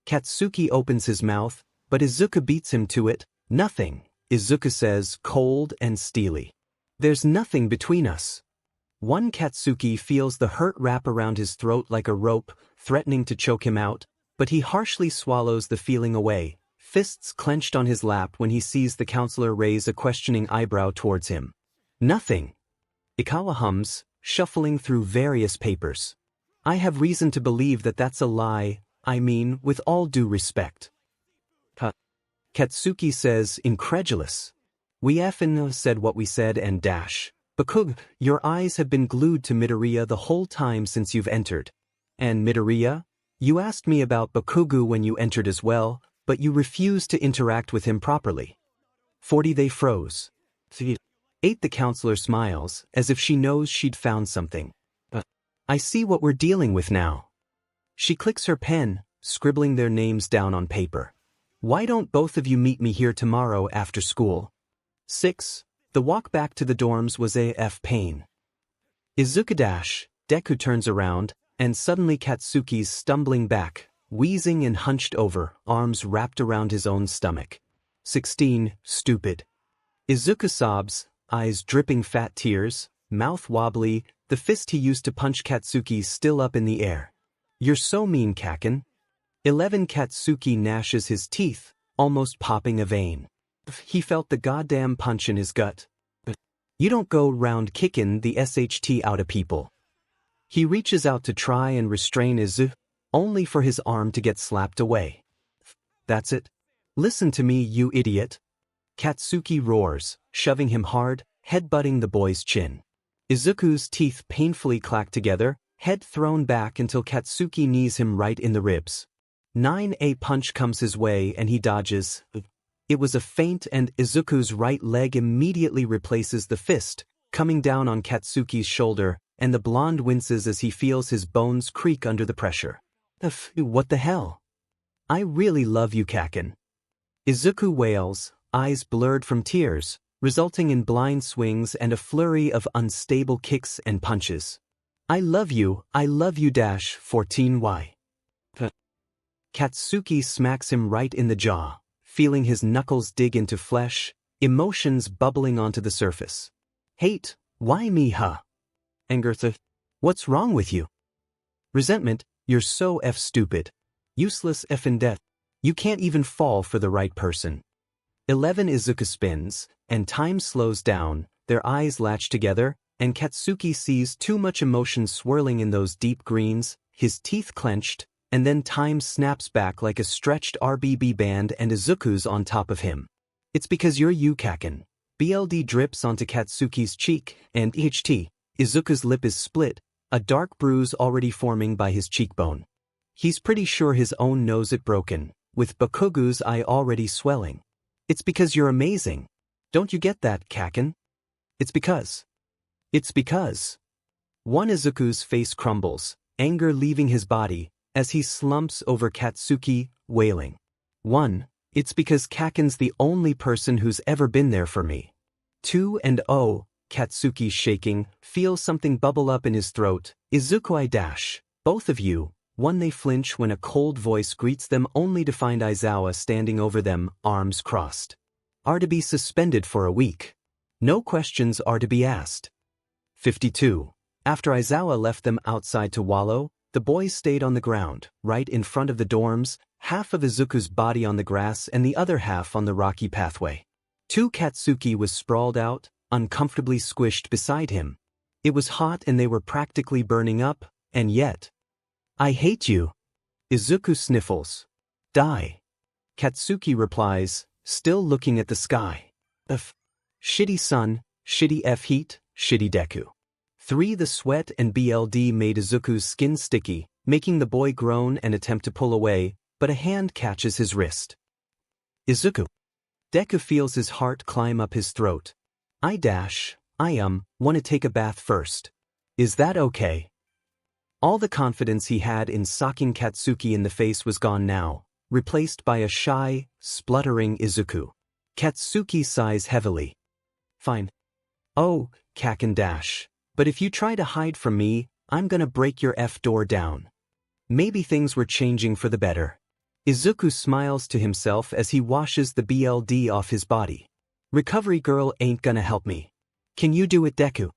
Katsuki opens his mouth, but Izuku beats him to it. Nothing, Izuku says, cold and steely. There's nothing between us. One Katsuki feels the hurt wrap around his throat like a rope, threatening to choke him out, but he harshly swallows the feeling away, fists clenched on his lap when he sees the counselor raise a questioning eyebrow towards him. Nothing. Ikawa hums, shuffling through various papers. I have reason to believe that that's a lie, I mean, with all due respect. Katsuki says, incredulous. We effin' said what we said and dash. 𝗵𝘃𝗲, your eyes have been glued to 𝗵𝘃𝗲 the whole time since you've entered. And 𝗵𝘃𝗲? You asked me about 𝗵𝘃𝗲 when you entered as well, but you refused to interact with him properly. 40 they froze. 8 the counselor smiles, as if she knows she'd found something. I see what we're dealing with now. She clicks her pen, scribbling their names down on paper. Why don't both of you meet me here tomorrow after school? 6. The walk back to the dorms was AF pain. Izuku dash, Deku turns around, and suddenly Katsuki's stumbling back, wheezing and hunched over, arms wrapped around his own stomach. 16. Stupid. Izuku sobs, eyes dripping fat tears, mouth wobbly, the fist he used to punch Katsuki still up in the air. You're so mean, Kacchan. 11. Katsuki gnashes his teeth, almost popping a vein. He felt the goddamn punch in his gut. You don't go round kicking the SHT out of people. He reaches out to try and restrain Izuku, only for his arm to get slapped away. That's it. Listen to me, you idiot. Katsuki roars, shoving him hard, headbutting the boy's chin. Izuku's teeth painfully clack together, head thrown back until Katsuki knees him right in the ribs. 9. A punch comes his way and he dodges. It was a feint and Izuku's right leg immediately replaces the fist, coming down on Katsuki's shoulder, and the blonde winces as he feels his bones creak under the pressure. What the hell? I really love you, Kacchan. Izuku wails, eyes blurred from tears, resulting in blind swings and a flurry of unstable kicks and punches. I love you, 14y. Katsuki smacks him right in the jaw, feeling his knuckles dig into flesh, emotions bubbling onto the surface. Hate, why me, huh? Anger, what's wrong with you? Resentment, you're so stupid. Useless effing death. You can't even fall for the right person. 11. Izuku spins, and time slows down, their eyes latch together, and Katsuki sees too much emotion swirling in those deep greens, his teeth clenched, and then time snaps back like a stretched RBB band and Izuku's on top of him. It's because you're you, Kacchan. BLD drips onto Katsuki's cheek, and Izuku's lip is split, a dark bruise already forming by his cheekbone. He's pretty sure his own knows it broken, with 𝗵𝘃𝗲's eye already swelling. It's because you're amazing. Don't you get that, Kacchan? It's because. 1. Izuku's face crumbles, anger leaving his body, as he slumps over Katsuki, wailing. 1. It's because Kacchan's the only person who's ever been there for me. 2. And oh, Katsuki shaking, feels something bubble up in his throat. Izuku I dash. Both of you. 1. They flinch when a cold voice greets them only to find Aizawa standing over them, arms crossed. Are to be suspended for a week. No questions are to be asked. 52. After Aizawa left them outside to wallow, the boys stayed on the ground, right in front of the dorms, half of Izuku's body on the grass and the other half on the rocky pathway. 2. Katsuki was sprawled out, uncomfortably squished beside him. It was hot and they were practically burning up, and yet. I hate you. Izuku sniffles. Die. Katsuki replies, still looking at the sky. Shitty sun, shitty heat, shitty Deku. 3. The sweat and BLD made Izuku's skin sticky, making the boy groan and attempt to pull away, but a hand catches his wrist. Izuku. Deku feels his heart climb up his throat. I want to take a bath first. Is that okay? All the confidence he had in socking Katsuki in the face was gone now, replaced by a shy, spluttering Izuku. Katsuki sighs heavily. Fine. Oh, Kacchan dash. But if you try to hide from me, I'm gonna break your door down. Maybe things were changing for the better. 𝗧𝗍𝗁 smiles to himself as he washes the blood off his body. Recovery girl ain't gonna help me. Can you do it, Deku?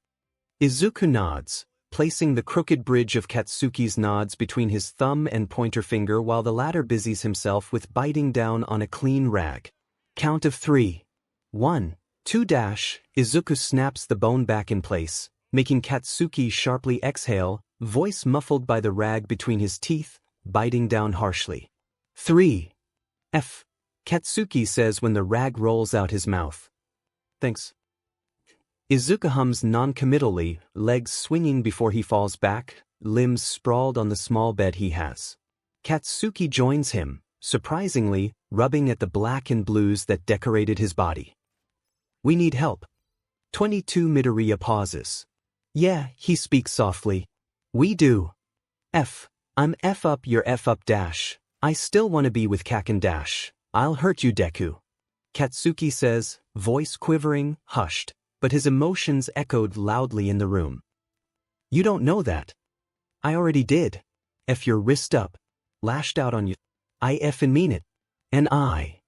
𝗧𝗍𝗁 nods, placing the crooked bridge of Katsuki's nods between his thumb and pointer finger while the latter busies himself with biting down on a clean rag. Count of 3. 1, 2 dash, 𝗧𝗍𝗁 snaps the bone back in place, making Katsuki sharply exhale, voice muffled by the rag between his teeth, biting down harshly. 3. F. Katsuki says when the rag rolls out his mouth. Thanks. 𝗧𝗍𝗁 hums non-committally, legs swinging before he falls back, limbs sprawled on the small bed he has. Katsuki joins him, surprisingly, rubbing at the black and blues that decorated his body. We need help. 22 Midoriya pauses. Yeah, he speaks softly. We do. F. I'm F up your F up dash. I still want to be with Kacchan dash. I'll hurt you, Deku. Katsuki says, voice quivering, hushed, but his emotions echoed loudly in the room. You don't know that. I already did. F your wrist up. Lashed out on you. I effing mean it. And I.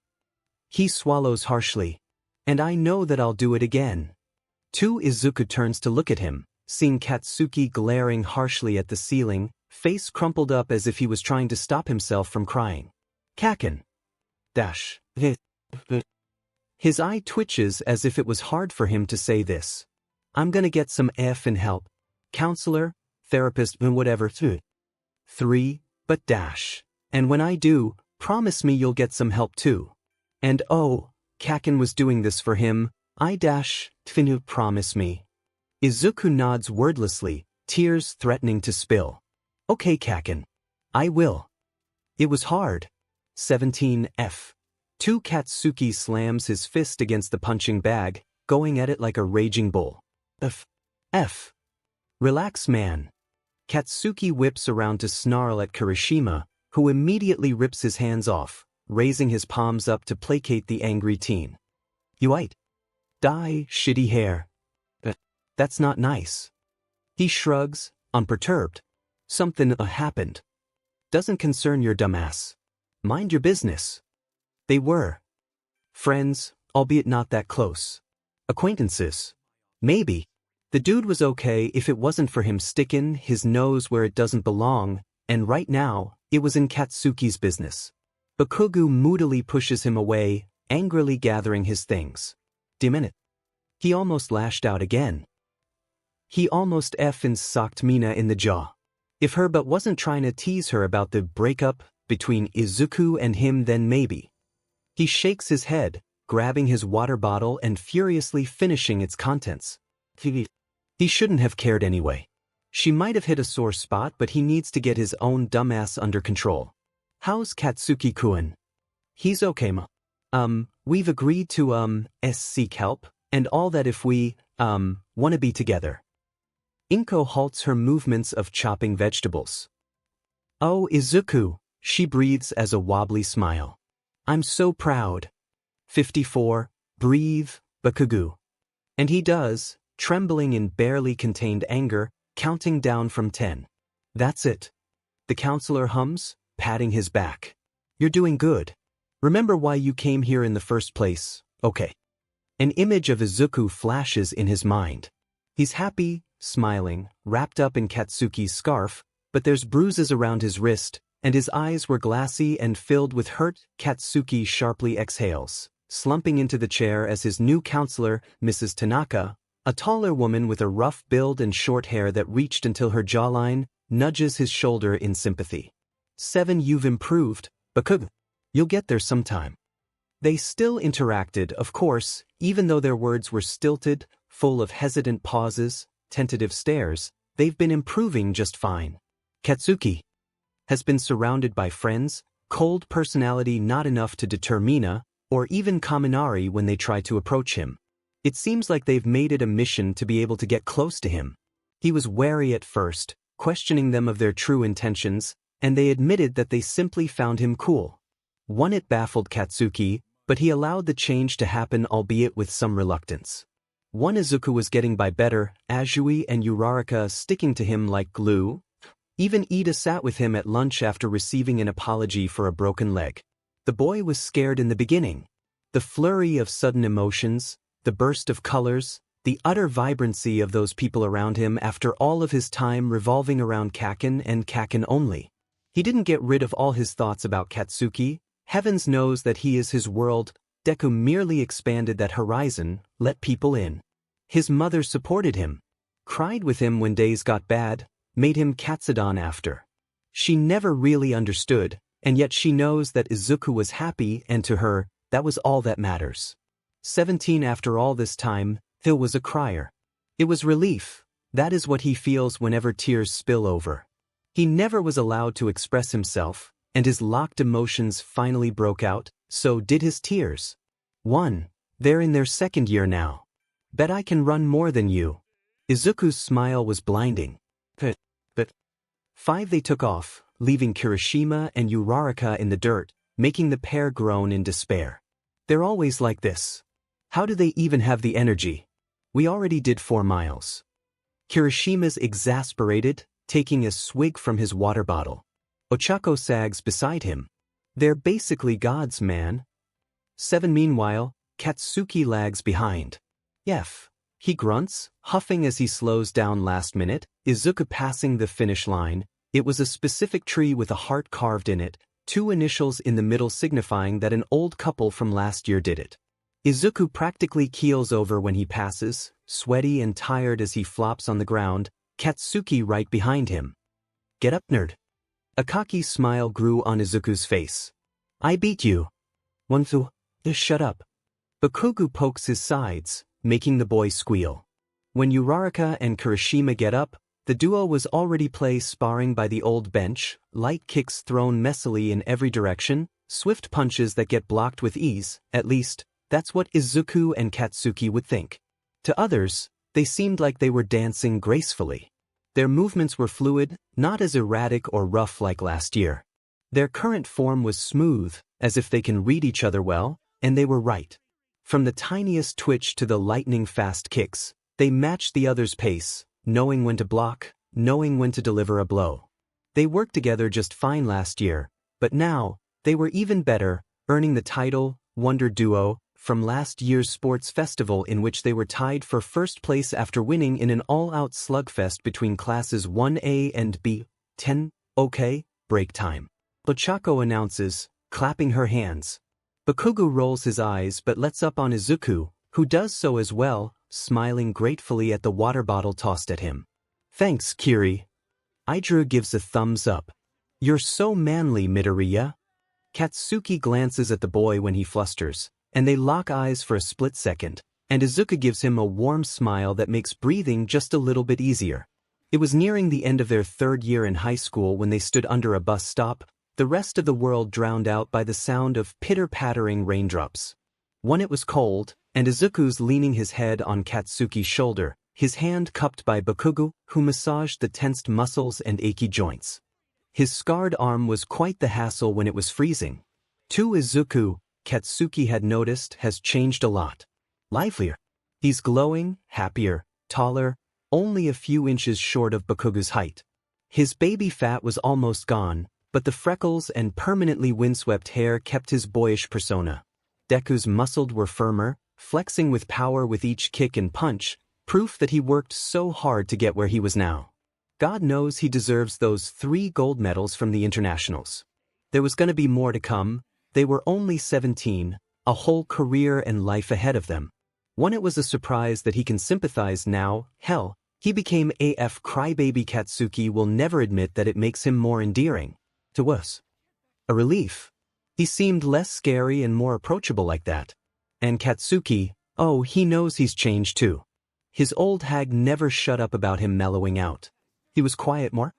He swallows harshly. And I know that I'll do it again. 2 𝗧𝗁 turns to look at him, seeing Katsuki glaring harshly at the ceiling, face crumpled up as if he was trying to stop himself from crying. Kacchan. Dash. His eye twitches as if it was hard for him to say this. I'm gonna get some effing help. Counselor, therapist, whatever. 3, but dash. And when I do, promise me you'll get some help too. And oh, Kacchan was doing this for him. I dash, tfinu, promise me. 𝗧𝗁 nods wordlessly, tears threatening to spill. Okay, Kacchan. I will. It was hard. 17 F. 2 Katsuki slams his fist against the punching bag, going at it like a raging bull. F. Relax, man. Katsuki whips around to snarl at Kirishima, who immediately rips his hands off, raising his palms up to placate the angry teen. You aight. Die, shitty hair. That's not nice. He shrugs, unperturbed. Something happened. Doesn't concern your dumbass. Mind your business. They were friends, albeit not that close. Acquaintances. Maybe. The dude was okay if it wasn't for him sticking his nose where it doesn't belong, and right now, it was in Katsuki's business. Bakugo moodily pushes him away, angrily gathering his things. Minute. He almost lashed out again. He almost effing socked Mina in the jaw. If her but wasn't trying to tease her about the breakup between 𝗧𝗁 and him, then maybe. He shakes his head, grabbing his water bottle and furiously finishing its contents. He shouldn't have cared anyway. She might have hit a sore spot, but he needs to get his own dumbass under control. How's Katsuki-kun? He's okay, ma. We've agreed to, seek help, and all that if we, wanna be together. Inko halts her movements of chopping vegetables. Oh, 𝗧𝗁, she breathes as a wobbly smile. I'm so proud. 54, breathe, Bakugo. And he does, trembling in barely contained anger, counting down from 10. That's it. The counselor hums, patting his back. You're doing good. Remember why you came here in the first place, okay? An image of 𝗧𝗁 flashes in his mind. He's happy, smiling, wrapped up in Katsuki's scarf, but there's bruises around his wrist, and his eyes were glassy and filled with hurt. Katsuki sharply exhales, slumping into the chair as his new counselor, Mrs. Tanaka, a taller woman with a rough build and short hair that reached until her jawline, nudges his shoulder in sympathy. 7 You've improved, Bakugo. You'll get there sometime. They still interacted, of course, even though their words were stilted, full of hesitant pauses, tentative stares. They've been improving just fine. Katsuki has been surrounded by friends, cold personality not enough to deter Mina, or even Kaminari when they try to approach him. It seems like they've made it a mission to be able to get close to him. He was wary at first, questioning them of their true intentions, and they admitted that they simply found him cool. It baffled Katsuki, but he allowed the change to happen, albeit with some reluctance. One 𝗧𝗂 was getting by better, 𝗎𝗎𝗎 and 𝗬𝗧𝗏𝗏 sticking to him like glue. Even Ida sat with him at lunch after receiving an apology for a broken leg. The boy was scared in the beginning. The flurry of sudden emotions, the burst of colors, the utter vibrancy of those people around him after all of his time revolving around Kacchan and Kacchan only. He didn't get rid of all his thoughts about Katsuki. Heavens knows that he is his world. Deku merely expanded that horizon, let people in. His mother supported him, cried with him when days got bad, made him Katsudon after. She never really understood, and yet she knows that 𝗧𝗂 was happy, and to her, that was all that matters. 17 after all this time, Phil was a crier. It was relief. That is what he feels whenever tears spill over. He never was allowed to express himself, and his locked emotions finally broke out, so did his tears. 1. They're in their second year now. Bet I can run more than you. 𝗧𝗂's smile was blinding. But 5. They took off, leaving Kirishima and 𝗬𝗧𝗏𝗏 in the dirt, making the pair groan in despair. They're always like this. How do they even have the energy? We already did 4 miles. Kirishima's exasperated, taking a swig from his water bottle. Ochako sags beside him. They're basically gods, man. 7. Meanwhile, Katsuki lags behind. He grunts, huffing as he slows down last minute. 𝗧𝗂 passing the finish line. It was a specific tree with a heart carved in it, 2 initials in the middle signifying that an old couple from last year did it. 𝗧𝗂 practically keels over when he passes, sweaty and tired as he flops on the ground, Katsuki right behind him. Get up, nerd. A cocky smile grew on 𝗧𝗂's face. I beat you. Wonfu, shut up. Bakugo pokes his sides, making the boy squeal. When 𝗬𝗧𝗏𝗏 and Kirishima get up, the duo was already sparring by the old bench, light kicks thrown messily in every direction, swift punches that get blocked with ease, at least, that's what 𝗧𝗂 and Katsuki would think. To others, they seemed like they were dancing gracefully. Their movements were fluid, not as erratic or rough like last year. Their current form was smooth, as if they can read each other well, and they were right. From the tiniest twitch to the lightning-fast kicks, they matched the other's pace, knowing when to block, knowing when to deliver a blow. They worked together just fine last year, but now, they were even better, earning the title, Wonder Duo, from last year's sports festival in which they were tied for first place after winning in an all-out slugfest between classes 1A and B. 10, okay, break time. Ochako announces, clapping her hands. Bakugo rolls his eyes but lets up on 𝗧𝗂, who does so as well, smiling gratefully at the water bottle tossed at him. Thanks, Kiri. 𝗎𝗎𝗎 gives a thumbs up. You're so manly, Midoriya. Katsuki glances at the boy when he flusters, and they lock eyes for a split second, and 𝗧𝗂 gives him a warm smile that makes breathing just a little bit easier. It was nearing the end of their 3rd year in high school when they stood under a bus stop, the rest of the world drowned out by the sound of pitter-pattering raindrops. It was cold, and 𝗧𝗂's leaning his head on Katsuki's shoulder, his hand cupped by Bakugo, who massaged the tensed muscles and achy joints. His scarred arm was quite the hassle when it was freezing. 𝗬𝗏, Katsuki had noticed, has changed a lot. Livelier. He's glowing, happier, taller, only a few inches short of Bakugo's height. His baby fat was almost gone, but the freckles and permanently windswept hair kept his boyish persona. Deku's muscles were firmer, flexing with power with each kick and punch, proof that he worked so hard to get where he was now. God knows he deserves those 3 gold medals from the internationals. There was going to be more to come. They were only 17, a whole career and life ahead of them. It was a surprise that he can sympathize now. Hell, he became AF crybaby. Katsuki will never admit that it makes him more endearing. To us. A relief. He seemed less scary and more approachable like that. And Katsuki, oh, he knows he's changed too. His old hag never shut up about him mellowing out. He was quiet more.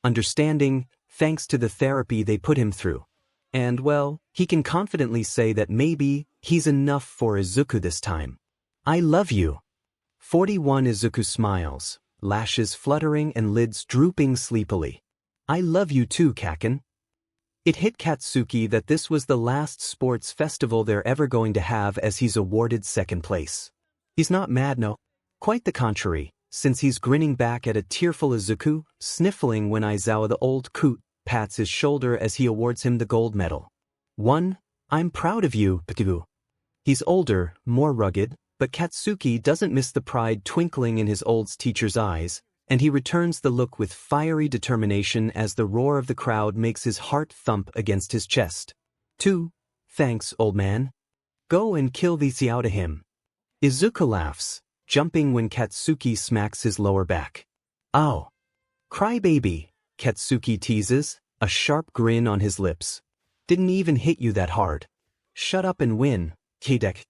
Understanding, thanks to the therapy they put him through. And well, he can confidently say that maybe he's enough for 𝗧𝗂 this time. I love you. 41 𝗧𝗂 smiles, lashes fluttering and lids drooping sleepily. I love you too, Kacchan. It hit Katsuki that this was the last sports festival they're ever going to have as he's awarded 2nd place. He's not mad, no. Quite the contrary, since he's grinning back at a tearful Izuku, sniffling when 𝗬𝗲𝗍𝗂𝗃 pats his shoulder as he awards him the gold medal. 1. I'm proud of you, 𝗵𝗃𝗲. He's older, more rugged, but Katsuki doesn't miss the pride twinkling in his old teacher's eyes, and he returns the look with fiery determination as the roar of the crowd makes his heart thump against his chest. 2. Thanks, old man. Go and kill 𝗬𝗲𝗍𝗂𝗃. Izuku laughs, jumping when Katsuki smacks his lower back. Ow. Crybaby, Katsuki teases, a sharp grin on his lips. Didn't even hit you that hard. Shut up and win, 𝗬𝗃𝗃.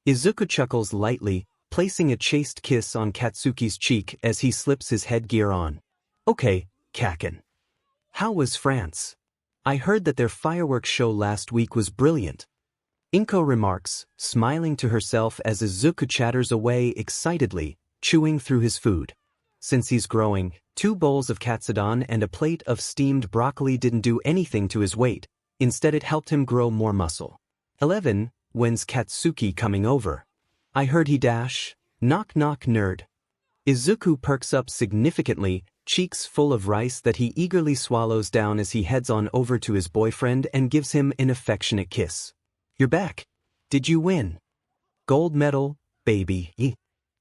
Izuku chuckles lightly, placing a chaste kiss on Katsuki's cheek as he slips his headgear on. Okay, Kacchan. How was France? I heard that their fireworks show last week was brilliant. 𝗵𝗃𝗄 remarks, smiling to herself as Izuku chatters away excitedly, chewing through his food. Since he's growing, 2 bowls of katsudon and a plate of steamed broccoli didn't do anything to his weight, instead it helped him grow more muscle. 11. When's Katsuki coming over? I heard he dash. Knock knock nerd. Izuku perks up significantly, cheeks full of rice that he eagerly swallows down as he heads on over to his boyfriend and gives him an affectionate kiss. You're back. Did you win? Gold medal, baby.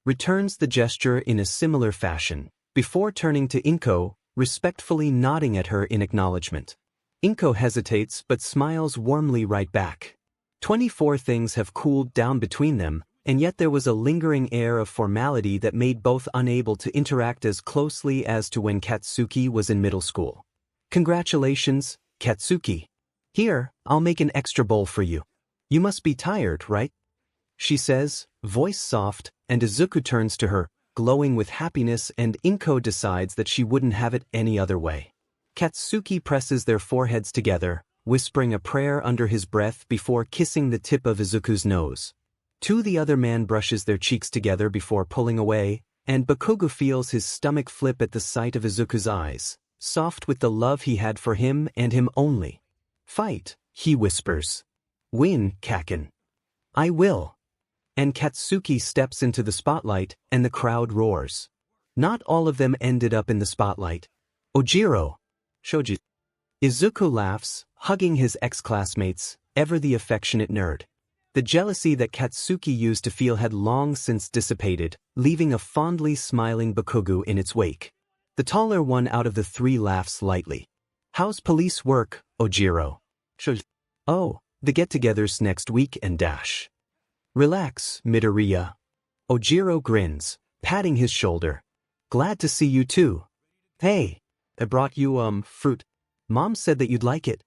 Returns the gesture in a similar fashion, before turning to 𝗵𝗃𝗄, respectfully nodding at her in acknowledgement. 𝗵𝗃𝗄 hesitates but smiles warmly right back. 24 things have cooled down between them, and yet there was a lingering air of formality that made both unable to interact as closely as to when Katsuki was in middle school. Congratulations, Katsuki. Here, I'll make an extra bowl for you. You must be tired, right? She says, voice soft, and Izuku turns to her, glowing with happiness, and 𝗵𝗃𝗄 decides that she wouldn't have it any other way. Katsuki presses their foreheads together, whispering a prayer under his breath before kissing the tip of Izuku's nose. 2. The other man brushes their cheeks together before pulling away, and Bakugo feels his stomach flip at the sight of Izuku's eyes, soft with the love he had for him and him only. Fight, he whispers. Win, Kacchan. I will. And Katsuki steps into the spotlight, and the crowd roars. Not all of them ended up in the spotlight. Ojiro. Shoji. Izuku laughs, hugging his ex-classmates, ever the affectionate nerd. The jealousy that Katsuki used to feel had long since dissipated, leaving a fondly smiling Bakugo in its wake. The taller one out of the 3 laughs lightly. How's police work, Ojiro? Shoji. Oh, the get-togethers next week and dash. Relax, Midoriya. Ojiro grins, patting his shoulder. Glad to see you too. Hey, I brought you, fruit. Mom said that you'd like it.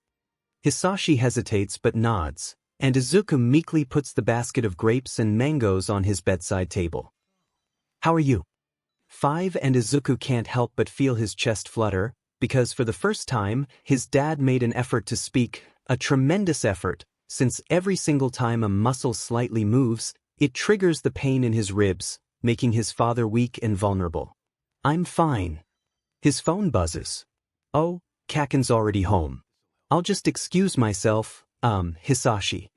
Hisashi hesitates but nods, and Izuku meekly puts the basket of grapes and mangoes on his bedside table. How are you? 5. And Izuku can't help but feel his chest flutter, because for the first time, his dad made an effort to speak, a tremendous effort, since every single time a muscle slightly moves, it triggers the pain in his ribs, making his father weak and vulnerable. I'm fine. His phone buzzes. Oh, Kacchan's already home. I'll just excuse myself, Hisashi.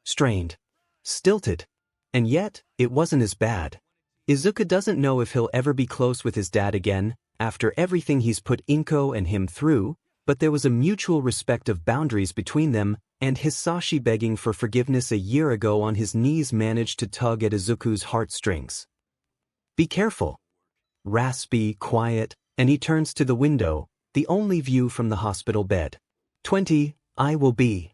Strained. Stilted. And yet, it wasn't as bad. Izuku doesn't know if he'll ever be close with his dad again, after everything he's put 𝗵𝗃𝗄 and him through, but there was a mutual respect of boundaries between them, and Hisashi begging for forgiveness a year ago on his knees managed to tug at Izuku's heartstrings. Be careful. Raspy, quiet, and he turns to the window, the only view from the hospital bed. 20. I will be.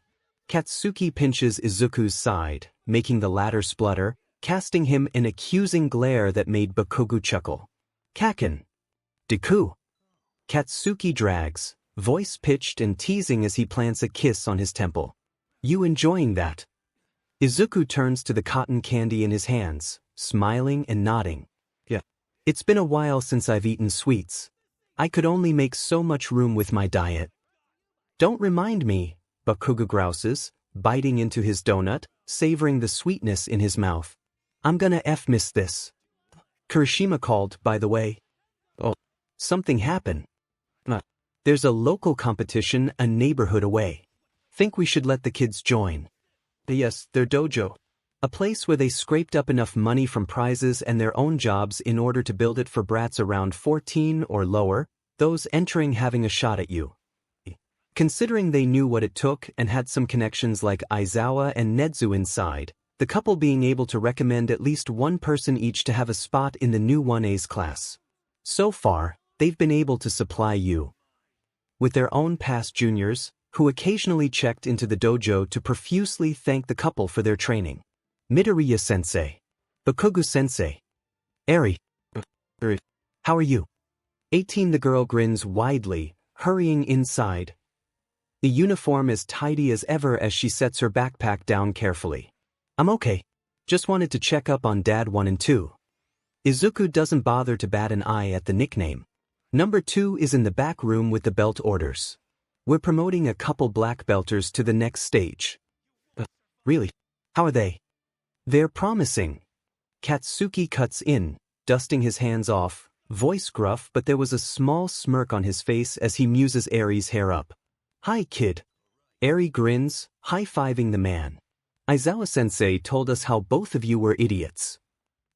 Katsuki pinches Izuku's side, making the latter splutter, casting him an accusing glare that made Bakugo chuckle. Kacchan. Deku. Katsuki drags, voice pitched and teasing as he plants a kiss on his temple. You enjoying that? Izuku turns to the cotton candy in his hands, smiling and nodding. Yeah. It's been a while since I've eaten sweets. I could only make so much room with my diet. Don't remind me, Bakugo grouses, biting into his donut, savoring the sweetness in his mouth. I'm gonna miss this. Kirishima called, by the way. Oh, something happened. There's a local competition a neighborhood away. Think we should let the kids join. Yes, their dojo. A place where they scraped up enough money from prizes and their own jobs in order to build it for brats around 14 or lower, those entering having a shot at you. Considering they knew what it took and had some connections like Aizawa and Nedzu inside, the couple being able to recommend at least one person each to have a spot in the new 1A's class. So far, they've been able to supply you with their own past juniors, who occasionally checked into the dojo to profusely thank the couple for their training. Midoriya-sensei. 𝗵𝗃𝗲-sensei. Eri. How are you? 18. The girl grins widely, hurrying inside. The uniform as tidy as ever as she sets her backpack down carefully. I'm okay. Just wanted to check up on Dad 1 and 2. Izuku doesn't bother to bat an eye at the nickname. Number 2 is in the back room with the belt orders. We're promoting a couple black belters to the next stage. Really? How are they? They're promising. Katsuki cuts in, dusting his hands off, voice gruff, but there was a small smirk on his face as he muses Eri's hair up. Hi kid. Eri grins, high-fiving the man. Aizawa-sensei told us how both of you were idiots.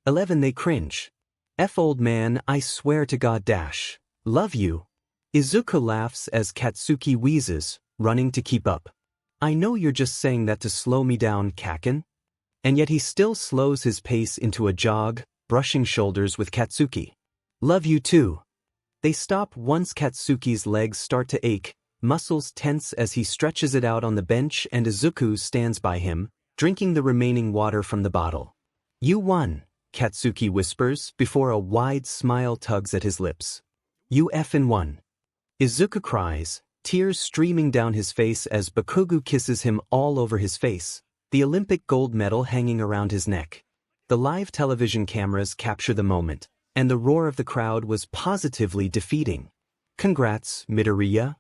11. They cringe. Old man, I swear to God dash. Love you. Izuku laughs as Katsuki wheezes, running to keep up. I know you're just saying that to slow me down, Kacchan. And yet he still slows his pace into a jog, brushing shoulders with Katsuki. Love you too. They stop once Katsuki's legs start to ache, muscles tense as he stretches it out on the bench, and Izuku stands by him, drinking the remaining water from the bottle. You won, Katsuki whispers before a wide smile tugs at his lips. You effin' won. Izuku cries, tears streaming down his face as Bakugo kisses him all over his face, the Olympic gold medal hanging around his neck. The live television cameras capture the moment, and the roar of the crowd was positively defeating. Congrats, Midoriya.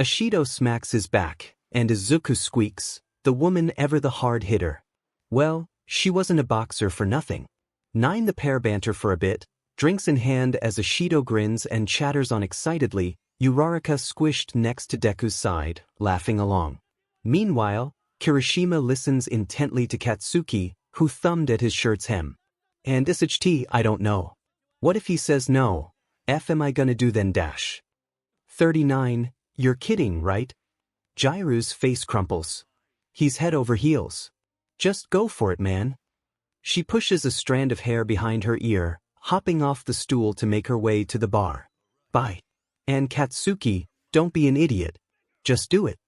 Ashido smacks his back, and Izuku squeaks, the woman ever the hard hitter. Well, she wasn't a boxer for nothing. 9. The pair banter for a bit, drinks in hand as Ashido grins and chatters on excitedly, Uraraka squished next to Deku's side, laughing along. Meanwhile, Kirishima listens intently to Katsuki, who thumbed at his shirt's hem. And 𝗧𝗵𝗲, I don't know. What if he says no? Am I gonna do then dash? 39. You're kidding, right? Jairu's face crumples. He's head over heels. Just go for it, man. She pushes a strand of hair behind her ear, hopping off the stool to make her way to the bar. Bye. And Katsuki, don't be an idiot. Just do it.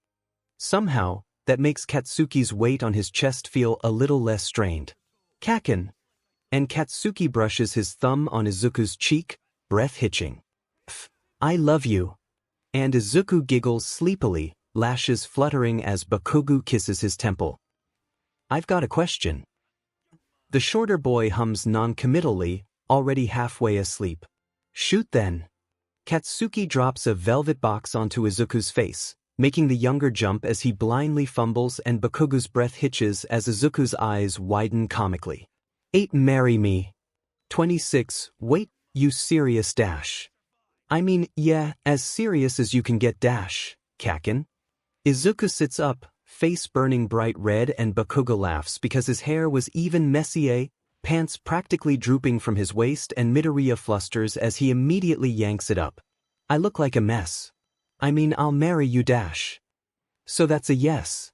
Somehow, that makes Katsuki's weight on his chest feel a little less strained. Kacchan. And Katsuki brushes his thumb on Izuku's cheek, breath hitching. I love you. And Izuku giggles sleepily, lashes fluttering as Bakugo kisses his temple. I've got a question. The shorter boy hums non-committally, already halfway asleep. Shoot then. Katsuki drops a velvet box onto Izuku's face, making the younger jump as he blindly fumbles and Bakugo's breath hitches as Izuku's eyes widen comically. 8. Marry me. 26. Wait, you serious dash? I mean, yeah, as serious as you can get dash, Kacchan. Izuku sits up, face burning bright red, and Bakugo laughs because his hair was even messier, pants practically drooping from his waist, and Midoriya flusters as he immediately yanks it up. I look like a mess. I mean, I'll marry you dash. So that's a yes.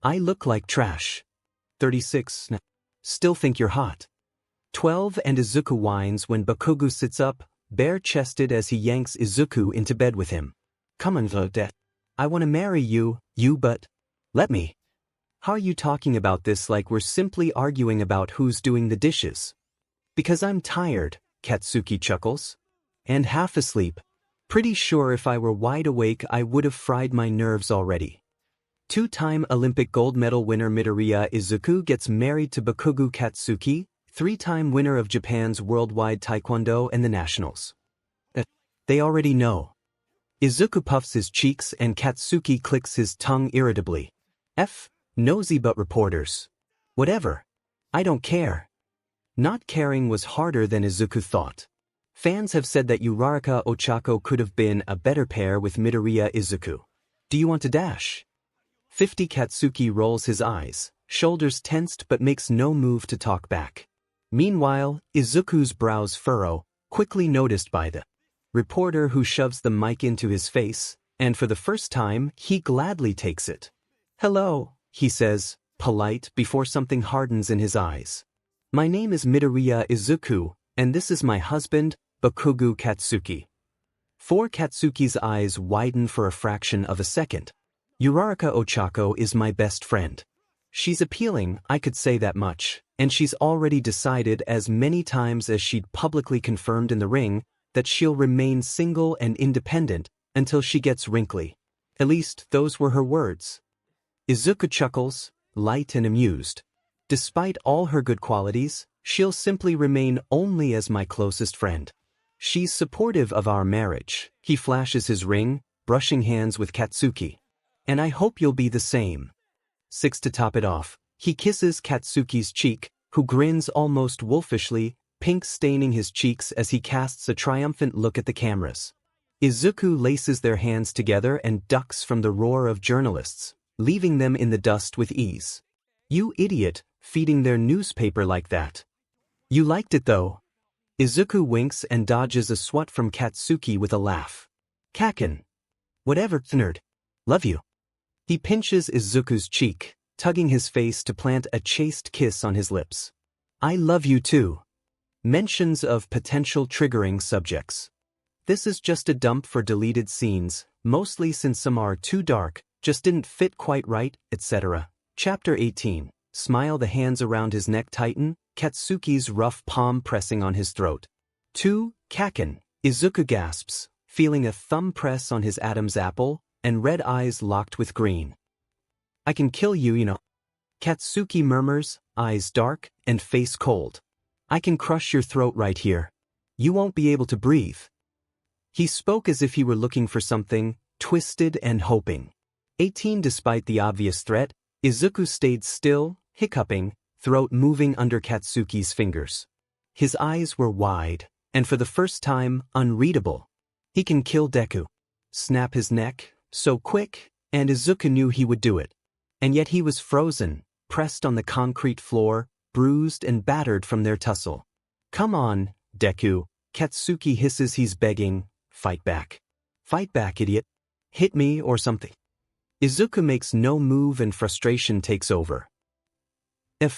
I look like trash. 36. Still think you're hot. 12. And Izuku whines when Bakugo sits up, bare-chested as he yanks Izuku into bed with him. Come on, Vode. I want to marry you, but let me. How are you talking about this like we're simply arguing about who's doing the dishes? Because I'm tired, Katsuki chuckles. And half asleep. Pretty sure if I were wide awake I would have fried my nerves already. 2-time Olympic gold medal winner Midoriya Izuku gets married to Bakugo Katsuki, 3-time winner of Japan's worldwide taekwondo and the nationals. They already know. Izuku puffs his cheeks and Katsuki clicks his tongue irritably. Nosy but reporters. Whatever. I don't care. Not caring was harder than Izuku thought. Fans have said that Uraraka Ochako could have been a better pair with Midoriya Izuku. Do you want to dash? 50. Katsuki rolls his eyes, shoulders tensed but makes no move to talk back. Meanwhile, Izuku's brows furrow, quickly noticed by the reporter who shoves the mic into his face, and for the first time, he gladly takes it. "Hello," he says, polite before something hardens in his eyes. "My name is Midoriya Izuku, and this is my husband, Bakugo Katsuki." Katsuki's eyes widen for a fraction of a second. "Uraraka Ochako is my best friend. She's appealing, I could say that much, and she's already decided as many times as she'd publicly confirmed in the ring that she'll remain single and independent until she gets wrinkly. At least, those were her words." Izuku chuckles, light and amused. "Despite all her good qualities, she'll simply remain only as my closest friend. She's supportive of our marriage." He flashes his ring, brushing hands with Katsuki. "And I hope you'll be the same." To top it off, he kisses Katsuki's cheek, who grins almost wolfishly, pink staining his cheeks as he casts a triumphant look at the cameras. Izuku laces their hands together and ducks from the roar of journalists, leaving them in the dust with ease. "You idiot, feeding their newspaper like that. You liked it though." Izuku winks and dodges a swat from Katsuki with a laugh. "Kacchan. Whatever, nerd. Love you." He pinches Izuku's cheek, tugging his face to plant a chaste kiss on his lips. "I love you too." Mentions of potential triggering subjects. This is just a dump for deleted scenes, mostly since some are too dark, just didn't fit quite right, etc. Chapter 18. Smile. The hands around his neck tighten, Katsuki's rough palm pressing on his throat. 2. Kacchan. Izuku gasps, feeling a thumb press on his Adam's apple, and red eyes locked with green. "I can kill you, you know." Katsuki murmurs, eyes dark and face cold. "I can crush your throat right here. You won't be able to breathe." He spoke as if he were looking for something, twisted and hoping. 18. Despite the obvious threat, Izuku stayed still, hiccuping, throat moving under Katsuki's fingers. His eyes were wide, and for the first time, unreadable. "He can kill Deku. Snap his neck, so quick, and Izuku knew he would do it. And yet he was frozen, pressed on the concrete floor, bruised and battered from their tussle. "Come on, Deku," Katsuki hisses. He's begging, "Fight back. Fight back, idiot. Hit me or something." Izuku makes no move and frustration takes over.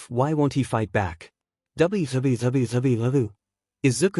Why won't he fight back? Izuku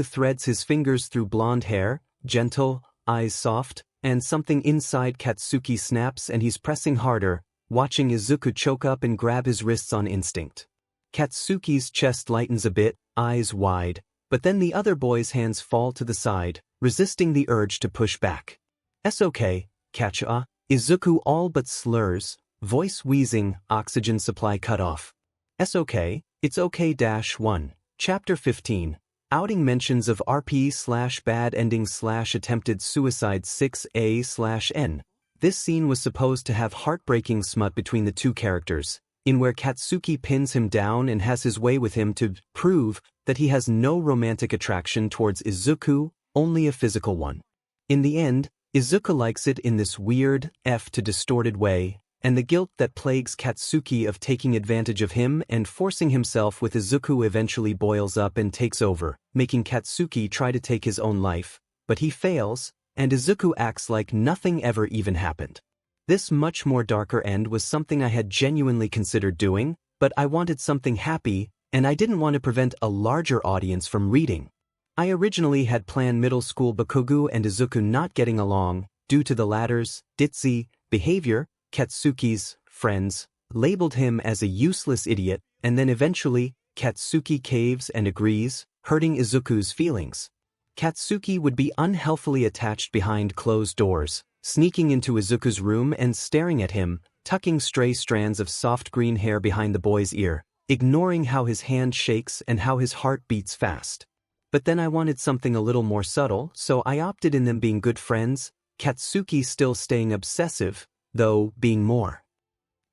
threads his fingers through blonde hair, gentle, eyes soft, and something inside Katsuki snaps and he's pressing harder, watching Izuku choke up and grab his wrists on instinct. Katsuki's chest lightens a bit, eyes wide, but then the other boy's hands fall to the side, resisting the urge to push back. "It's okay, Kacchan." Izuku all but slurs, voice wheezing, oxygen supply cut off. "It's okay, it's okay." 1. Chapter 15. Outing. Mentions of RP/bad ending/attempted suicide 6A/N. This scene was supposed to have heartbreaking smut between the two characters, in where Katsuki pins him down and has his way with him to prove that he has no romantic attraction towards Izuku, only a physical one. In the end, Izuku likes it in this weird, to distorted way, and the guilt that plagues Katsuki of taking advantage of him and forcing himself with Izuku eventually boils up and takes over, making Katsuki try to take his own life, but he fails, and Izuku acts like nothing ever even happened. This much more darker end was something I had genuinely considered doing, but I wanted something happy, and I didn't want to prevent a larger audience from reading. I originally had planned middle school Bakugo and Izuku not getting along, due to the latter's ditzy behavior. Katsuki's friends labeled him as a useless idiot, and then eventually, Katsuki caves and agrees, hurting Izuku's feelings. Katsuki would be unhealthily attached behind closed doors, sneaking into Izuku's room and staring at him, tucking stray strands of soft green hair behind the boy's ear, ignoring how his hand shakes and how his heart beats fast. But then I wanted something a little more subtle, so I opted in them being good friends, Katsuki still staying obsessive, though being more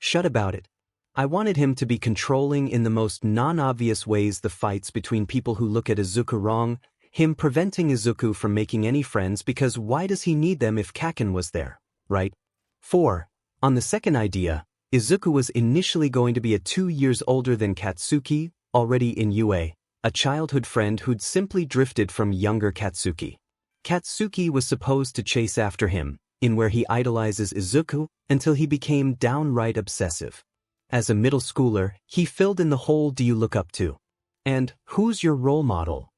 shut about it. I wanted him to be controlling in the most non-obvious ways, the fights between people who look at Izuku wrong, him preventing Izuku from making any friends because why does he need them if Kacchan was there, right? 4. On the second idea, Izuku was initially going to be 2 years older than Katsuki, already in UA, a childhood friend who'd simply drifted from younger Katsuki. Katsuki was supposed to chase after him, in where he idolizes Izuku, until he became downright obsessive. As a middle schooler, he filled in the whole "do you look up to?" and "who's your role model?"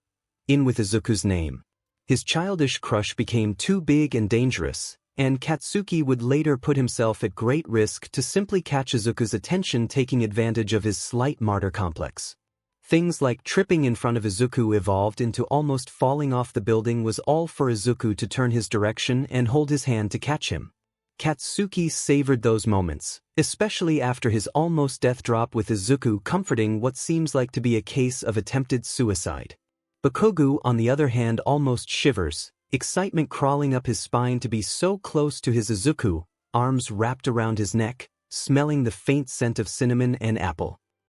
in with Izuku's name. His childish crush became too big and dangerous, and Katsuki would later put himself at great risk to simply catch Izuku's attention, taking advantage of his slight martyr complex. Things like tripping in front of Izuku evolved into almost falling off the building was all for Izuku to turn his direction and hold his hand to catch him. Katsuki savored those moments, especially after his almost death drop with Izuku comforting what seems like to be a case of attempted suicide. Bakugo, on the other hand, almost shivers, excitement crawling up his spine to be so close to his Izuku, arms wrapped around his neck, smelling the faint scent of cinnamon and apple.